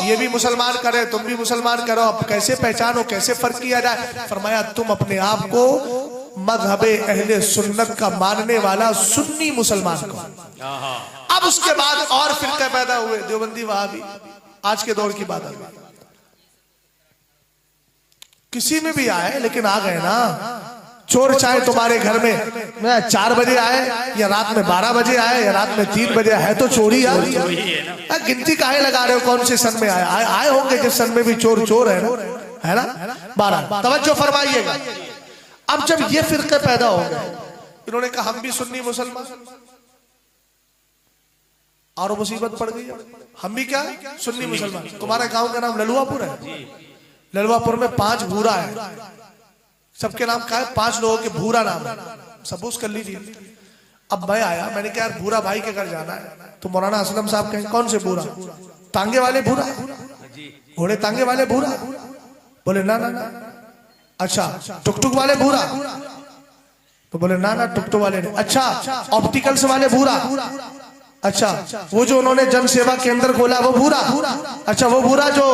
ये भी मुसलमान करे, तुम भी मुसलमान करो, अब कैसे पहचान हो, कैसे फर्क किया जाए? फरमाया तुम अपने आप को मजहबे अहले सुन्नत का मानने वाला सुन्नी मुसलमान को। अब उसके बाद और फिरके पैदा हुए, देवबंदी, वहाबी, आज के दौर की बात है। किसी में भी आए, लेकिन आ गए ना। चोर चाहे तुम्हारे घर में 4 बजे आए या रात में 12 बजे आए या रात में 3 बजे है तो चोरी है। गिनती काहे लगा रहे हो? कौन से सन में आए होंगे जिस सन में भी चोर चोर है ना 12। तवज्जो फरमाइएगा। अब जब ये फिरके पैदा हो गए, इन्होंने कहा हम भी सुन्नी मुसलमान, और मुसीबत पड़ गई। हम भी क्या? सुन्नी मुसलमान। तुम्हारा गांव का नाम ललुआपुर है? ललुआपुर में 5 भूरा है, सबके नाम क्या है? 5 लोगों के भूरा नाम है, सबूत कर लीजिए। अब मैं आया, मैंने कहा यार भूरा भाई के घर जाना है, तो मौलाना असलम साहब कहें कौन से भूरा? तांगे वाले भूरा, घोड़े तांगे वाले भूरा? बोले ना ना ना। अच्छा, टुकटुक वाले भूरा? तो बोले ना ना, टुकटुक वाले नहीं। अच्छा, ऑप्टिकल्स वाले भूरा? अच्छा, वो जो उन्होंने जन सेवा केंद्र खोला वो भूरा? अच्छा, वो भूरा जो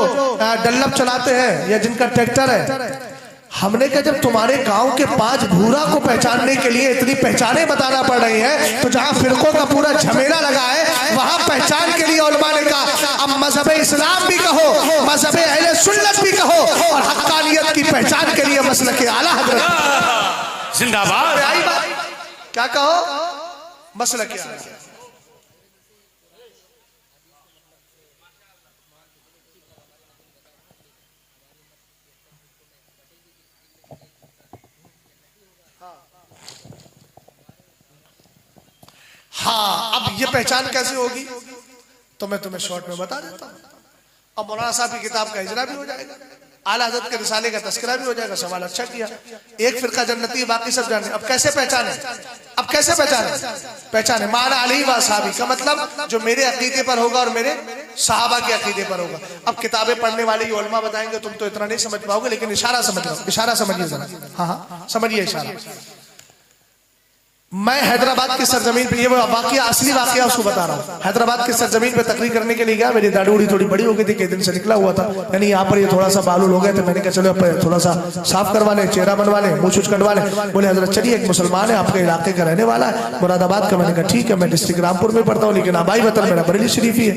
डल्लप चलाते हैं या जिनका ट्रैक्टर है? हमने कहा जब तुम्हारे गांव के 5 भूरा को पहचानने के लिए इतनी पहचाने बताना पड़ रही है, तो जहां फिरकों का पूरा झमेला लगा है वहां पहचान के लिए उलमा ने कहा अब मजहब इस्लाम भी कहो, मजहब अहले सुन्नत भी कहो, और हक्कानियत की पहचान के लिए मसलक आला हजरत जिंदाबाद। आई बात, क्या कहो? मसलक आला। हाँ, अब ये पहचान कैसे होगी तो मैं तुम्हें शॉर्ट में बता देता हूँ। अब मौलाना साहब की किताब का हिजरा भी हो जाएगा, आला हज़रत के रिसाले का तस्करा भी हो जाएगा। सवाल अच्छा किया। एक फिरका जन्नती है, बाकी सब जाने। अब कैसे पहचाने? अब कैसे पहचाने? माना अली व साहबी का मतलब जो मेरे अकीदे पर होगा और मेरे साहबा के अकीदे पर होगा। अब किताबें पढ़ने वाले ये उलमा बताएंगे, तुम तो इतना नहीं समझ पाओगे, लेकिन इशारा समझ लो, इशारा समझिए जरा। हाँ हाँ, समझिए इशारा। मैं हैदराबाद की सरजमीन पे, ये वो वाकया असली वाकया उसको बता रहा हूँ। हैदराबाद की सरजमीन पे तकरीर करने के लिए गया, मेरी दाढ़ी उड़ी थोड़ी बड़ी हो गई थी, कई दिन से निकला हुआ था, यानी यहाँ पर ये थोड़ा सा बालूल हो गए थे। मैंने कहा चलो थोड़ा सा साफ करवा ले, चेहरा बनवा ले, मुँह छुच कटवा ले। बोले हजरत चलिए, एक मुसलमान है आपके इलाके का रहने वाला है, मुरादाबाद का। मैंने कहा ठीक है, मैं डिस्ट्रिक्ट रामपुर में पढ़ता हूँ, लेकिन आबाई वतन मेरा बरेली शरीफ ही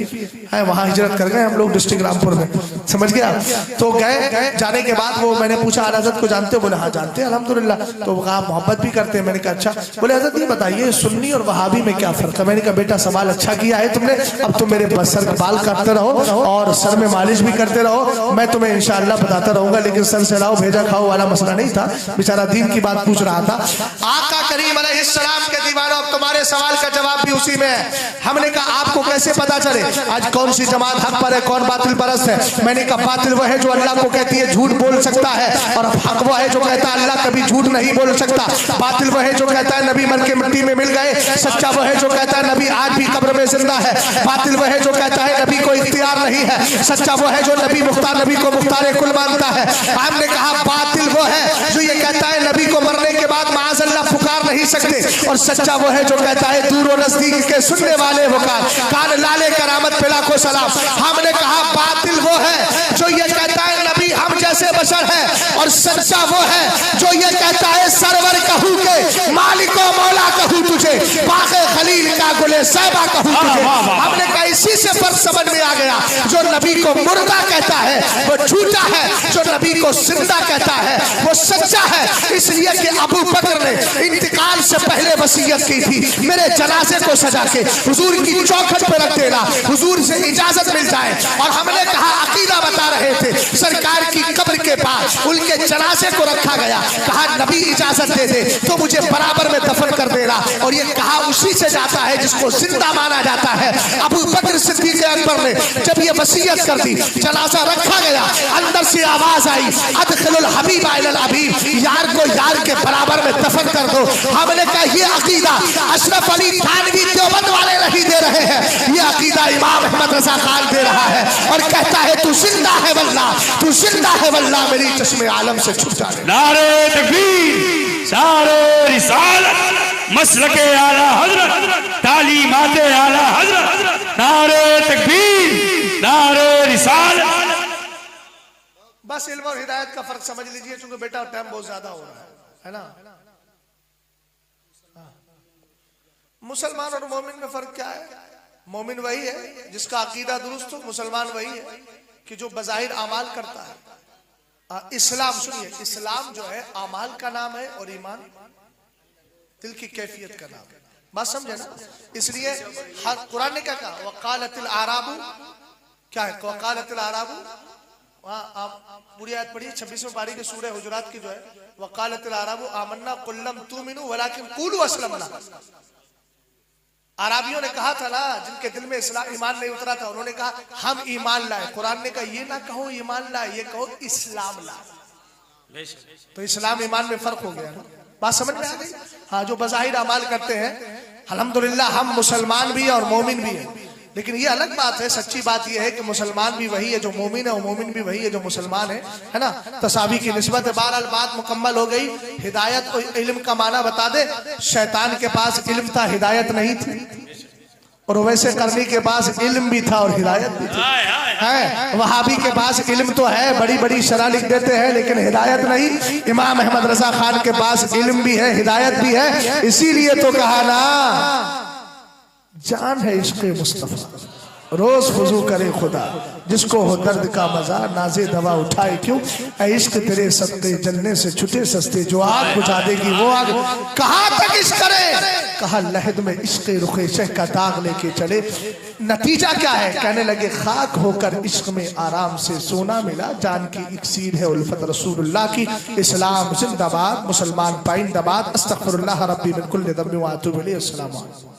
है। वहाँ हिजरत कर गए हम लोग डिस्ट्रिक्ट रामपुर में, समझ गया। तो गए, जाने के बाद वो मैंने पूछा हजरत को जानते हो? बोले हाँ जानते हैं अल्हम्दुलिल्लाह। तो कहा मोहब्बत भी करते हैं? मैंने कहा अच्छा। बोले हजरत ये बताइए सुन्नी और वहाबी में क्या फर्क है? मैंने कहा बेटा सवाल अच्छा किया है तुमने, अब तुम मेरे सर का बाल काटते रहो और सर में मालिश भी करते रहो, मैं तुम्हें इंशाअल्लाह बताता रहूंगा। लेकिन सर से लाओ भेजा खाओ वाला मसला नहीं था, बेचारा दीन की बात पूछ रहा था। आका करीम अलैहिस्सलाम के दीवानों, अब तुम्हारे सवाल का जवाब भी उसी में है। हमने कहा आपको कैसे पता चले आज कौन सी जमात हक पर है, कौन बातिल परस्त है? मैंने कहा बातिल वो है जो अल्लाह को कहती है झूठ बोल सकता है, और हक वो है जो कहता है अल्लाह कभी झूठ नहीं बोल सकता। बातिल वो है जो कहता है नबी मर के मिट्टी में मिल गए, सच्चा वो है जो कहता है नबी आज भी कब्र में जिंदा है। बातिल वो है जो कहता है नबी को इख्तियार नहीं है, सच्चा वो है जो नबी को मुख्तार कुल मानता है। हमने कहा बातिल वो है जो ये कहता है नबी को मरने के बाद माज़अल्लाह पुकार नहीं सकते, और सच्चा वो है जो कहता है दूर और नजदीक के सुनने वाले वकार कान लाले करामत पे लाखों सलाम। हमने कहा बातिल वो है जो ये कहता है नबी हम जैसे बशर है, और सच्चा वो है जो ये कहता है सरवर कहूँ के मालिको मौला कहूँ तुझे, बाग़े खलील का गुले सैबा कहूँ तुझे। हमने कहा इसी से फर्क समझ में आ गया, जो नबी को मुर्दा कहता है वो झूठा है, जो नबी को जिंदा कहता है वो सच्चा है। इसलिए कि अबू बकर ने इंतकाल से पहले वसीयत की थी मेरे जनाजे को सजा के हुजूर की चौखट पर रख देना, हुजूर से इजाजत मिल जाए। और हमने कहा अकीदा बता रहे थे, सरकार की कब्र के पास उनके जनाजे को रखा गया, कहा नबी इजाजत दे दे तो मुझे बराबर में दफन कर देना, और ये कहा उसी से जाता है जिसको जिंदा माना जाता है। अबू बकर सिद्दीक़ अकबर ने जब ये वसीयत कर दी, जनाजा रखा गया, अंदर से आवाज आई अदखिलुल हबीब अलल हबीब, यार को यार के बराबर में दफन कर दो। हमने कहा ये अकीदा अशरफ अली थानवी देवबंद वाले नहीं दे रहे हैं, ये अकीदा इमाम अहमद रजा खान दे रहा है, और कहता है तू जिंदा है वल्लाह, तू जिंदा है वल्लाह, मेरी चश्मे आलम से छुप जाने। नारे तकबीर, सारे रिसालत, मसलके आला हजरत, तालीमाते आला हजरत, नारे तकबीर, नारे रिसालत। बस इल्म और हिदायत का फर्क समझ लीजिए, क्योंकि बेटा टाइम बहुत ज्यादा हो रहा है ना। मुसलमान और मोमिन में फर्क क्या है? मोमिन वही है जिसका अकीदा दुरुस्त हो, मुसलमान वही है कि जो बज़ाहिर अमाल करता है। इस्लाम सुनिए, इस्लाम जो है अमाल का नाम है और ईमान दिल की कैफियत का नाम है। बात समझे ना? इसलिए हर कुरान ने क्या कहा, वकालतिल आराबू, क्या है वकालतिल आराबू? पूरी आयत पढ़िए 26वें पारी के सूरह हुजुरात की जो है, वकालतिल आराबू आमन्ना कुल्लम तुमिनु वलाकिन कुलू अस्लमना। अराबियों ने कहा था ना, जिनके दिल में इस्लाम ईमान नहीं उतरा था, उन्होंने कहा हम ईमान लाए। कुरान ने कहा ये ना कहो ईमान लाए, ये कहो इस्लाम लाए। तो इस्लाम ईमान में फर्क हो गया ना। बात समझ में आ गई? हाँ, जो बज़ाहिर अमाल करते हैं, अल्हम्दुलिल्लाह हम मुसलमान भी हैं और मोमिन भी हैं, लेकिन ये अलग बात है। सच्ची बात ये है कि मुसलमान भी वही है जो मोमिन है, और मोमिन भी वही है जो मुसलमान है ना। तसावी की निस्बत है। बहरहाल बात मुकम्मल हो गई। हिदायत और इल्म का माना बता दे। शैतान के पास इल्म था, हिदायत नहीं थी, और वैसे करने के पास इल्म भी था और हिदायत भी थी। है वहाबी के पास इल्म तो है, बड़ी बड़ी शरह लिख देते हैं, लेकिन हिदायत नहीं। इमाम अहमद रजा खान के पास इल्म भी है, हिदायत भी है। इसीलिए तो कहा ना, जान है इश्क़ मुस्तफ़ा, रोज वुज़ू करे खुदा, जिसको हो दर्द का मजा नाजे दवा उठाए क्यों, ऐ इश्क तेरे सत्ते जलने से छुटे सस्ते, जो आग बुझा देगी वो आग कहाँ तक इश्क करे। कहा लहद में इश्क़ रुखे शह का दाग लेके चले। नतीजा क्या है? कहने लगे खाक होकर इश्क में आराम से सोना मिला, जान की इक्सीर है उल्फत रसूलुल्लाह की। इस्लाम जिंदाबाद, मुसलमान पाइंदाबाद। अस्तगफिरुल्लाह रब्बी मिन कुल्लि ज़ंबिन व अतूबु इलैहि। अस्सलामु अलैकुम।